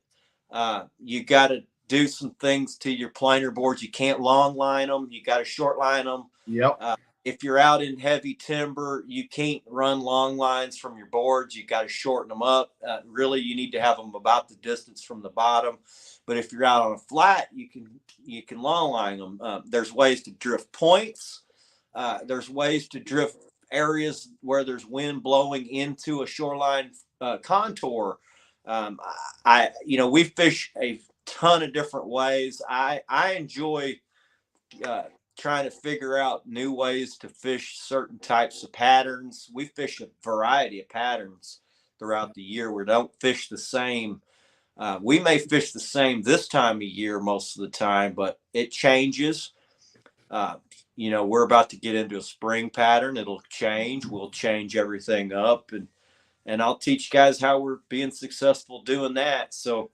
You got to do some things to your planer boards. You can't long line them. You got to short line them. Yep. if you're out in heavy timber, you can't run long lines from your boards. You got to shorten them up. Really, you need to have them about the distance from the bottom. But if you're out on a flat, you can long line them. There's ways to drift points. There's ways to drift areas where there's wind blowing into a shoreline contour. We fish a ton of different ways. I enjoy trying to figure out new ways to fish certain types of patterns. We fish a variety of patterns throughout the year. We don't fish the same. We may fish the same this time of year most of the time, but it changes. We're about to get into a spring pattern. It'll change. We'll change everything up, and I'll teach guys how we're being successful doing that. So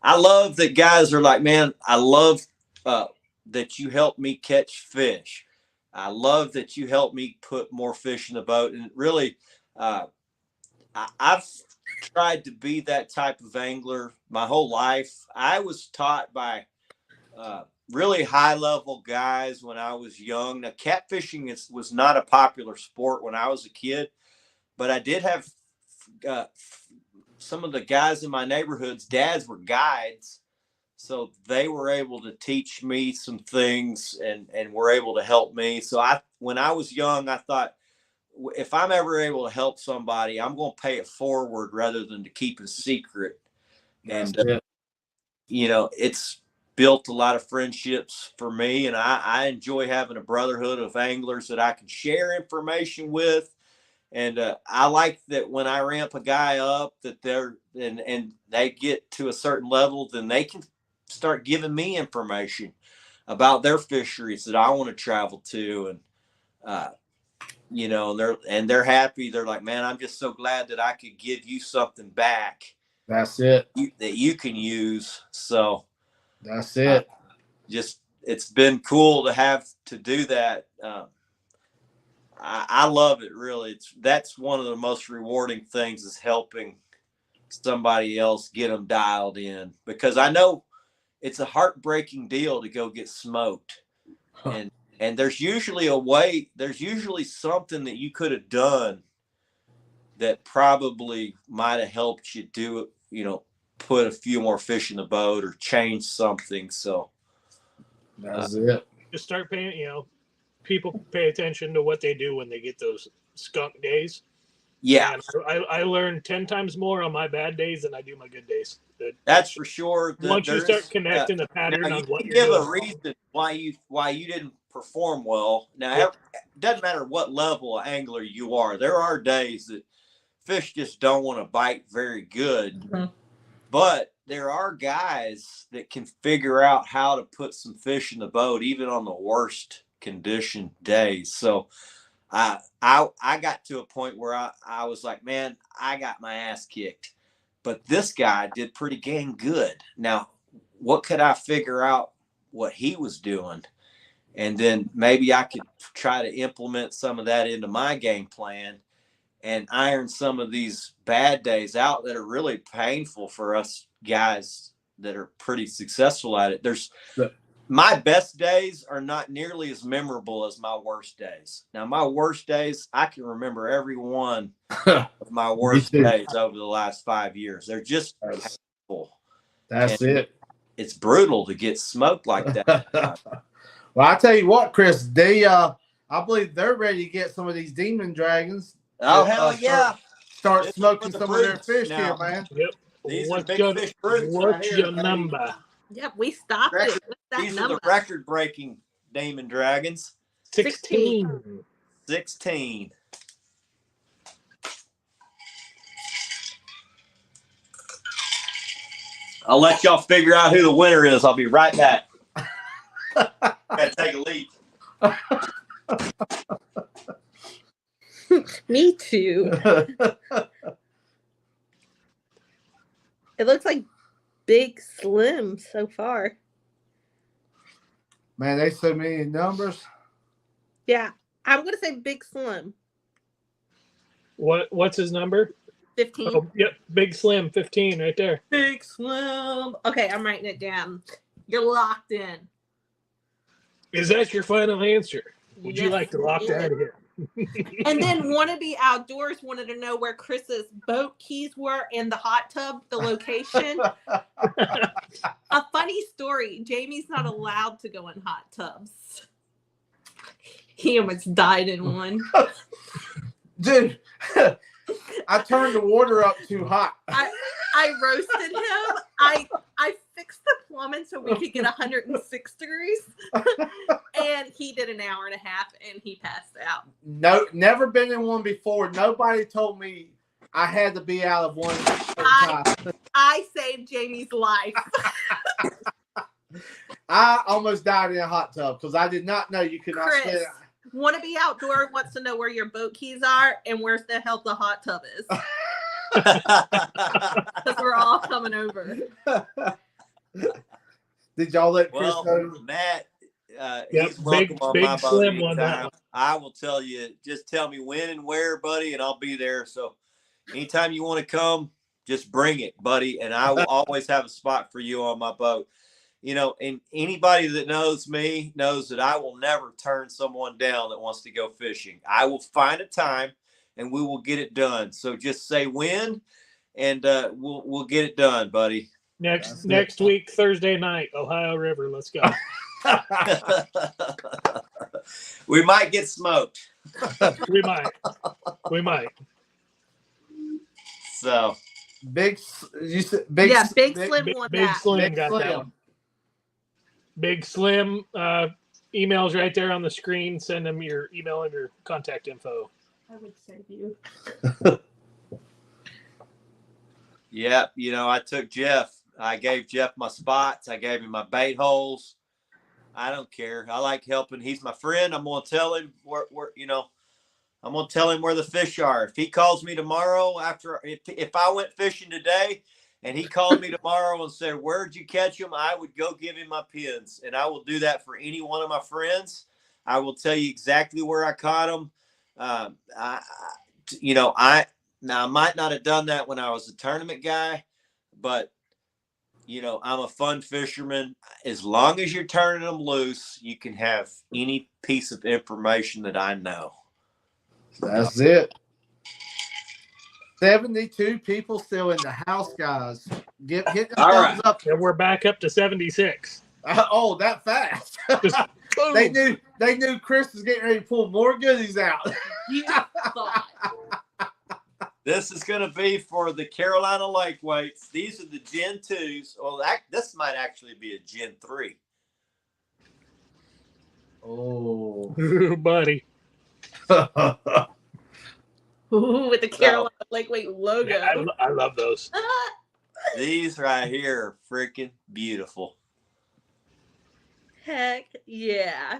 I love that guys are like, man, I love that you help me catch fish. I love that you help me put more fish in the boat. And really, I've tried to be that type of angler my whole life. I was taught by really high level guys when I was young. Now, catfishing was not a popular sport when I was a kid, but I did have some of the guys in my neighborhood's dads were guides. So they were able to teach me some things and were able to help me. So when I was young, I thought, if I'm ever able to help somebody, I'm going to pay it forward rather than to keep it a secret. And, it's built a lot of friendships for me. And I enjoy having a brotherhood of anglers that I can share information with. And I like that when I ramp a guy up that and they get to a certain level, then they can start giving me information about their fisheries that I want to travel to. And, they're happy. They're like, man, I'm just so glad that I could give you something back. That's it. That you can use. So that's it. It's been cool to have to do that. I love it. Really. That's one of the most rewarding things is helping somebody else get them dialed in, because I know it's a heartbreaking deal to go get smoked. And there's usually there's usually something that you could have done that probably might have helped you do it, put a few more fish in the boat or change something. So that's it. Just start paying, people pay attention to what they do when they get those skunk days. Yeah. And I learn 10 times more on my bad days than I do my good days. That's for sure. Once you start connecting the pattern on what you're doing. Give a reason why you didn't perform well. Now, it doesn't matter what level of angler you are. There are days that fish just don't want to bite very good. Mm-hmm. But there are guys that can figure out how to put some fish in the boat, even on the worst condition days. So I got to a point where I was like, man, I got my ass kicked, but this guy did pretty dang good. Now, what could I figure out what he was doing? And then maybe I could try to implement some of that into my game plan and iron some of these bad days out that are really painful for us guys that are pretty successful at it. My best days are not nearly as memorable as my worst days. Now, my worst days, I can remember every one of my worst days over the last 5 years. They're just painful. That's it. It's brutal to get smoked like that. Well, I tell you what, Chris, I believe they're ready to get some of these demon dragons. Oh, hell yeah. Start smoking some of their fish here, man. Yep. These what's are big your, fish brutes what's your number? Yep, we stopped it. What's that These number? are the record-breaking demon dragons. 16. 16. I'll let y'all figure out who the winner is. I'll be right back. Gotta take a leak. Me too. It looks like Big Slim so far. Man, they so many numbers. Yeah, I'm gonna say Big Slim. What's his number? 15. Oh, yep, Big Slim, 15 right there. Big Slim. Okay, I'm writing it down. You're locked in. Is that your final answer? Would you like to opt out of here? And then Wannabe Outdoors wanted to know where Chris's boat keys were in the hot tub, the location. A funny story. Jamie's not allowed to go in hot tubs. He almost died in one. Dude, I turned the water up too hot. I roasted him. I fixed the plumbing so we could get 106 degrees. And he did an hour and a half and he passed out. No, never been in one before. Nobody told me I had to be out of one. I saved Jamie's life. I almost died in a hot tub because I did not know you could not Chris, spend. Wannabe Outdoor wants to know where your boat keys are and where the hell the hot tub is. Because we're all coming over. Did y'all let Chris know? Matt, he's welcome on my boat slim one. anytime. I will tell you, just tell me when and where, buddy, and I'll be there. So anytime you want to come, just bring it, buddy, and I will always have a spot for you on my boat. You know, and anybody that knows me knows that I will never turn someone down that wants to go fishing. I will find a time and we will get it done. So just say when, and we'll get it done, buddy. Next week, Thursday night, Ohio River. Let's go. We might get smoked. We might. So big slim want big that. Slim got that one. Big Slim, emails right there on the screen. Send them your email and your contact info. I would save you. Yeah, you know, I took Jeff. I gave Jeff my spots. I gave him my bait holes. I don't care. I like helping. He's my friend. I'm gonna tell him where I'm gonna tell him where the fish are. If he calls me tomorrow if I went fishing today and he called me tomorrow and said, "Where'd you catch them?" I would go give him my pins, and I will do that for any one of my friends. I will tell you exactly where I caught them. I might not have done that when I was a tournament guy, but you know, I'm a fun fisherman. As long as you're turning them loose, you can have any piece of information that I know. That's it. 72 people still in the house, guys. Get the thumbs up. And we're back up to 76. Oh, that fast. They knew Chris was getting ready to pull more goodies out. You thought. This is going to be for the Carolina Lake weights. These are the Gen 2s. Well, this might actually be a Gen 3. Oh, buddy. Ooh, with the Carolina Lakeweight logo. Yeah, I love those. These right here are freaking beautiful. Heck yeah.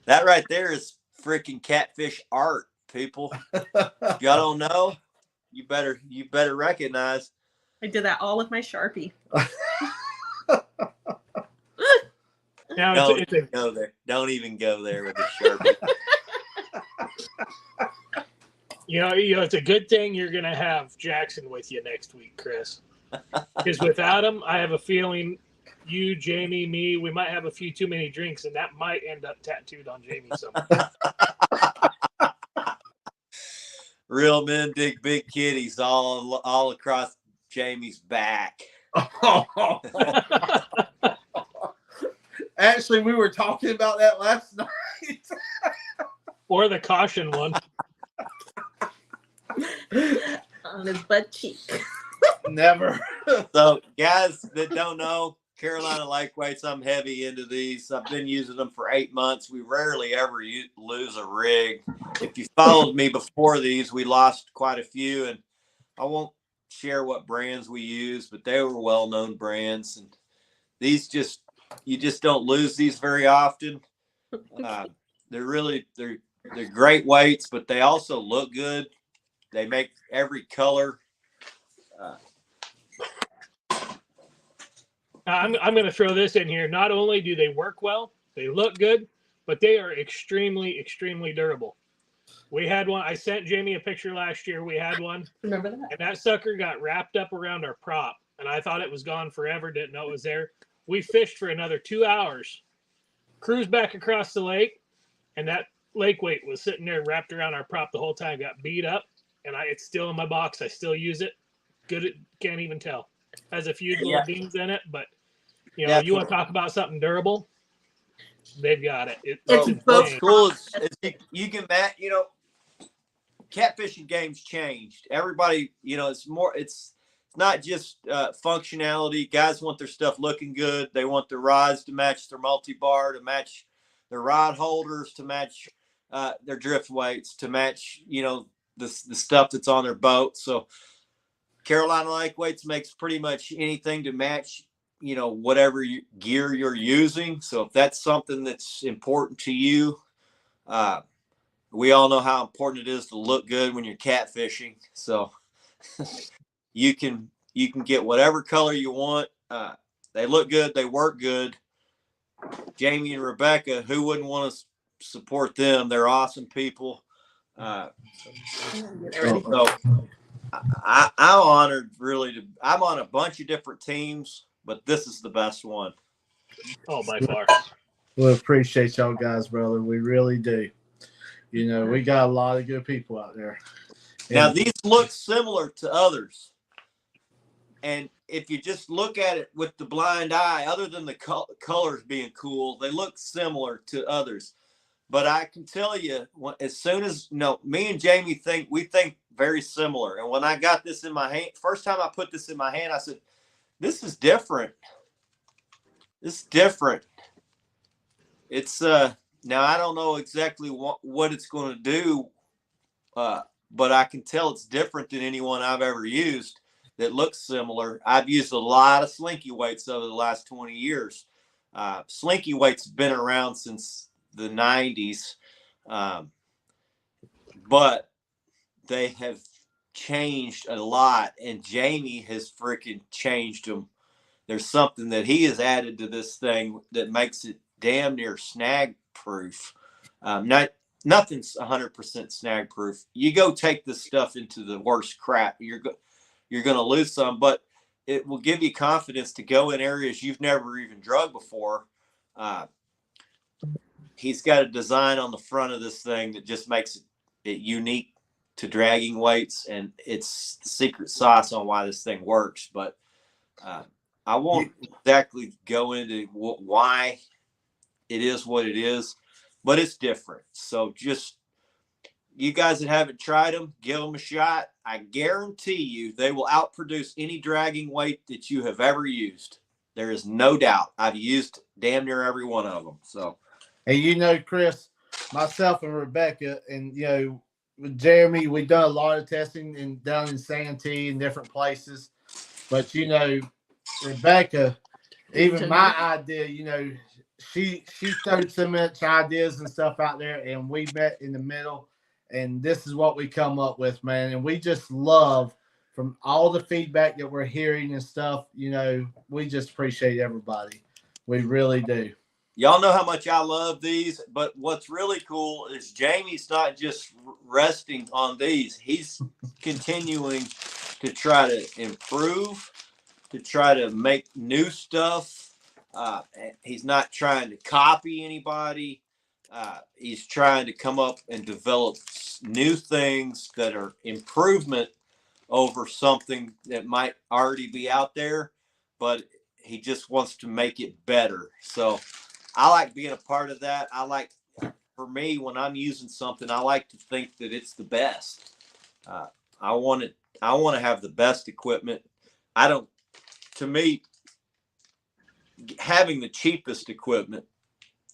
That right there is freaking catfish art, people. If y'all don't know, you better recognize. I did that all with my Sharpie. Now Don't even go there. Don't even go there with the Sharpie. You know, it's a good thing you're going to have Jackson with you next week, Chris. Because without him, I have a feeling you, Jamie, me, we might have a few too many drinks, and that might end up tattooed on Jamie somewhere. Real men dig big kitties all across Jamie's back. Actually, we were talking about that last night. Or the caution one. On his butt cheek. Never. So, guys that don't know, Carolina Lakeweights, I'm heavy into these. I've been using them for 8 months. We rarely ever lose a rig. If you followed me before these, we lost quite a few, and I won't share what brands we use, but they were well-known brands. And these you just don't lose these very often. They're great weights, but they also look good. They make every color. I'm going to throw this in here. Not only do they work well, they look good, but they are extremely, extremely durable. We had one. I sent Jamie a picture last year. We had one. Remember that? And that sucker got wrapped up around our prop. And I thought it was gone forever. Didn't know it was there. We fished for another 2 hours. Cruised back across the lake. and that lake weight was sitting there wrapped around our prop the whole time. Got beat up, and it's still in my box. I still use it. Good, can't even tell. Has a few little dings in it, but you know, you want to talk about something durable? They've got it. It's What's both. cool is you can match. You know, catfishing games changed. Everybody, you know, it's not just functionality. Guys want their stuff looking good. They want their rods to match their multi-bar, to match their rod holders, to match their drift weights, to match, you know, the stuff that's on their boat. So Carolina Lake Weights makes pretty much anything to match, you know, whatever gear you're using. So if that's something that's important to you, we all know how important it is to look good when you're catfishing. So you can get whatever color you want. They look good. They work good. Jamie and Rebecca, who wouldn't want to support them? They're awesome people. So I'm honored, really. I'm on a bunch of different teams, but this is the best one. Oh, by far. We appreciate y'all guys, brother. We really do. You know, we got a lot of good people out there. Now, these look similar to others. And if you just look at it with the blind eye, other than the colors being cool, they look similar to others. But I can tell you, as soon as, me and Jamie think very similar. And when I got this in my hand, first time I put this in my hand, I said, this is different. This is different. It's, now I don't know exactly what it's going to do, but I can tell it's different than anyone I've ever used that looks similar. I've used a lot of slinky weights over the last 20 years. Slinky weights have been around since the 90s, but they have changed a lot, and Jamie has freaking changed them. There's something that he has added to this thing that makes it damn near snag proof. Nothing's 100% snag proof. You go take this stuff into the worst crap, you're going to lose some, but it will give you confidence to go in areas you've never even drug before. He's got a design on the front of this thing that just makes it unique to dragging weights, and it's the secret sauce on why this thing works. But I won't exactly go into why it is what it is, but it's different. So just, you guys that haven't tried them, give them a shot. I guarantee you they will outproduce any dragging weight that you have ever used. There is no doubt. I've used damn near every one of them. So, and you know, Chris, myself and Rebecca, and you know, with Jeremy, we've done a lot of testing down in Santee and different places. But you know, Rebecca, even my idea, you know, she threw so much ideas and stuff out there, and we met in the middle. And this is what we come up with, man. And we just love, from all the feedback that we're hearing and stuff, you know, we just appreciate everybody. We really do. Y'all know how much I love these, but what's really cool is Jamie's not just resting on these. He's continuing to try to improve, to try to make new stuff. He's not trying to copy anybody. He's trying to come up and develop new things that are improvement over something that might already be out there, but he just wants to make it better. So I like being a part of that. For me, when I'm using something, I like to think that it's the best. I want to have the best equipment. To me, having the cheapest equipment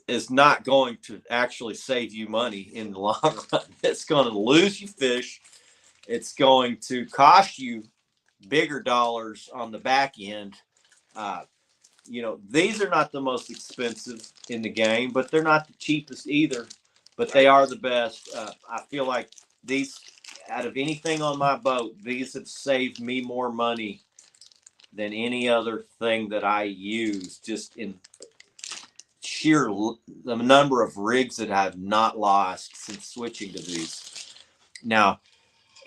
is not going to actually save you money in the long run. It's going to lose you fish. It's going to cost you bigger dollars on the back end. You know, these are not the most expensive in the game, but they're not the cheapest either, but they are the best. I feel like these, out of anything on my boat, these have saved me more money than any other thing that I use, just in sheer the number of rigs that I've not lost since switching to these. Now,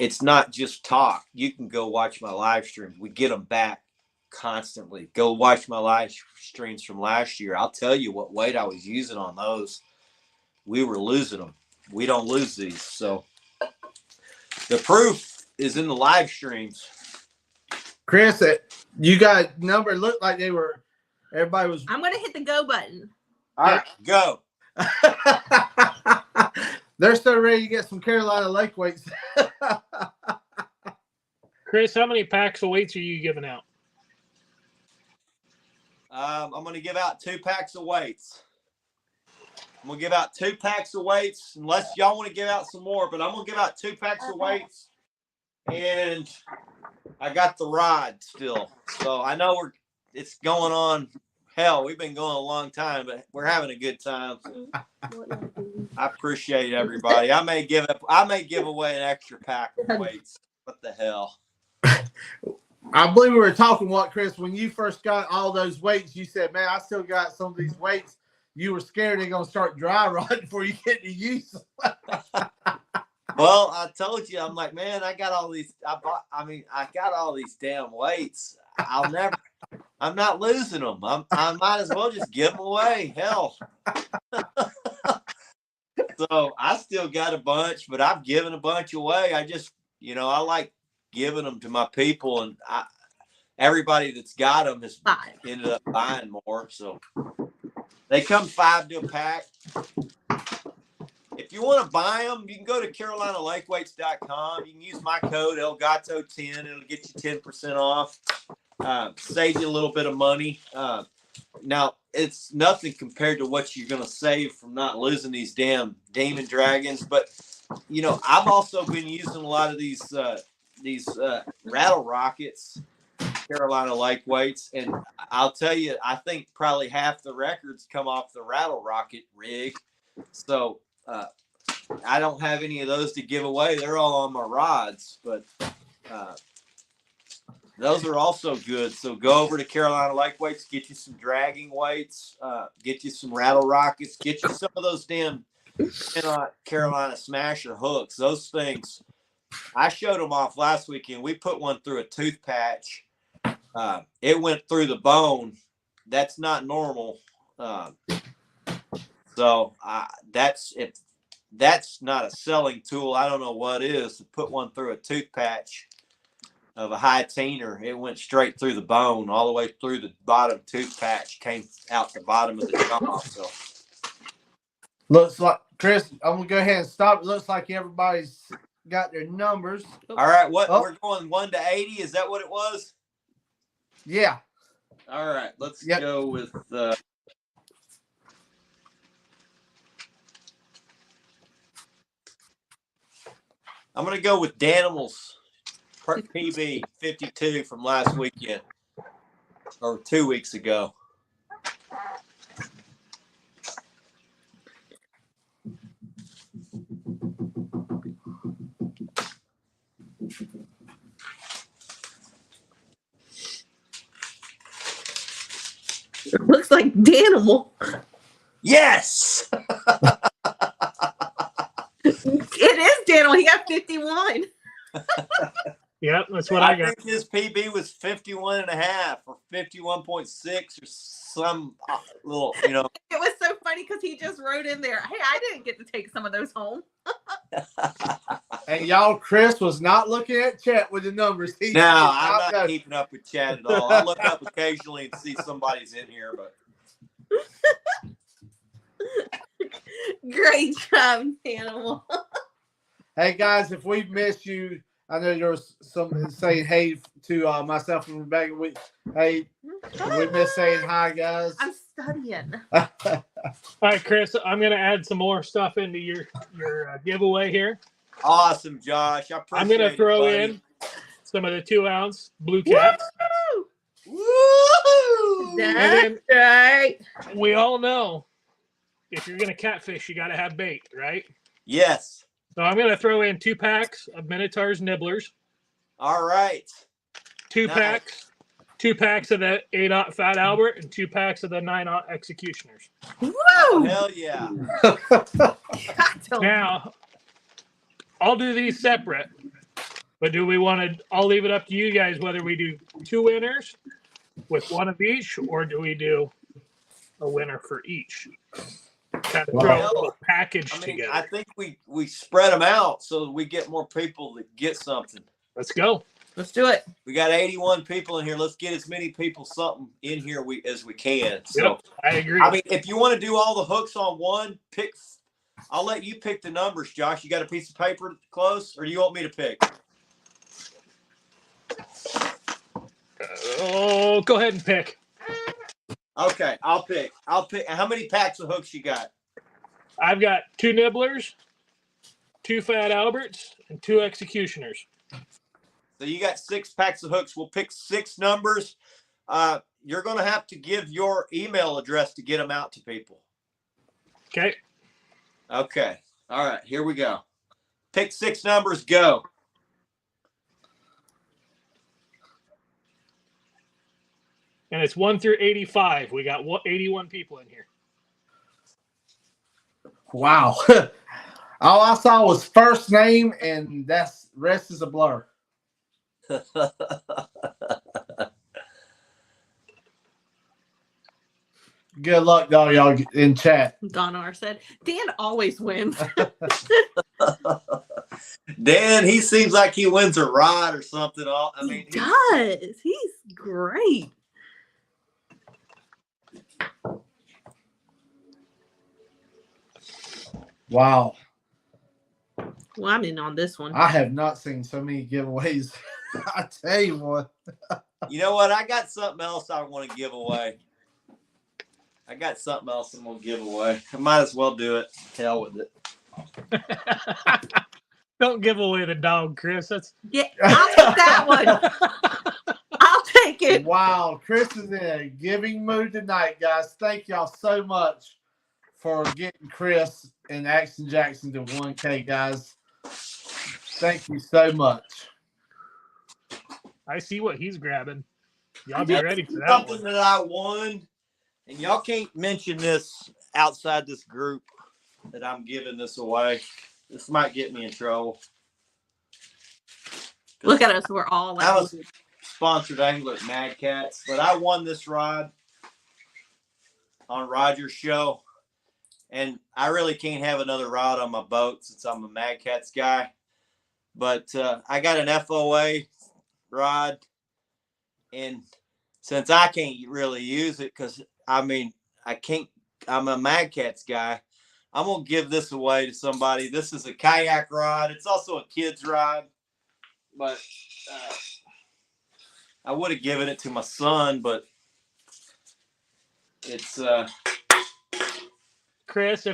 it's not just talk. You can go watch my live streams. We get them back constantly. Go watch my live streams from last year. I'll tell you what weight I was using on those. we were losing them. We don't lose these. So the proof is in the live streams. Chris, you got number looked like they were. Everybody was. I'm gonna hit the go button. All right, go. They're so ready to get some Carolina Lake weights. Chris, how many packs of weights are you giving out? I'm going to give out 2 packs of weights. I'm going to give out 2 packs of weights, unless y'all want to give out some more, but I'm going to give out 2 packs of weights. And I got the rod still. So I know it's going on. Hell, we've been going a long time, but we're having a good time. I appreciate everybody. I may give away an extra pack of weights. What the hell? I believe we were talking Chris, when you first got all those weights, you said, man, I still got some of these weights. You were scared they're going to start dry rotting before you get to use them. Well, I told you, I'm like, man, I got all these. I got all these damn weights. I'm not losing them. I might as well just give them away. Hell. So I still got a bunch, but I've given a bunch away. I just, I like giving them to my people, and everybody that's got them has ended up buying more. So they come 5 to a pack. If you want to buy them, you can go to CarolinaLakeWeights.com. You can use my code Elgato10. It'll get you 10% off. Save you a little bit of money. Now, it's nothing compared to what you're going to save from not losing these damn Demon Dragons. But, I've also been using a lot of these Rattle Rockets, Carolina Lake Weights. And I'll tell you, I think probably half the records come off the Rattle Rocket rig. So I don't have any of those to give away. They're all on my rods. But those are also good. So go over to Carolina Lake Weights, get you some dragging weights, get you some Rattle Rockets, get you some of those damn Carolina Smasher hooks. Those things, I showed them off last weekend. We put one through a tooth patch. It went through the bone. That's not normal. So if that's not a selling tool, I don't know what is. To put one through a tooth patch of a high teener, it went straight through the bone, all the way through the bottom tooth patch, came out the bottom of the jaw. So looks like, Chris, I'm gonna go ahead and stop. It looks like everybody's got their numbers. All right, we're going 1 to 80. Is that what it was? Yeah. All right, let's go with I'm going to go with Danimals PB 52 from last weekend or 2 weeks ago. It looks like Danimal. Yes. It is Danimal. He got 51. Yep, that's what I got. think his PB was 51 and a half or 51.6 or some little, It was so funny because he just wrote in there, hey, I didn't get to take some of those home. And y'all, Chris was not looking at chat with the numbers. I'm not keeping up with chat at all. I look up occasionally and see somebody's in here, but Great job, Danimal. Hey guys, if we've missed you, I know there was some saying hey to myself and Rebecca. We miss saying hi, guys. I'm studying. All right, Chris, I'm going to add some more stuff into your giveaway here. Awesome, Josh. I'm going to throw in some of the 2-ounce blue cats. Woo! That's right. We all know if you're going to catfish, you got to have bait, right? Yes. So I'm going to throw in 2 packs of Minotaur's Nibblers. All right. 2 packs of the 8-aught Fat Albert and 2 packs of the 9-aught Executioners. Woo! Oh, hell yeah. Now, I'll do these separate, but I'll leave it up to you guys whether we do 2 winners with one of each or do we do a winner for each. kind of Wow. throw a little package I mean, together. I think we spread them out so we get more people to get something. Let's go. Let's do it. We got 81 people in here. Let's get as many people something in here as we can. So, Yep, I agree. I mean, if you want to do all the hooks on one, pick. I'll let you pick the numbers, Josh. You got a piece of paper close, or do you want me to pick? Oh, go ahead and pick. Okay, I'll pick. How many packs of hooks you got? I've got 2 nibblers, 2 Fat Alberts, and 2 executioners. So you got 6 packs of hooks. We'll pick 6 numbers. You're going to have to give your email address to get them out to people. Okay. Okay. All right. Here we go. Pick 6 numbers. Go. And it's 1 through 85. We got 81 people in here. Wow. All I saw was first name, and that's rest is a blur. Good luck, y'all in chat. Donar said, Dan always wins. Dan, he seems like he wins a ride or something. He does. He's great. Wow. Well, I'm in on this one. I have not seen so many giveaways. I tell you what. You know what? I got something else I want to give away. I got something else I'm going to give away. I might as well do it. Hell with it. Don't give away the dog, Chris. That's Yeah, I'll take that one. I'll take it. Wow. Chris is in a giving mood tonight, guys. Thank y'all so much for getting Chris and Action Jackson to 1K, guys. Thank you so much. I see what he's grabbing. Y'all be ready for that Something one. that I won, and y'all can't mention this outside this group that I'm giving this away. This might get me in trouble. Look at us. We're all I like, was sponsored angler at Mad Cats, but I won this rod on Roger's show, and I really can't have another rod on my boat since I'm a Mad Cats guy. But I got an FOA rod, and since I can't really use it because I'm a Mad Cats guy, I'm gonna give this away to somebody. This is a kayak rod. It's also a kid's rod, but I would have given it to my son, but it's Chris,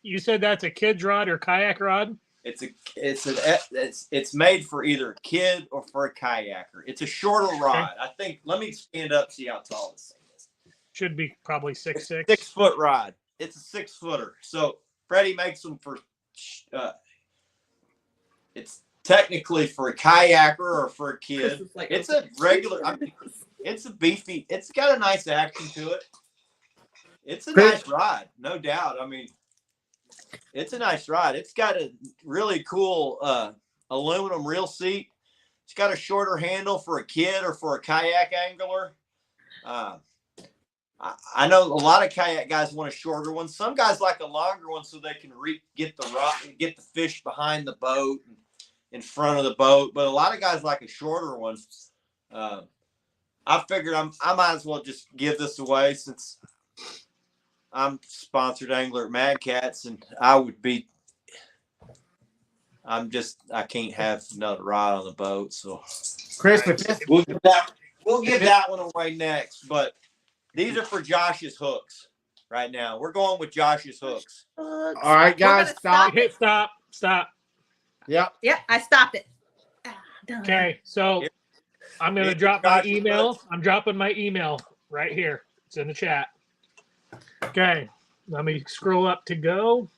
you said that's a kid's rod or kayak rod? It's made for either a kid or for a kayaker. It's a shorter rod. I think. Let me stand up, see how tall this thing is. Should be probably 6'6". 6 foot rod. It's a 6 footer. So Freddie makes them for. It's technically for a kayaker or for a kid. It's a regular. It's a beefy. It's got a nice action to it. It's a nice rod, no doubt. I mean, it's a nice rod. It's got a really cool aluminum reel seat. It's got a shorter handle for a kid or for a kayak angler. I know a lot of kayak guys want a shorter one. Some guys like a longer one so they can get the fish behind the boat and in front of the boat. But a lot of guys like a shorter one. I figured I might as well just give this away since I'm sponsored angler at Mad Cats, and I can't have another rod on the boat. So Chris, we'll give that one away next. But these are for Josh's hooks right now. We're going with Josh's hooks. all right, guys, stop. Hit stop. Yep. Yep, I stopped it. Okay, so I'm going to drop my email. I'm dropping my email right here. It's in the chat. Okay, let me scroll up to go.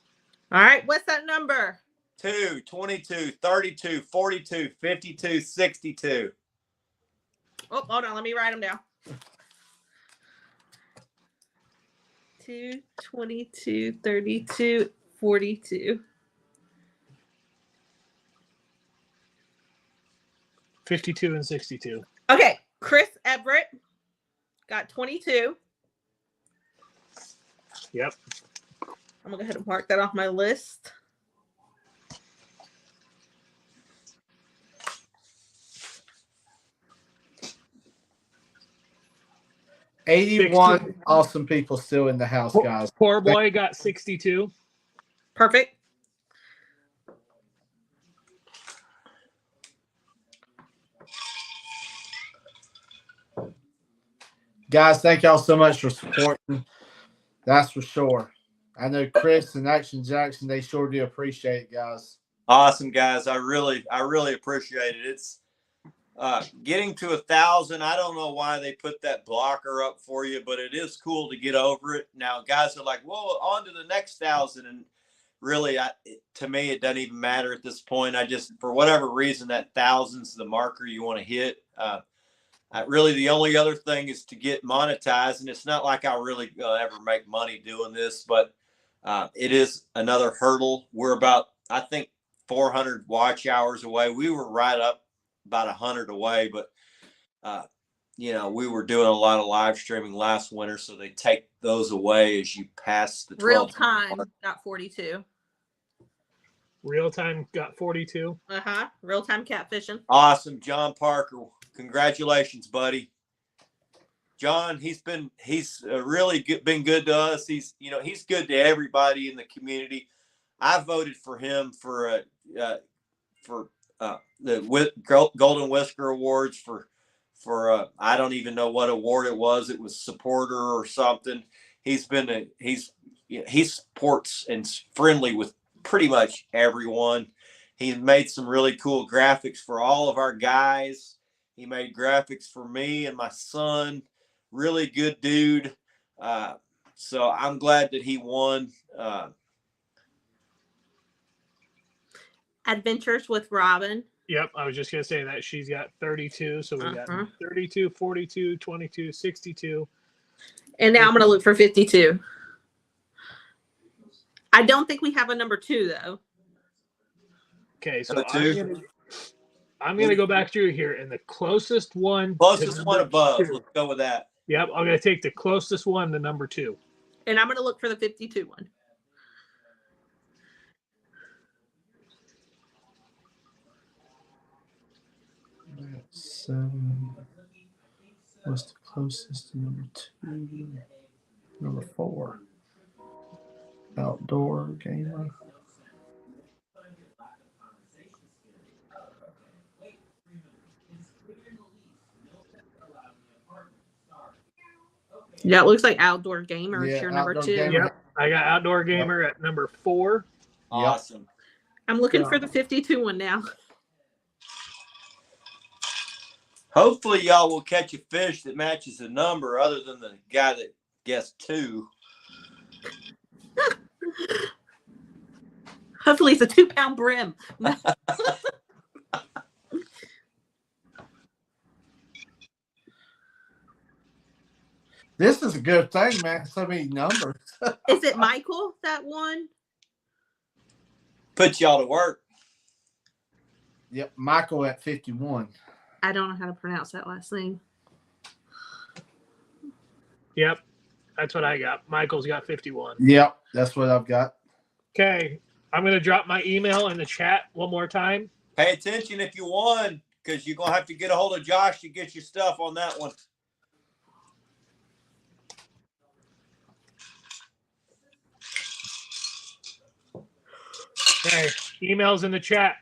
All right, what's that number? 2, 22, 32, 42, 52, 62. Oh, hold on. Let me write them down. 2, 22, 32, 42. 52 and 62. Okay, Chris Everett got 22. Yep. I'm gonna go ahead and mark that off my list. $81 awesome people still in the house, guys. Poor boy got 62. Perfect. Guys, thank y'all so much for supporting. That's for sure. I know Chris and Action Jackson, they sure do appreciate it, guys. Awesome, guys. I really appreciate it. It's getting to 1,000. I don't know why they put that blocker up for you, but it is cool to get over it. Now, guys are like, well, on to the next 1,000. And really, to me, it doesn't even matter at this point. I just, for whatever reason, that 1,000's the marker you want to hit. Really, the only other thing is to get monetized. And it's not like I'll really ever make money doing this, but it is another hurdle. We're about, I think, 400 watch hours away. We were right up about 100 away, but we were doing a lot of live streaming last winter, so they take those away as you pass the 12. Real time got 42. Real time got 42. Real time catfishing. Awesome, John Parker. Congratulations, buddy. John, he's really been good to us. He's good to everybody in the community. I voted for him for the Golden Whisker Awards for I don't even know what award it was. It was supporter or something. He supports and friendly with pretty much everyone. He made some really cool graphics for all of our guys. He made graphics for me and my son. Really good dude. So I'm glad that he won. Adventures with Robin. Yep, I was just going to say that she's got 32. So we got 32, 42, 22, 62. And now I'm going to look for 52. I don't think we have a number 2, though. Okay, so I'm going to go back through here, and the closest one above. 2. Let's go with that. Yep, I'm going to take the closest one to number 2. And I'm going to look for the 52 one. Seven. What's the closest to number 2? Number 4. Outdoor gamer. Yeah, it looks like Outdoor Gamer is your number 2. Yep, I got Outdoor Gamer at number 4. Awesome. I'm looking for the 52 one now. Hopefully, y'all will catch a fish that matches the number other than the guy that guessed 2. Hopefully, it's a 2-pound brim. This is a good thing, man. So many numbers. Is it Michael that won? Put y'all to work. Yep, Michael at 51. I don't know how to pronounce that last name. Yep, that's what I got. Michael's got 51. Yep, that's what I've got. Okay, I'm going to drop my email in the chat one more time. Pay attention if you won, because you're going to have to get a hold of Josh to get your stuff on that one. Okay, email's in the chat.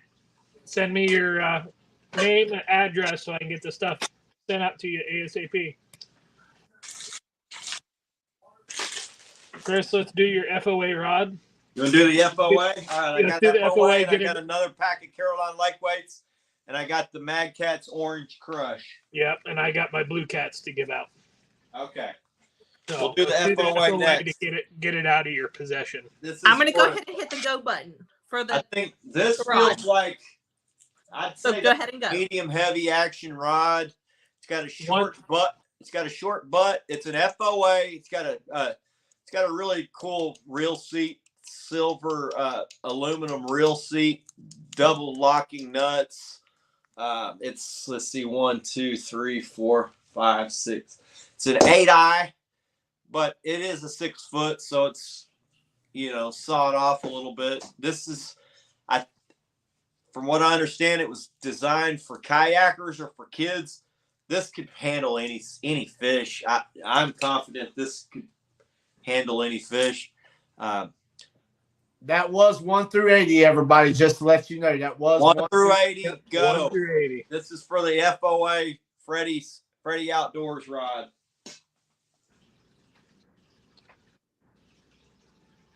Send me your name and address so I can get the stuff sent out to you ASAP. Chris, let's do your FOA rod. You want to do the FOA? All right, I got the FOA, and I got it. another pack of Carolina Lake Weights, and I got the Mad Catz Orange Crush. Yep, and I got my Blue Cats to give out. Okay. So we'll do the FOA next. To get it out of your possession. I'm going to go ahead and hit the go button for the. I think this feels like I'd say go ahead and go. Medium heavy action rod. It's got a short butt. It's got a short butt. It's an FOA. It's got a really cool reel seat, silver aluminum reel seat, double locking nuts. It's, let's see, 1, 2, 3, 4, 5, 6. It's an 8-eye, but it is a 6 foot, so it's, sawed off a little bit. This is, from what I understand, it was designed for kayakers or for kids. This could handle any fish. I'm confident this could handle any fish. That was 1 through 80, everybody. Just to let you know, that was 1 through 80. Yep, Go. 1 through 80. This is for the FOA Freddie Outdoors rod.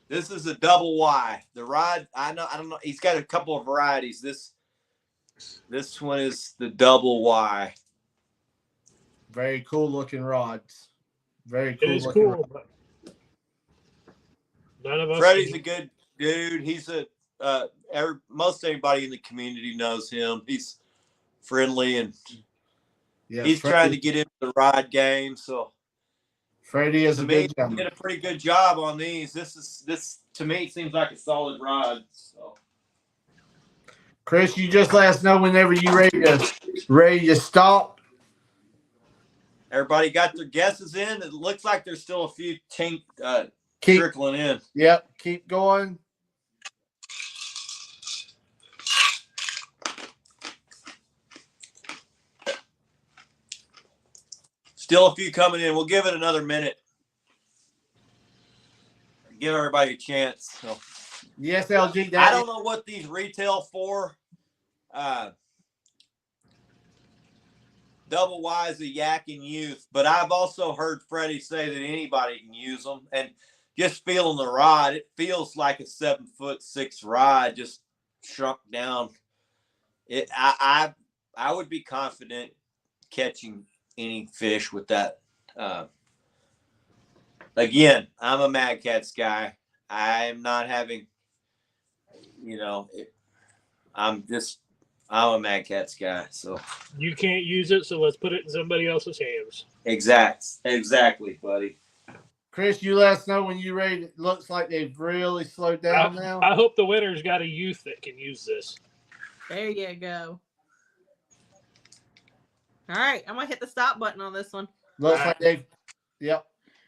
This is a double Y. The rod, I don't know. He's got a couple of varieties. This one is the double Y. Very cool looking rods. Very cool. It is looking cool, rod. but none of us. Freddie's a good dude. He's most everybody in the community knows him. He's friendly and he's trying to get into the rod game. So Freddie is to a me, good gentleman. he did a pretty good job on these. This to me seems like a solid rod. So Chris, you just let us know whenever you ready to stop. everybody got their guesses in. It looks like there's still a few trickling in. Yep, keep going. Still a few coming in. We'll give it another minute. Give everybody a chance. So, Yes, LG. I don't know what these retail for. Double Y is a yak in youth, but I've also heard Freddie say that anybody can use them. And just feeling the rod, it feels like a 7'6" rod, just shrunk down. I would be confident catching any fish with that. Again, I'm a Mad Cats guy. I'm not having, I'm a Mad Cats guy. So You can't use it, so let's put it in somebody else's hands. Exactly, buddy. Chris, you let us know when you're ready. It looks like they've really slowed down now. I hope the winner's got a youth that can use this. There you go. All right, I'm gonna hit the stop button on this one. Looks like they've. Yep.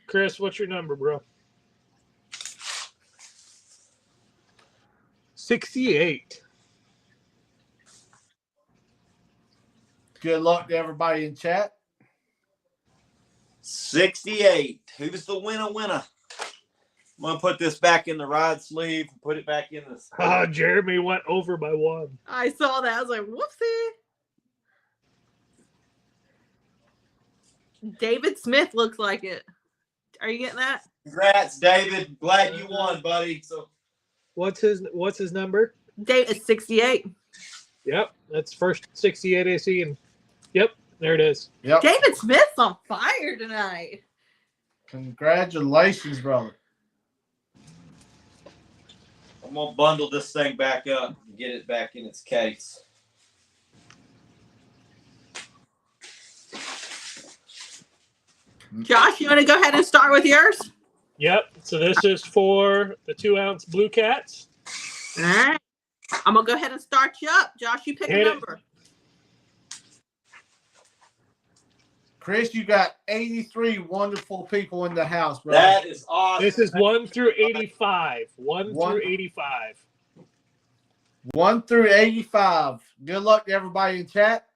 Chris, what's your number, bro? 68. Good luck to everybody in chat. 68. Who's the winner? I'm gonna put this back in the rod sleeve. Put it back in the. Oh, Jeremy went over by 1. I saw that. I was like, whoopsie. David Smith looks like it. Are you getting that? Congrats, David. Glad you won, buddy. So What's his number? David 68. Yep, that's first 68 AC, and yep, there it is. Yep. David Smith's on fire tonight. Congratulations, brother. I'm gonna bundle this thing back up and get it back in its case. Josh, you want to go ahead and start with yours? Yep. So this is for the 2-ounce Blue Cats. All right. I'm going to go ahead and start you up. Josh, you pick a Hit it. number. Chris, you got 83 wonderful people in the house, bro. That is awesome. This is 1 through 85. 1 One- through 85. 1 through 85. Good luck to everybody in chat.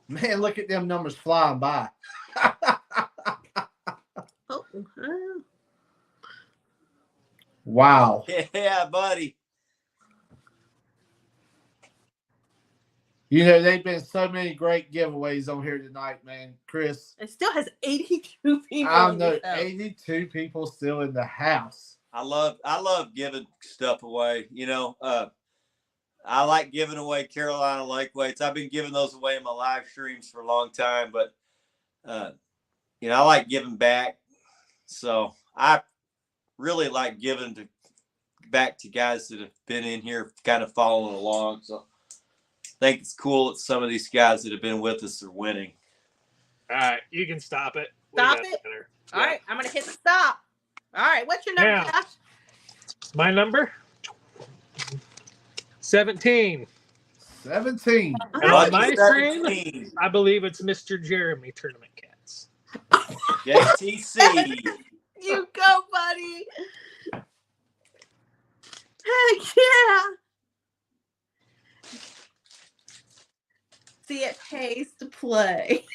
Man, look at them numbers flying by. Oh, Wow. Yeah, buddy. You know, they've been so many great giveaways on here tonight, man. Chris, it still has 82 people. I in know this house. 82 people still in the house. I love giving stuff away. I like giving away Carolina Lake weights. I've been giving those away in my live streams for a long time, but I like giving back. So I really like giving back to guys that have been in here kind of following along. So I think it's cool that some of these guys that have been with us are winning. All right, you can stop it. Stop it? All right, I'm going to hit the stop. All right, what's your number, Now. Josh? My number? 17. 17. And on my 17. screen, I believe it's Mr. Jeremy Tournament Cats. JTC. You go, buddy. Heck yeah. See, it pays to play.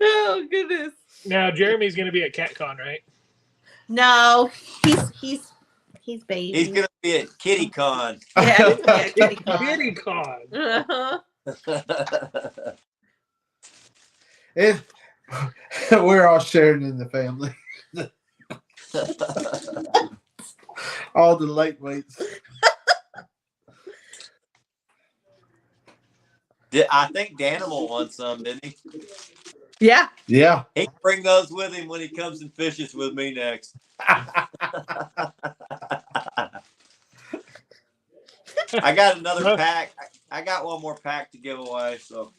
Oh goodness. Now Jeremy's going to be at CatCon, right? No, he's baby. He's gonna be at KittyCon. Yeah, Kitty Con. KittyCon. Uh-huh. We're all sharing in the family. All the late weights. I think Danimal won some, didn't he? Yeah. Yeah. He can bring those with him when he comes and fishes with me next. I got another pack. I got one more pack to give away. So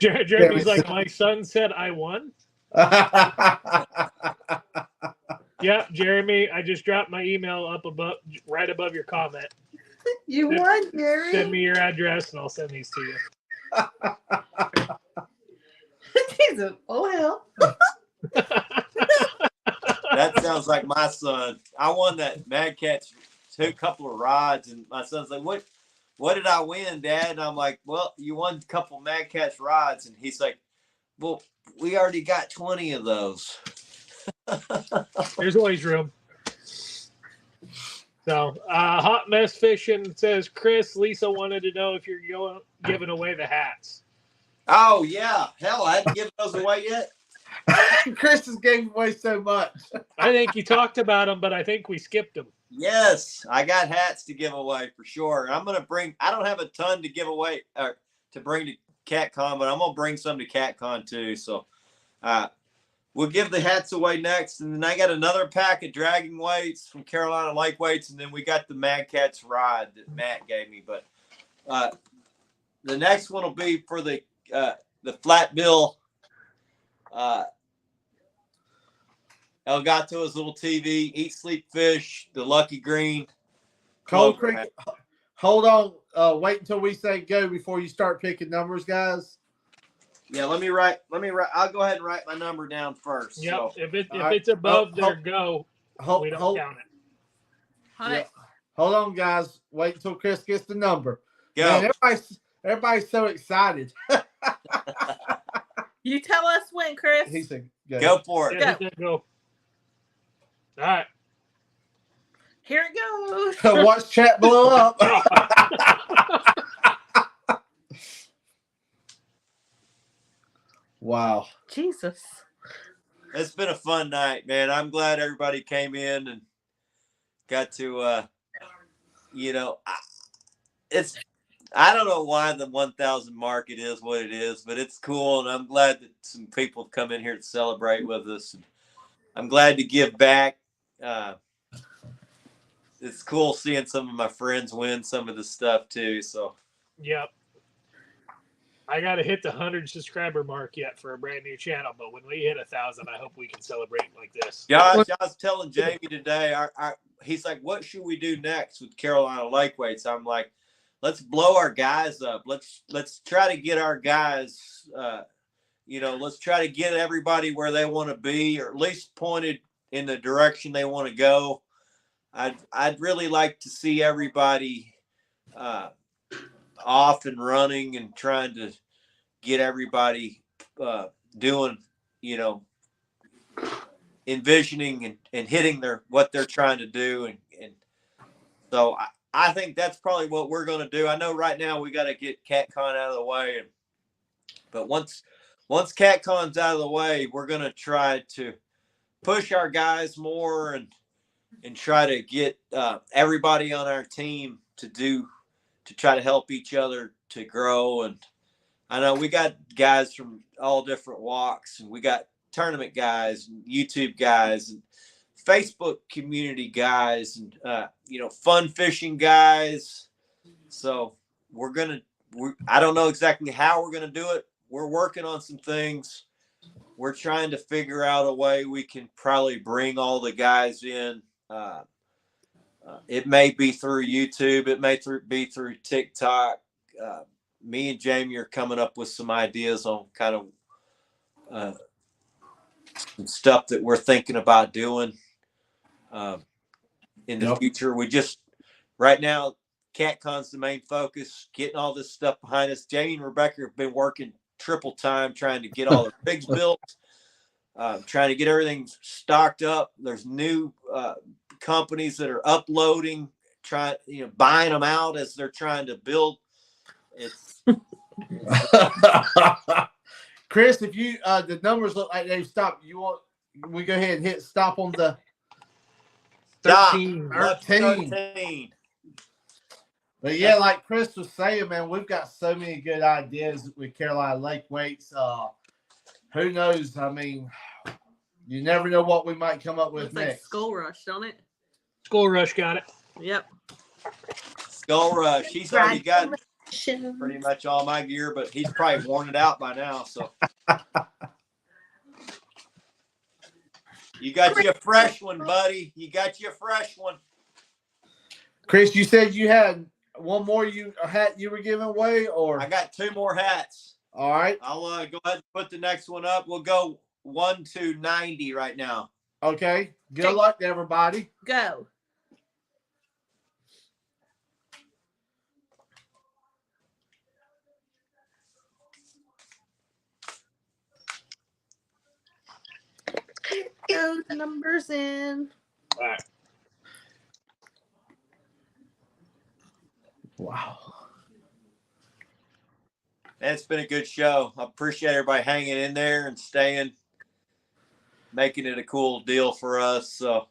Jeremy's like, my son said I won. Yeah, Jeremy, I just dropped my email up above, right above your comment. You won, Jerry. Send me your address and I'll send these to you. Jesus. Oh hell. that sounds like my son. I won that Mad Catch couple of rods, and my son's like, What did I win, Dad? And I'm like, well, you won a couple Mad Catch rods. And he's like, well, we already got 20 of those. There's always room. So, Hot Mess Fishing says, Chris, Lisa wanted to know if you're giving away the hats. Oh, yeah. Hell, I hadn't given those away yet. Chris has gave away so much. I think you talked about them, but I think we skipped them. Yes, I got hats to give away for sure. I'm going to bring, I don't have a ton to give away or to bring to CatCon, but I'm going to bring some to CatCon too. So we'll give the hats away next. And then I got another pack of dragging weights from Carolina Lake Weights. And then we got the Mad Catch rod that Matt gave me. But the next one will be for the flat bill Elgato's little TV, Eat, Sleep, Fish, the Lucky Green. Cold Creek, hold on. Wait until we say go before you start picking numbers, guys. Yeah, let me write. I'll go ahead and write my number down first. Yep. So. If it's above their go, we don't count it. Yeah. Hold on, guys. Wait until Chris gets the number. Go. Man, everybody's so excited. You tell us when, Chris. He said, go for it. Yeah, go. All right. Here it goes. Watch chat blow up. Wow. Jesus. It's been a fun night, man. I'm glad everybody came in and got to, I don't know why the 1,000 mark it is what it is, but it's cool. And I'm glad that some people have come in here to celebrate with us. And I'm glad to give back. It's cool seeing some of my friends win some of the stuff too. So, yep. I got to hit the 100 subscriber mark yet for a brand new channel, but when we hit 1,000, I hope we can celebrate like this. Josh, I was telling Jamie today, he's like, what should we do next with Carolina Lake Weights? I'm like, let's blow our guys up. Let's try to get our guys, let's try to get everybody where they want to be, or at least pointed in the direction they want to go. I'd really like to see everybody off and running and trying to get everybody doing, envisioning and hitting what they're trying to do. And so I think that's probably what we're going to do. I know right now we got to get CatCon out of the way. But once CatCon's out of the way, we're going to try to push our guys more and try to get everybody on our team to try to help each other to grow. And I know we got guys from all different walks, and we got tournament guys and YouTube guys and Facebook community guys and, fun fishing guys. So I don't know exactly how we're going to do it. We're working on some things. We're trying to figure out a way we can probably bring all the guys in. It may be through YouTube. It may be through TikTok. me and Jamie are coming up with some ideas on kind of some stuff that we're thinking about doing in the future. We just right now, CatCon's the main focus, getting all this stuff behind us. Jamie and Rebecca have been working triple time trying to get all the rigs built, trying to get everything stocked up. There's new companies that are uploading, buying them out as they're trying to build. It's Chris, if you the numbers look like they've stopped, we go ahead and hit stop on the 13. 13. But yeah, like Chris was saying, man, we've got so many good ideas with Carolina Lake weights. Who knows? I mean, you never know what we might come up with Looks like next. Skull Rush, don't it? Skull Rush got it. Yep. Skull Rush. He's already got pretty much all my gear, but he's probably worn it out by now. So you got you a fresh one, buddy. You got you a fresh one. Chris, you said you had one more hat you were giving away, or I got 2 more hats. All right. I'll go ahead and put the next one up. We'll go 1 to 90 right now. Okay. Good luck to everybody. Go. Those numbers in. All right. Wow. It's been a good show. I appreciate everybody hanging in there and staying, making it a cool deal for us. So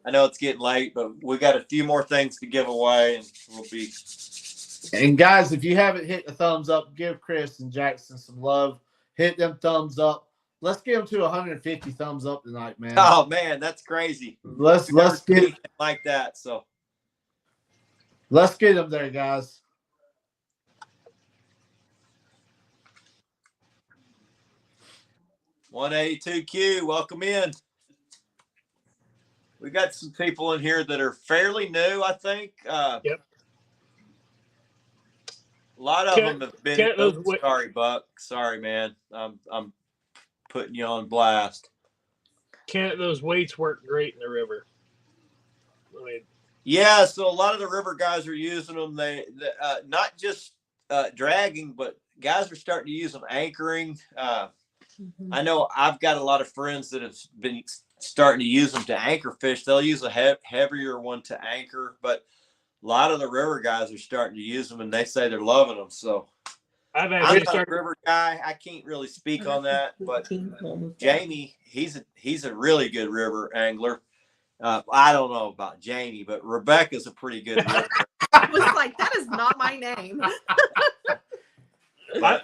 I know it's getting late, but we got a few more things to give away, and we'll be. And guys, if you haven't hit the thumbs up, give Chris and Jackson some love. Hit them thumbs up. Let's get them to 150 thumbs up tonight, man. Oh man, that's crazy. Let's get it like that. So let's get them there, guys. $182Q, welcome in. We got some people in here that are fairly new, I think. Yep. A lot of them have been. Sorry, Buck. Sorry, man. I'm putting you on blast. Those weights work great in the river. I mean, yeah, so a lot of the river guys are using them. They not just dragging, but guys are starting to use them anchoring. I know I've got a lot of friends that have been starting to use them to anchor fish. They'll use a heavier one to anchor, but a lot of the river guys are starting to use them, and they say they're loving them. So I'm not a river guy. I can't really speak on that, but Jamie, he's a really good river angler. I don't know about Jamie, but Rebecca's a pretty good river. I was like, that is not my name.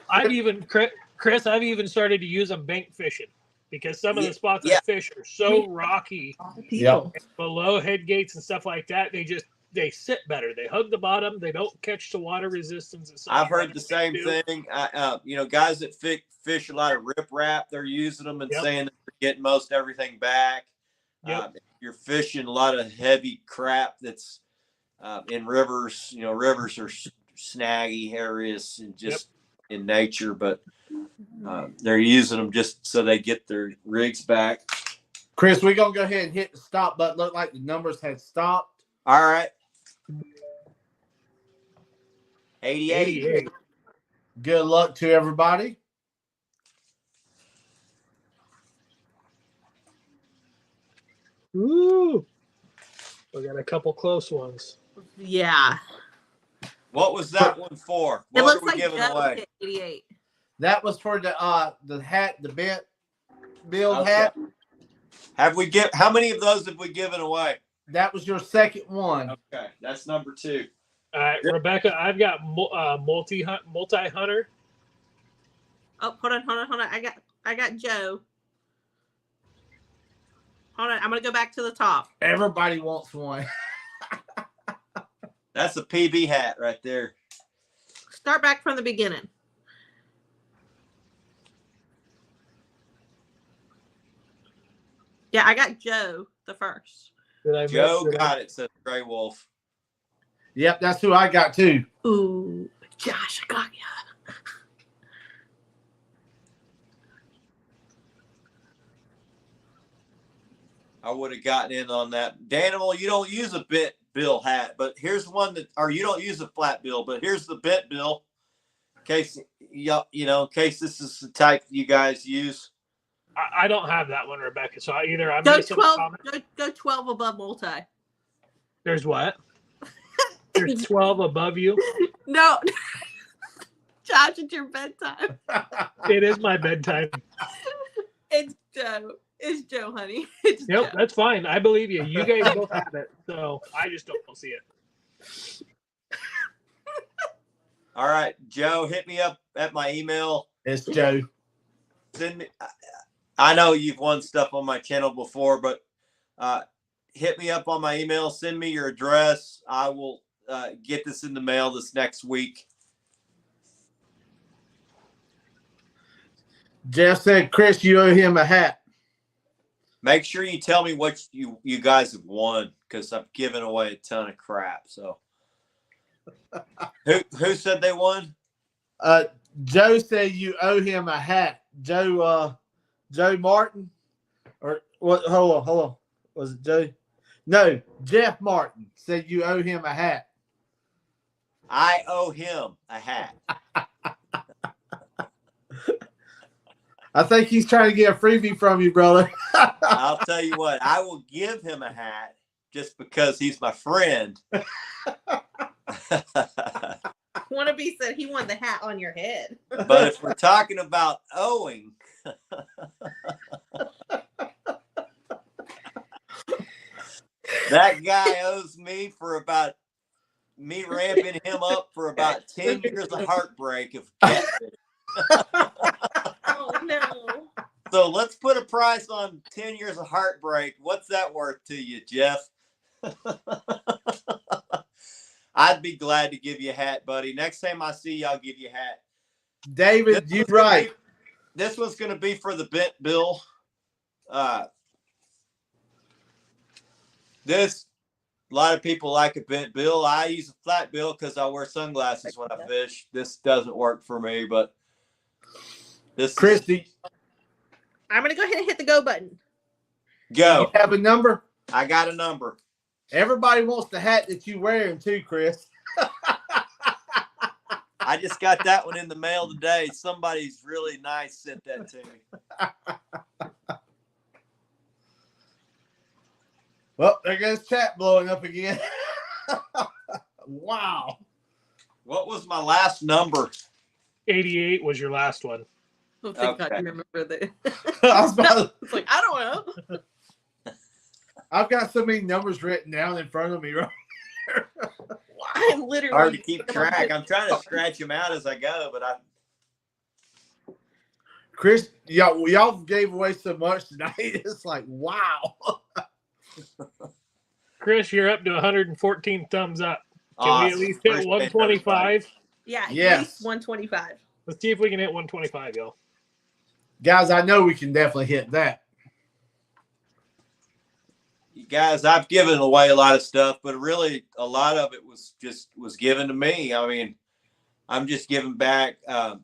I've even, Chris, I've even started to use them bank fishing because some of the spots I fish are so rocky, below head gates and stuff like that. They sit better. They hug the bottom. They don't catch the water resistance. I've heard the same thing. Guys that fish a lot of riprap, they're using them and saying that they're getting most everything back. If you're fishing a lot of heavy crap that's in rivers, rivers are snaggy areas and just in nature, but they're using them just so they get their rigs back. Chris, we're going to go ahead and hit the stop button. Look like the numbers had stopped. All right. 88. Good luck to everybody. Ooh. We got a couple close ones. Yeah. What was that one for? What it looks are we like giving away? 88. That was for the hat, the bent build hat. How many of those have we given away? That was your second one. Okay, that's number 2. All right, Rebecca, I've got multi hunter. Oh, hold on. I got Joe. Hold on, I'm gonna go back to the top. Everybody wants one. That's a PB hat right there. Start back from the beginning. Yeah, I got Joe the first. Joe got it, says Gray Wolf. Yep, that's who I got too. Ooh, Josh, I got you. would have gotten in on that. Danimal, you don't use a bent bill hat, but here's one that, or you don't use a flat bill, but here's the bent bill. In case in case this is the type you guys use. I don't have that one, Rebecca. So either I'm Go missing a 12. comment. Go 12 above multi. There's what? There's 12 above you. No, Josh, it's your bedtime. It is my bedtime. It's Joe. It's Joe, honey. It's Yep, Joe. that's fine. I believe you. You guys both have it, so I just don't see it. All right, Joe, hit me up at my email. It's Joe. Send me. I know you've won stuff on my channel before, but hit me up on my email. Send me your address. I will get this in the mail this next week. Jeff said, Chris, you owe him a hat. Make sure you tell me what you guys have won, because I've given away a ton of crap. So, who said they won? Joe said you owe him a hat. Joe Martin, or what? Hold on. Was it Joe? No, Jeff Martin said you owe him a hat. I owe him a hat. I think he's trying to get a freebie from you, brother. I'll tell you what, I will give him a hat just because he's my friend. Wannabe said he won the hat on your head. But if we're talking about owing, that guy owes me for about me ramping him up for about 10 years of heartbreak of catfish. Oh no. So let's put a price on 10 years of heartbreak. What's that worth to you, Jeff? I'd be glad to give you a hat, buddy. Next time I see you, I'll give you a hat. David, you're right. This one's going to be for the bent bill. A lot of people like a bent bill. I use a flat bill because I wear sunglasses when I fish. This doesn't work for me, but this Christy, I'm gonna go ahead and hit the go button. go. you have a number? I got a number. Everybody wants the hat that you wearing too, Chris. I just got that one in the mail today. Somebody's really nice sent that to me. Well, there goes chat blowing up again. Wow. What was my last number? 88 was your last one. Oh, thank God Okay. you remember that. I was about It's like, I don't know. I've got so many numbers written down in front of me, right? I'm literally Hard to keep track. I'm trying to scratch them out as I go, but Chris, y'all gave away so much tonight. It's like, wow. Chris, you're up to 114 thumbs up. Can awesome. we at least hit Appreciate 125? Yeah, at Yes. least 125. Let's see if we can hit 125, y'all. Guys, I know we can definitely hit that. You guys, I've given away a lot of stuff, but really a lot of it was given to me. I mean, I'm just giving back. Quite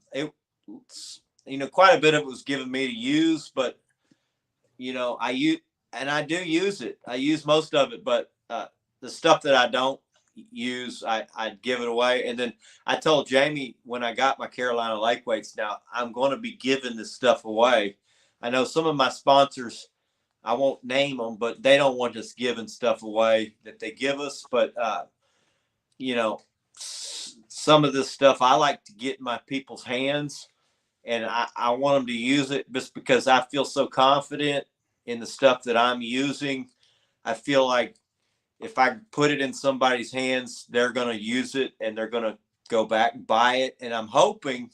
a bit of it was given me to use, but I do use it. I use most of it, but the stuff that I don't use, I'd give it away. And then I told Jamie when I got my Carolina Lake weights, now I'm going to be giving this stuff away. I know some of my sponsors, I won't name them, but they don't want us giving stuff away that they give us. But, some of this stuff I like to get in my people's hands, and I want them to use it just because I feel so confident in the stuff that I'm using. I feel like if I put it in somebody's hands, they're going to use it and they're going to go back and buy it. And I'm hoping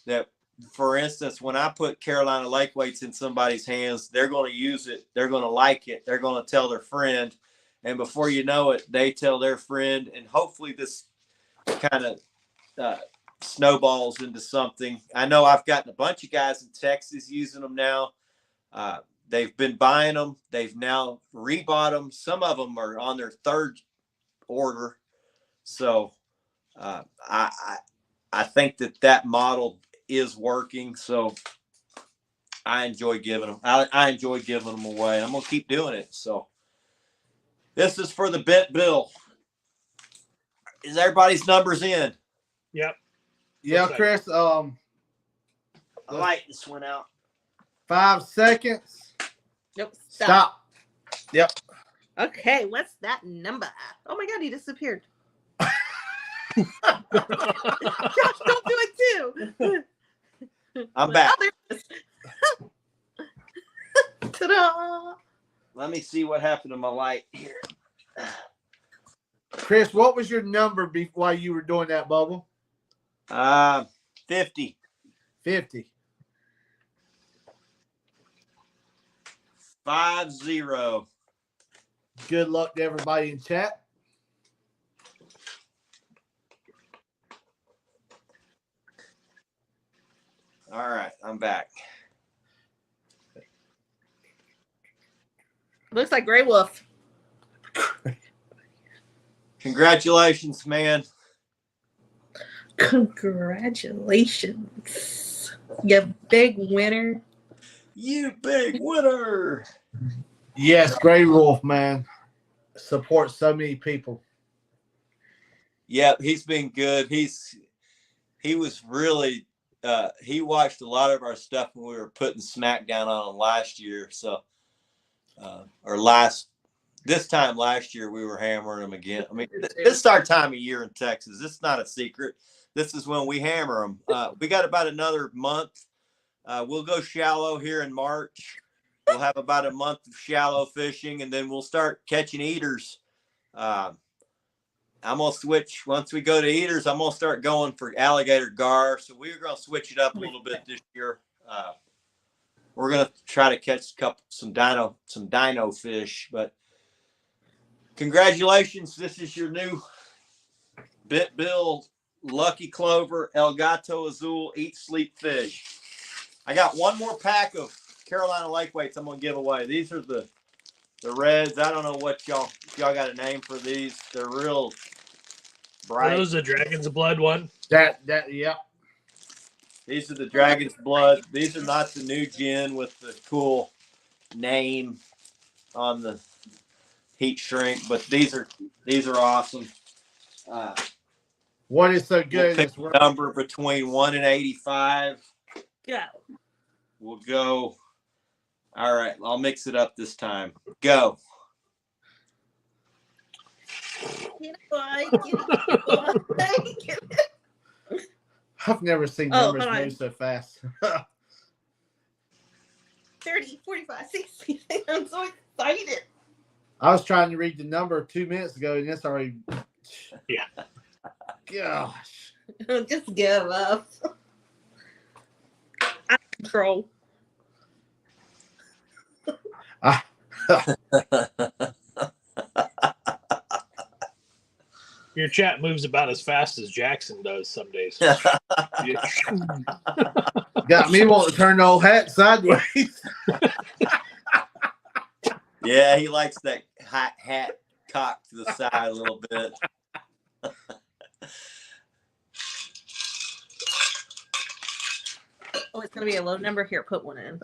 that, for instance, when I put Carolina Lake weights in somebody's hands, they're going to use it. They're going to like it. They're going to tell their friend. And before you know it, they tell their friend. And hopefully this kind of snowballs into something. I know I've gotten a bunch of guys in Texas using them now. They've been buying them. They've now rebought them. Some of them are on their third order. So I think that model is working. So I enjoy giving them. I enjoy giving them away. I'm gonna keep doing it. So this is for the bent bill. Is everybody's numbers in? Yep. Yeah, Looks like Chris. I like this one out. 5 seconds. Nope. Stop. Yep. Okay, what's that number? Oh my God, he disappeared. Josh, don't do it too. I'm back. Oh, there it is. Ta-da! Let me see what happened to my light here. Chris, what was your number while you were doing that, Bubble? 50. 50. 50. Good luck to everybody in chat. All right, I'm back. Looks like Gray Wolf. Congratulations, man. Congratulations. You big winner. You big winner. Yes, Gray Wolf, man. Supports so many people. Yep, he's been good. He was really he watched a lot of our stuff when we were putting SmackDown on last year. So this time last year we were hammering them again. I mean, this is our time of year in Texas. It's not a secret. This is when we hammer them. We got about another month. We'll go shallow here in March. We'll have about a month of shallow fishing, and then we'll start catching eaters. I'm going to switch. Once we go to eaters, I'm going to start going for alligator gar. So we're going to switch it up a little bit this year. We're going to try to catch some dino fish. But congratulations. This is your new Bit Bill Lucky Clover El Gato Azul Eat Sleep Fish. I got one more pack of Carolina Lake Weights I'm going to give away. These are the reds. I don't know what y'all got a name for these. They're real bright. Are those the Dragon's Blood one? Yeah. These are the Dragon's Blood. These are not the new gin with the cool name on the heat shrink, but these are awesome. What is so good? We'll pick a number between 1 and 85. Go. We'll go. All right, I'll mix it up this time. Go. I've never seen numbers move so fast. 30, 45, 60. I'm so excited. I was trying to read the number 2 minutes ago, and it's already. Yeah. Gosh. Just give up. I control. Your chat moves about as fast as Jackson does some days. Got me wanting to turn the old hat sideways. Yeah, he likes that hat cocked to the side a little bit. Oh, it's going to be a low number here. Put one in.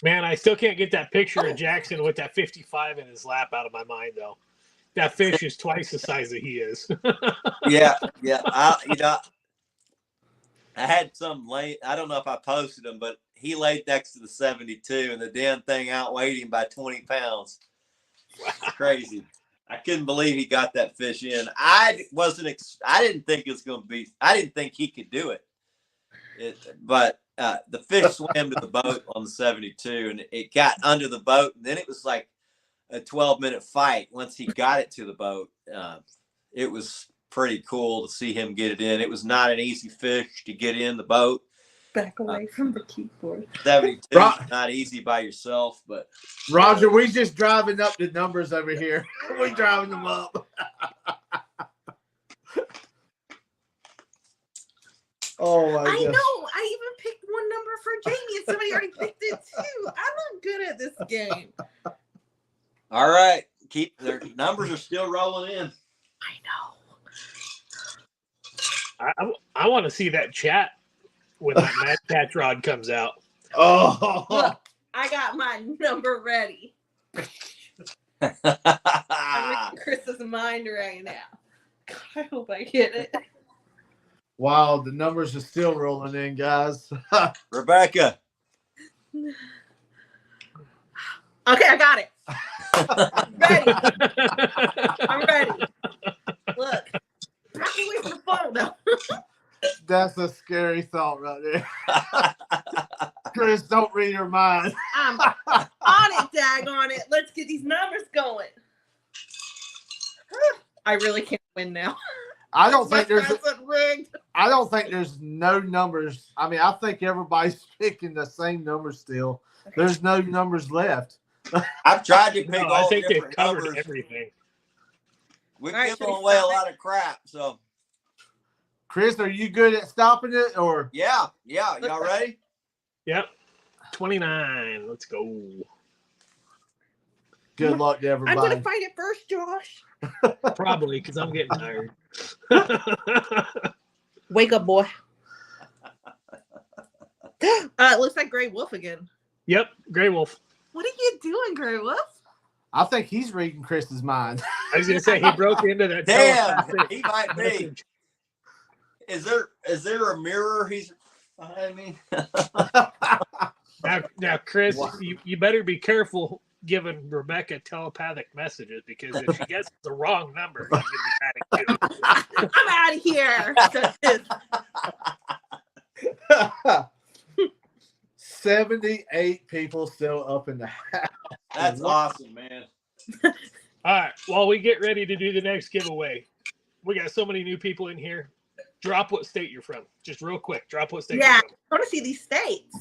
Man, I still can't get that picture of Jackson with that 55 in his lap out of my mind, though. That fish is twice the size that he is. Yeah. I had some late. I don't know if I posted him, but he laid next to the 72, and the damn thing outweighed him by 20 pounds. Crazy. I couldn't believe he got that fish in. I didn't think it was going to be. I didn't think he could do it. But the fish swam to the boat on the 72, and it got under the boat, and then it was like a 12-minute fight once he got it to the boat. It was pretty cool to see him get it in. It was not an easy fish to get in the boat. Back away from the keyboard. 72 is not easy by yourself, but Roger, we just driving up the numbers over here. We driving them up. Oh my I gosh. know. I even picked one number for Jamie, and somebody already picked it too. I'm not good at this game. all right. Their numbers are still rolling in. I know. I want to see that chat when that mad catch rod comes out. Oh, Look, I got my number ready. I'm reading Chris's mind right now. God, I hope I get it. wow, the numbers are still rolling in, guys. Rebecca. Okay, I got it. Ready. I'm ready. Look. I can wait for the phone though. That's a scary thought right there. Chris, don't read your mind. I'm on it, daggone it. Let's get these numbers going. I really can't win now. I don't think there's rigged. I don't think there's no numbers. I mean, I think everybody's picking the same numbers still. There's no numbers left. I've tried to pick No, all I think they've different covered numbers. everything. We're All right, giving should we away a stop it? lot of crap. So Chris, are you good at stopping it or yeah. Y'all ready? Yep. 29. Let's go. good luck to I'm everybody? gonna find it first, Josh. Probably because I'm getting tired. Wake up, boy. It looks like Gray Wolf again. Yep. Gray Wolf. What are you doing, Gray Wolf? I think he's reading Chris's mind. I was going to say he broke into that. Damn, telepathic he might be. message. Is there a mirror? He's behind me. Now, Chris, Wow. you better be careful giving Rebecca telepathic messages because if she gets the wrong number, she's gonna be mad at you. I'm out of here. 78 people still up in the house. That's awesome, man. All right. While we get ready to do the next giveaway, we got so many new people in here. Drop what state you're from. Just real quick. Drop what state Yeah, you're from. I want to see these states.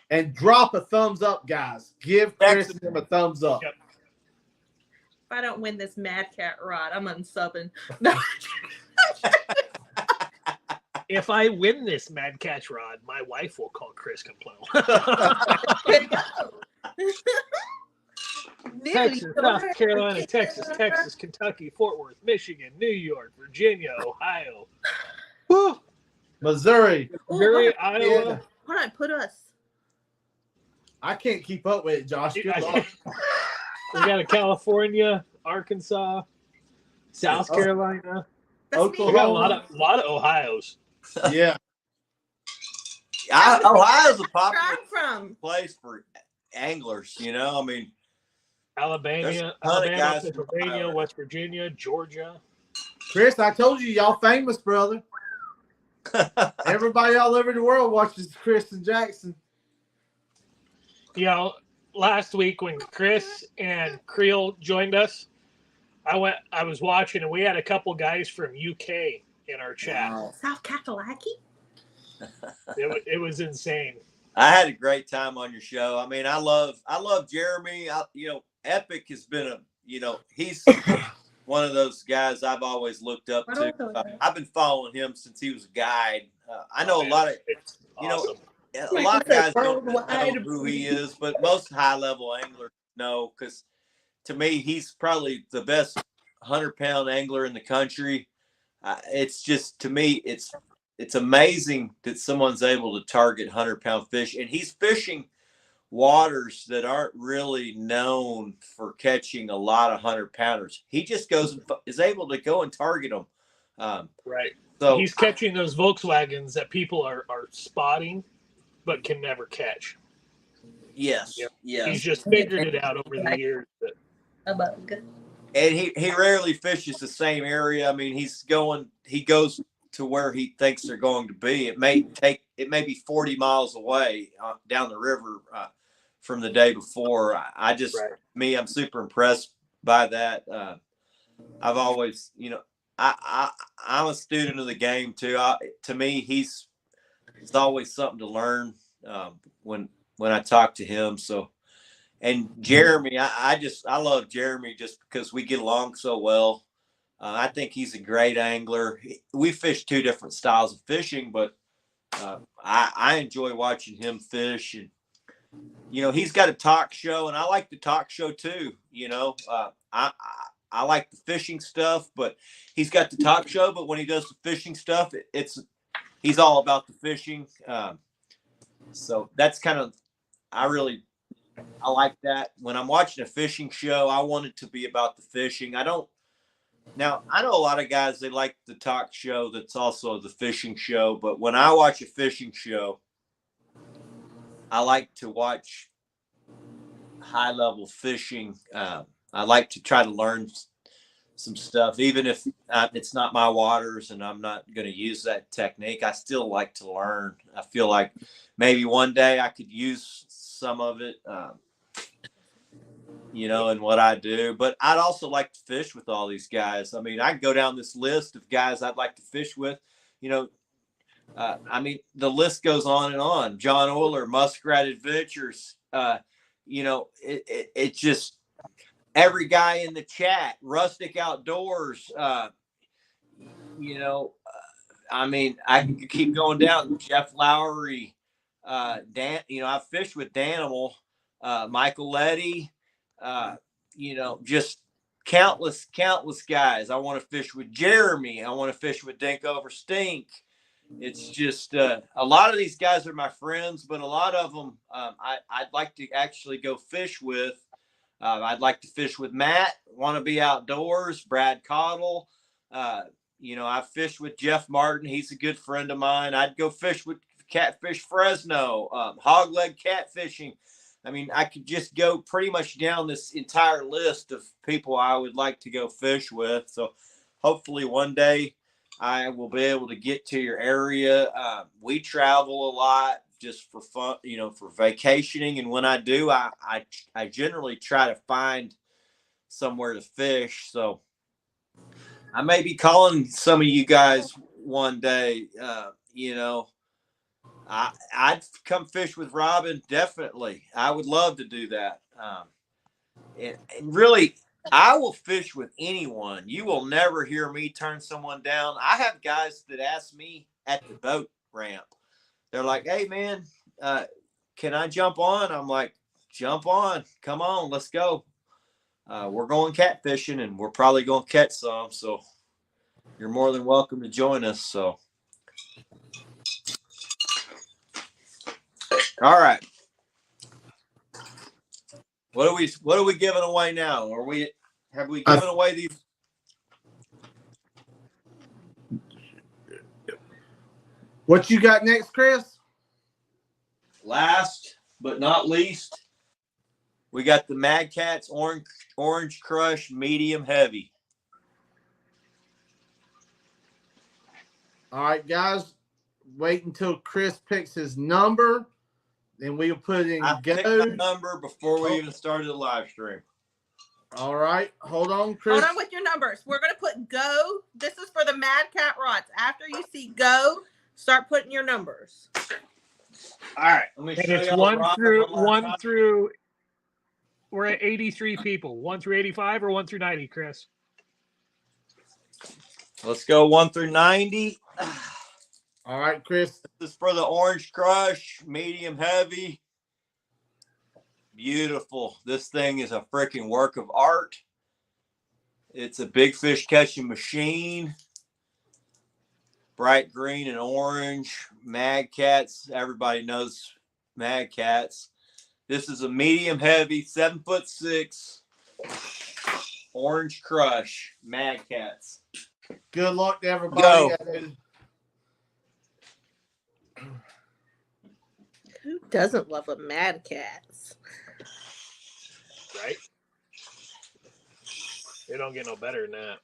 And drop a thumbs up, guys. Give Chris and him a thumbs up. Yep. If I don't win this Mad Cat Rod, I'm unsubbing. No. If I win this Mad Catch Rod, my wife will call Chris Complone. Good go. Texas, South Carolina, Texas, Kentucky, Fort Worth, Michigan, New York, Virginia, Ohio, Woo! Missouri. Missouri, Ooh, Iowa. Hold on, put us. I can't keep up with it, Josh. Good I- luck. We got a California, Arkansas, South Oh. Carolina. That's Oklahoma. We got a lot of Ohio's. Yeah. Ohio's a where popular I'm from. place for anglers. You know, I mean, There's Alabama, a ton of guys from Pennsylvania, Ohio. West Virginia, Georgia. Chris, I told you, y'all famous, brother. Everybody all over the world watches Chris and Jackson. You know, last week when Chris and Creel joined us, I was watching and we had a couple guys from UK in our chat. South Kakalaki? It was insane. I had a great time on your show. I mean, I love Jeremy. Epic has been he's one of those guys I've always looked up to. I've been following him since he was a guide. I know a lot of It's you know, awesome. a lot of guys don't know who he is, but most high level anglers know because to me he's probably the best 100-pound angler in the country. It's just to me it's amazing that someone's able to target 100-pound fish, and he's fishing waters that aren't really known for catching a lot of 100-pounders. He just goes and is able to go and target them. Right. So He's catching those Volkswagens that people are spotting but can never catch. yes, Yep. yes. He's just figured it out over the years. A bug. And he rarely fishes the same area. I mean, he goes to where he thinks they're going to be. It may be 40 miles away down the river from the day before. I'm super impressed by that. I've always, I'm a student of the game too. To me, it's always something to learn when I talk to him. So. And Jeremy, I love Jeremy just because we get along so well. I think he's a great angler. We fish two different styles of fishing, but I enjoy watching him fish. And he's got a talk show, and I like the talk show too. I I like the fishing stuff, but he's got the talk show. But when he does the fishing stuff, he's all about the fishing. So that's kind of, I like that. When I'm watching a fishing show, I want it to be about the fishing. Now, I know a lot of guys, they like the talk show that's also the fishing show. But when I watch a fishing show, I like to watch high-level fishing. I like to try to learn some stuff, even if it's not my waters and I'm not going to use that technique. I still like to learn. I feel like maybe one day I could use some of it, in what I do. But I'd also like to fish with all these guys. I mean, I can go down this list of guys I'd like to fish with. The list goes on and on. John Euler, Muskrat Adventures. It just, every guy in the chat, Rustic Outdoors. I can keep going down. Jeff Lowry, Dan. I've fished with Danimal, Michael Letty. Just countless guys. I want to fish with Jeremy. I want to fish with Dink Over Stink. It's just a lot of these guys are my friends, but a lot of them I'd like to actually go fish with. I'd like to fish with Matt, Want to Be Outdoors, Brad Cottle. I've fished with Jeff Martin. He's a good friend of mine. I'd go fish with Catfish Fresno, hogleg catfishing. I mean, I could just go pretty much down this entire list of people I would like to go fish with. So hopefully one day I will be able to get to your area. We travel a lot just for fun, for vacationing. And when I do, I generally try to find somewhere to fish. So I may be some of you guys one day. I'd come fish with Robin. Definitely. I would love to do that. And really, I will fish with anyone. You will never hear me turn someone down. I have guys that ask me at the boat ramp. They're like, "Hey, man, can I jump on?" I'm like, "Jump on. Come on, let's go. We're going catfishing, and we're probably going to catch some. So you're more than welcome to join us." So, all right. What are we giving away now? Have we given away these? What you got next, Chris? Last but not least, we got the Mad Cats Orange Crush Medium Heavy. All right, guys. Wait until Chris picks his number. Then we'll put in I go. picked my number before we even started the live stream. All right. Hold on, Chris. Hold on with your numbers. We're going to put go. This is for the Mad Cat rods. After you see go, start putting your numbers. All right. Let me And show it's you one through. We're at 83 people. 1 through 85 or 1 through 90, Chris? Let's go 1 through 90. All right, Chris. This is for the Orange Crush Medium Heavy. Beautiful. This thing is a freaking work of art. It's a big fish catching machine. Bright green and orange. Mad Cats. Everybody knows Mad Cats. This is a medium heavy, 7'6" Orange Crush Mad Cats. Good luck to everybody. Go. Who doesn't love a Mad Cats? Right? They don't get no better than that.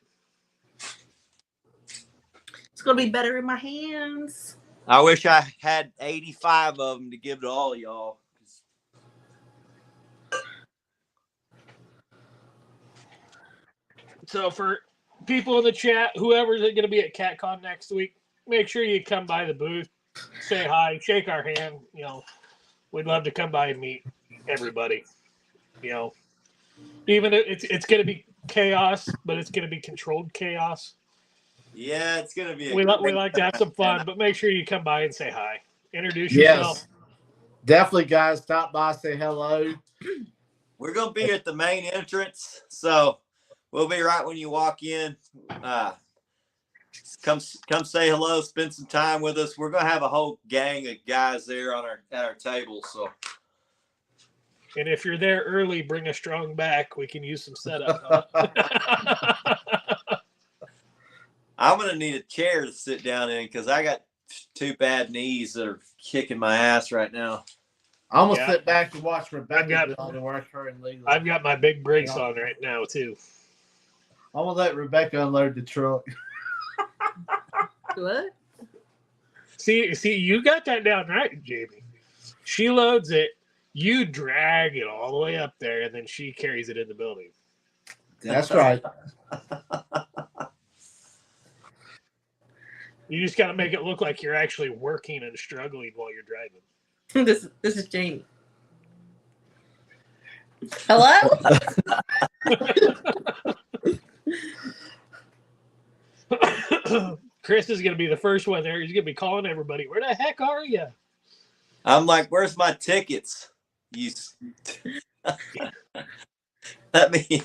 It's going to be better in my hands. I wish I had 85 of them to give to all y'all. So for people in the chat, whoever's going to be at CatCon next week, make sure you come by the booth, say hi, shake our hand. We'd love to come by and meet everybody. Even if it's going to be chaos, but it's going to be controlled chaos. Yeah, it's going to be. We like to have some fun, but make sure you come by and say hi. Introduce yourself. Yes. Definitely, guys. Stop by, say hello. We're going to be at the main entrance. So We'll be right when you walk in. Come say hello, spend some time with us. We're gonna have a whole gang of guys there on at our table. So, and if you're there early, bring a strong back. We can use some setup. I'm gonna need a chair to sit down in because I got 2 bad knees that are kicking my ass right now. I'm gonna sit back and watch Rebecca do all the work. I've got my big brakes on right now too. I'm gonna let Rebecca unload the truck. What? See, you got that down right, Jamie. She loads it, you drag it all the way up there, and then she carries it in the building. That's right. You just got to make it look like you're actually working and struggling while you're driving. This is Jamie. Hello? Chris is going to be the first one there. He's going to be calling everybody. Where the heck are you? I'm like, where's my tickets? You let me.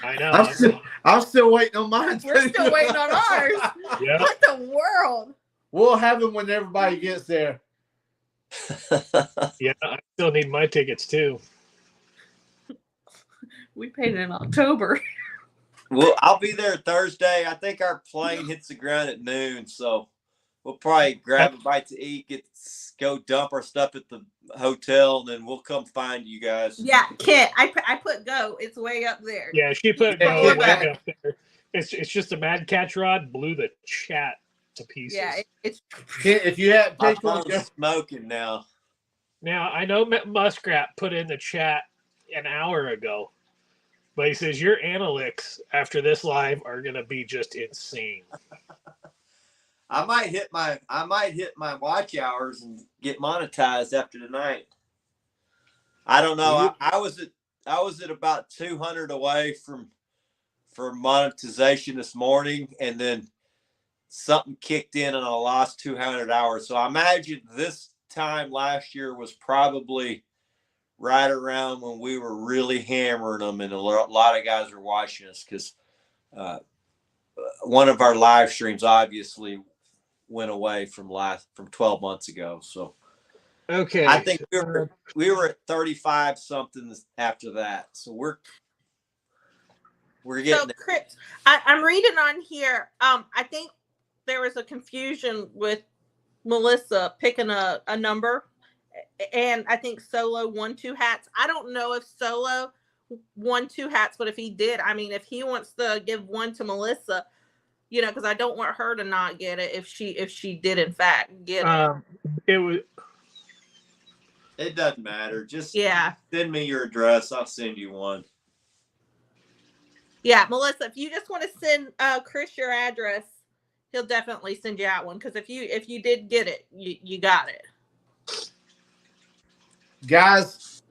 I know. I'm still waiting on mine. We're still waiting on ours. Yeah. What the world? We'll have them when everybody gets there. Yeah, I still need my tickets too. We paid in October. Well, I'll be there Thursday. I think our plane hits the ground at noon, so we'll probably grab a bite to eat, go dump our stuff at the hotel, and then we'll come find you guys. Yeah, Kit, I put go. It's way up there. Yeah, she put Yeah, go yeah. way up there. It's just a mad catch rod blew the chat to pieces. Yeah, it's If you have My people, phone's smoking now. Now I know Muskrat put in the chat an hour ago, but he says your analytics after this live are gonna be just insane. I might hit my watch hours and get monetized after tonight. I don't know. I was at about 200 away from monetization this morning, and then something kicked in and I lost 200 hours. So I imagine this time last year was probably right around when we were really hammering them, and a lot of guys were watching us because one of our live streams obviously went away from 12 months ago. So Okay, I think we were at 35 something after that. So we're getting so Chris, I'm reading on here. I think there was a confusion with Melissa picking a number, and I think Solo won 2 hats. I don't know if Solo won 2 hats, but if he did, I mean, if he wants to give one to Melissa, you know, because I don't want her to not get it if she did in fact get it. It doesn't matter. Just send me your address. I'll send you one. Yeah, Melissa, if you just want to send Chris your address, he'll definitely send you out one. Because if you did get it, you got it. guys,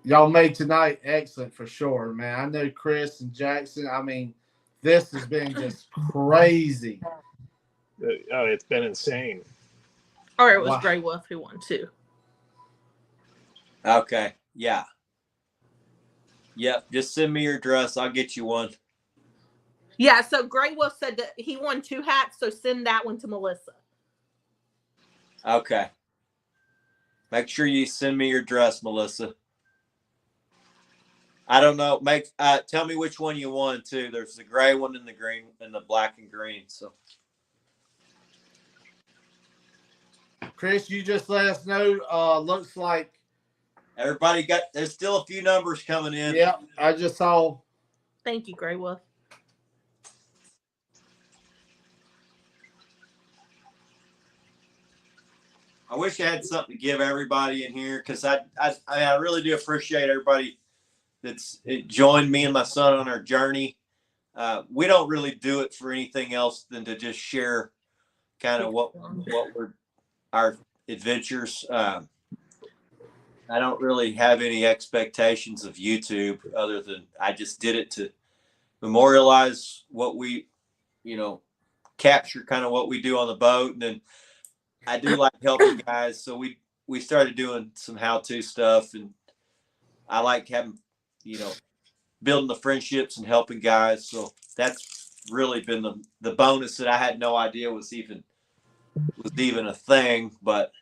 y'all made tonight excellent for sure, man. I know Chris and Jackson. I mean, this has been just crazy. Oh, it's been insane. Or it was Grey Wolf who won too. Okay. Yeah. Yep. Just send me your address. I'll get you one. Yeah. So Grey Wolf said that he won 2 hats. So send that one to Melissa. Okay. Make sure you send me your address, Melissa. I don't know. Tell me which one you won too. There's the gray one and the green and the black and green. So Chris, you just let us know. Looks like everybody there's still a few numbers coming in. Yep, I just saw. Thank you, Grey Wolf. I wish I had something to give everybody in here because I really do appreciate everybody that's joined me and my son on our journey. We don't really do it for anything else than to just share kind of what our adventures. I don't really have any expectations of YouTube other than I just did it to memorialize what we, capture kind of what we do on the boat. And then I do like helping guys. So we started doing some how-to stuff, and I like having, building the friendships and helping guys. So that's really been the bonus that I had no idea was even a thing. But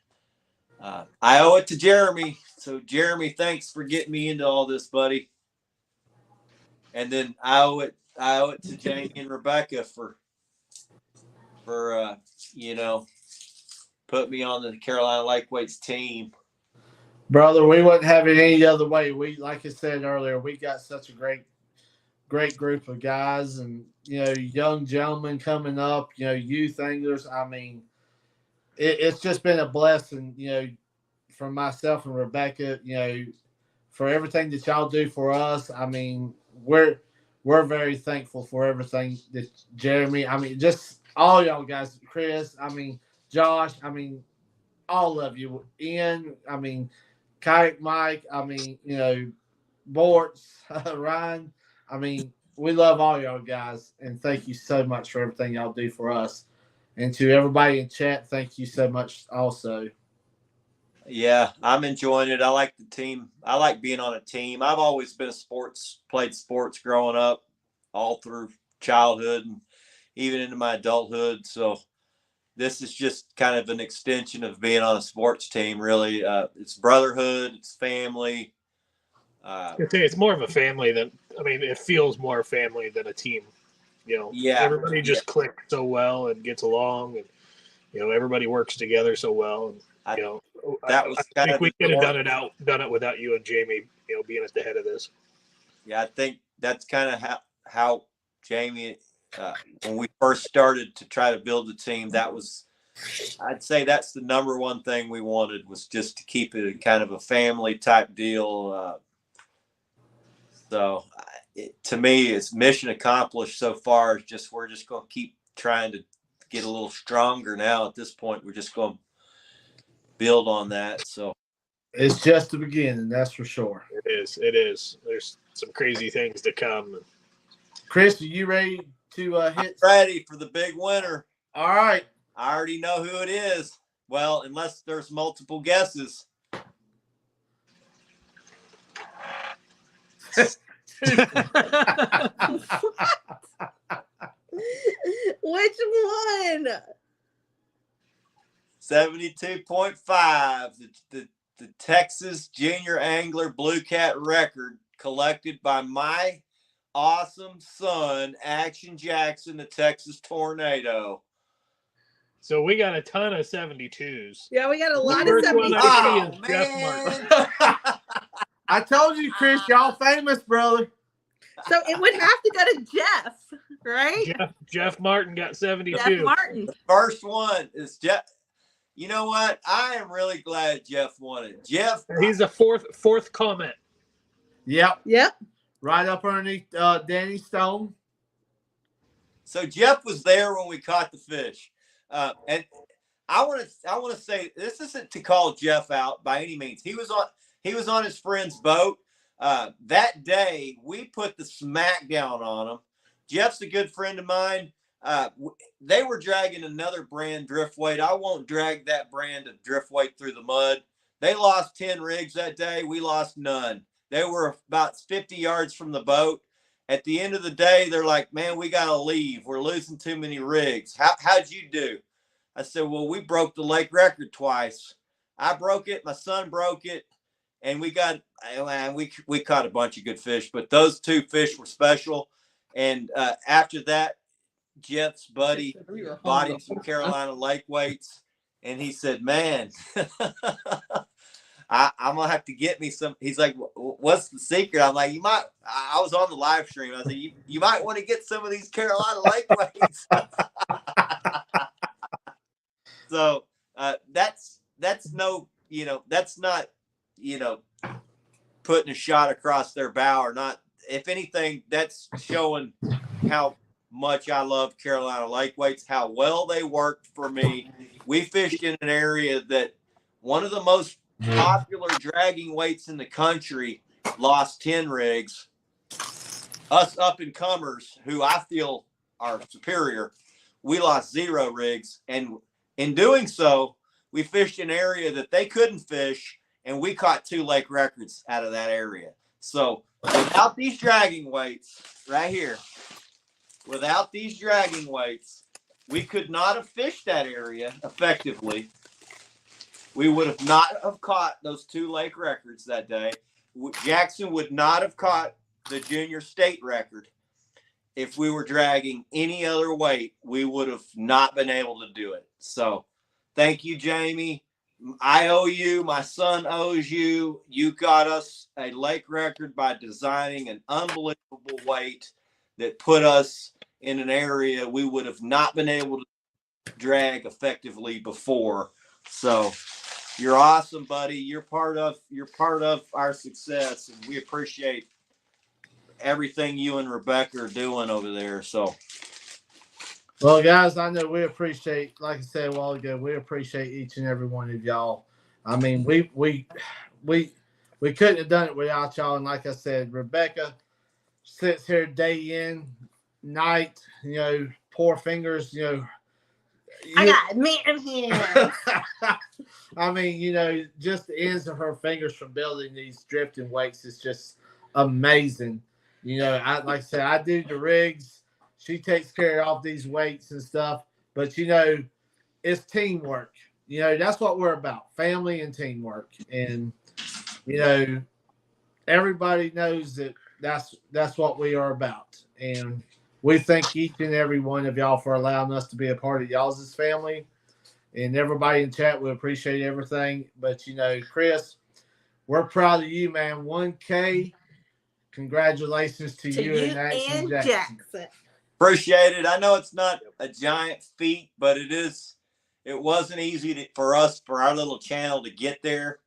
I owe it to Jeremy. So Jeremy, thanks for getting me into all this, buddy. And then I owe it to Jamie and Rebecca for put me on the Carolina Lakeweights team. Brother, we wouldn't have it any other way. We, like I said earlier, we got such a great group of guys, and young gentlemen coming up, youth anglers. I mean, it's just been a blessing, from myself and Rebecca, for everything that y'all do for us. I mean, we're very thankful for everything that Jeremy. I mean, just all y'all guys, Chris. I mean, Josh. I mean, all of you. Ian. I mean, Kayak Mike. I mean, Bortz, Ryan. I mean, we love all y'all guys, and thank you so much for everything y'all do for us. And to everybody in chat, thank you so much also. Yeah, I'm enjoying it. I like the team. I like being on a team. I've always been played sports growing up, all through childhood and even into my adulthood. So this is just kind of an extension of being on a sports team, really. It's brotherhood, it's family. It's more of a family it feels more family than a team. Yeah, everybody just clicks so well and gets along, and everybody works together so well. And I think we could have done it without you and Jamie, being at the head of this. Yeah, I think that's kind of how Jamie, when we first started to try to build the team, I'd say that's the number one thing we wanted, was just to keep it kind of a family type deal. So to me, it's mission accomplished so far. It's we're just going to keep trying to get a little stronger now. At this point, we're just going to build on that. So it's just the beginning, that's for sure. It is. There's some crazy things to come. Chris, are you ready to hit? I'm ready for the big winner. All right. I already know who it is. Well, unless there's multiple guesses. Which one? 72.5. The Texas Junior Angler Blue Cat record, collected by my awesome son, Action Jackson, the Texas Tornado. So we got a ton of 72s. Yeah, we got a lot of First 72s. one I see is Jeff Martin. I told you, Chris, y'all famous, brother. So it would have to go to Jeff, right? Jeff Martin got 72. Jeff Martin. The first one is Jeff. You know what? I am really glad Jeff won it. Jeff. He's a fourth comment. Yep. Yep. Right up underneath Danny Stone. So Jeff was there when we caught the fish. And I want to say, this isn't to call Jeff out by any means. He was on his friend's boat. That day, we put the smack down on him. Jeff's a good friend of mine. They were dragging another brand driftweight. I won't drag that brand of driftweight through the mud. They lost 10 rigs that day. We lost none. They were about 50 yards from the boat. At the end of the day, they're like, man, we got to leave. We're losing too many rigs. How'd you do? I said, well, we broke the lake record twice. I broke it. My son broke it. And we caught a bunch of good fish, but those two fish were special. And after that, Jeff's buddy bought him some Carolina lake weights, and he said, man, I'm going to have to get me some. He's like, what's the secret? I'm like, I was on the live stream. I said, you might want to get some of these Carolina lake weights. So that's no, that's not, putting a shot across their bow or not. If anything, that's showing how much I love Carolina lake weights, how well they worked for me. We fished in an area that one of the most popular dragging weights in the country lost 10 rigs. Us up and comers, who I feel are superior, we lost 0 rigs. And in doing so, we fished an area that they couldn't fish, and we caught 2 lake records out of that area. So without these dragging weights right here, without these dragging weights, we could not have fished that area effectively. We would have not have caught those 2 lake records that day. Jackson would not have caught the junior state record. If we were dragging any other weight, we would have not been able to do it. So thank you, Jamie. I owe you. My son owes you. You got us a lake record by designing an unbelievable weight that put us in an area we would have not been able to drag effectively before. So you're awesome, buddy. You're part of our success, and we appreciate everything you and Rebecca are doing over there. So, well, guys, I know we appreciate, like I said a while ago, we appreciate each and every one of y'all. I mean, we couldn't have done it without y'all. And like I said, Rebecca sits here day in, night, poor fingers, I got man here. I mean, just the ends of her fingers from building these drifting weights is just amazing. Like I said, I do the rigs. She takes care of all these weights and stuff. But, it's teamwork. That's what we're about, family and teamwork. And, everybody knows that that's what we are about. And we thank each and every one of y'all for allowing us to be a part of y'all's family. And everybody in chat, we appreciate everything. But, Chris, we're proud of you, man. 1K. Congratulations to you and Jackson. Appreciate it. I know it's not a giant feat, but it wasn't easy for our little channel to get there.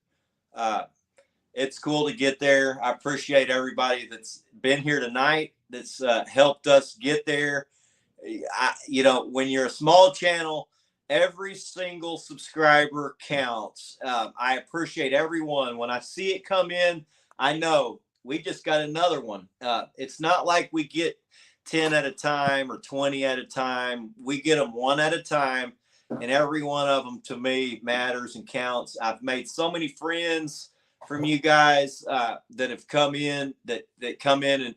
It's cool to get there. I appreciate everybody that's been here tonight, that's helped us get there. When you're a small channel, every single subscriber counts. I appreciate everyone. When I see it come in, I know we just got another one. It's not like we get 10 at a time or 20 at a time. We get them one at a time, and every one of them to me matters and counts. I've made so many friends from you guys that have come in, that come in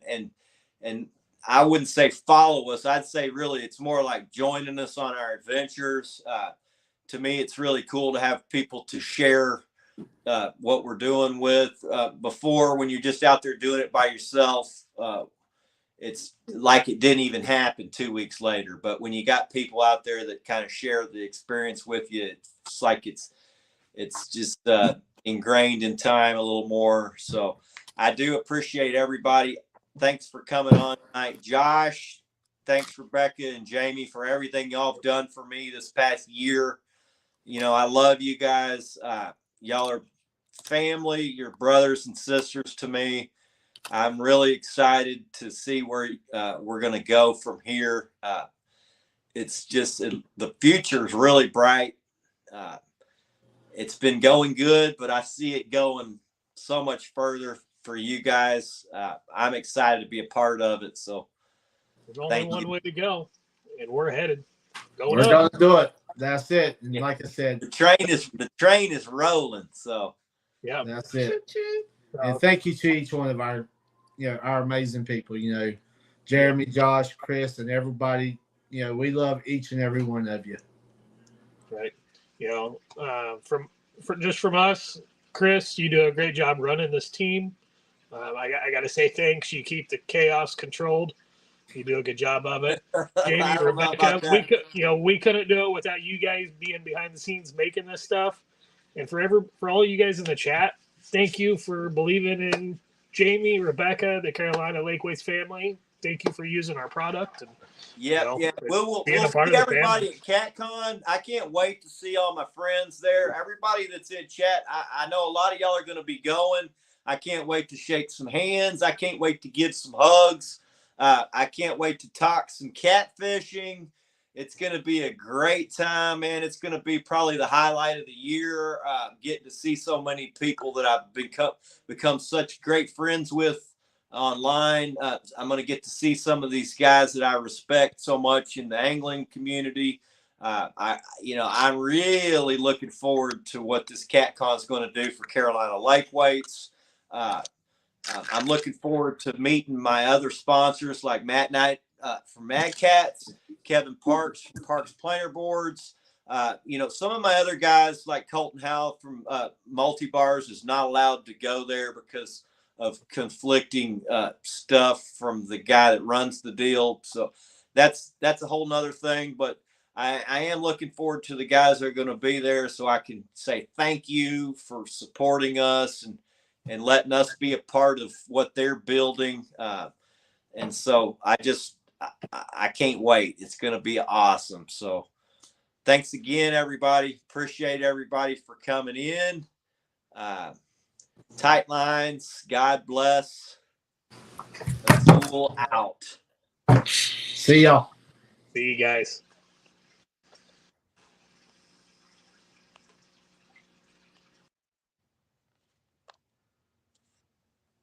and I wouldn't say follow us. I'd say really it's more like joining us on our adventures. To me, it's really cool to have people to share what we're doing with. Before, when you're just out there doing it by yourself, it's like it didn't even happen 2 weeks later. But when you got people out there that kind of share the experience with you, it's like it's just ingrained in time a little more. So I do appreciate everybody. Thanks for coming on tonight. Josh, thanks Rebecca and Jamie for everything y'all have done for me this past year. I love you guys. Y'all are family, your brothers and sisters to me. I'm really excited to see where we're going to go from here. It's just the future is really bright. It's been going good, but I see it going so much further for you guys. I'm excited to be a part of it. So there's only one way to go, and we're headed. We're going to do it. That's it. And like I said, the train is rolling. So yeah, that's it. And thank you to each one of our amazing people. Jeremy, Josh, Chris, and everybody. We love each and every one of you. Right. From us, Chris, you do a great job running this team. I got to say thanks. You keep the chaos controlled. You do a good job of it. Jamie, Rebecca, we couldn't do it without you guys being behind the scenes making this stuff. And for all you guys in the chat, thank you for believing in Jamie, Rebecca, the Carolina Lakeways family. Thank you for using our product. And we'll see everybody at CatCon. I can't wait to see all my friends there. Everybody that's in chat, I know a lot of y'all are going to be going. I can't wait to shake some hands. I can't wait to give some hugs. I can't wait to talk some catfishing. It's going to be a great time, man. It's going to be probably the highlight of the year. Getting to see so many people that I've become such great friends with online. I'm going to get to see some of these guys that I respect so much in the angling community. I'm really looking forward to what this CatCon is going to do for Carolina Lake Weights. I'm looking forward to meeting my other sponsors like Matt Knight from Mad Cats, Kevin Parks from Parks Planer Boards. Some of my other guys like Colton Howell from Multi Bars is not allowed to go there because of conflicting stuff from the guy that runs the deal. So that's a whole nother thing. But I am looking forward to the guys that are going to be there so I can say thank you for supporting us and letting us be a part of what they're building. And so I can't wait. It's going to be awesome. So thanks again, everybody. Appreciate everybody for coming in. Tight lines. God bless. Azul out. See y'all. See you guys.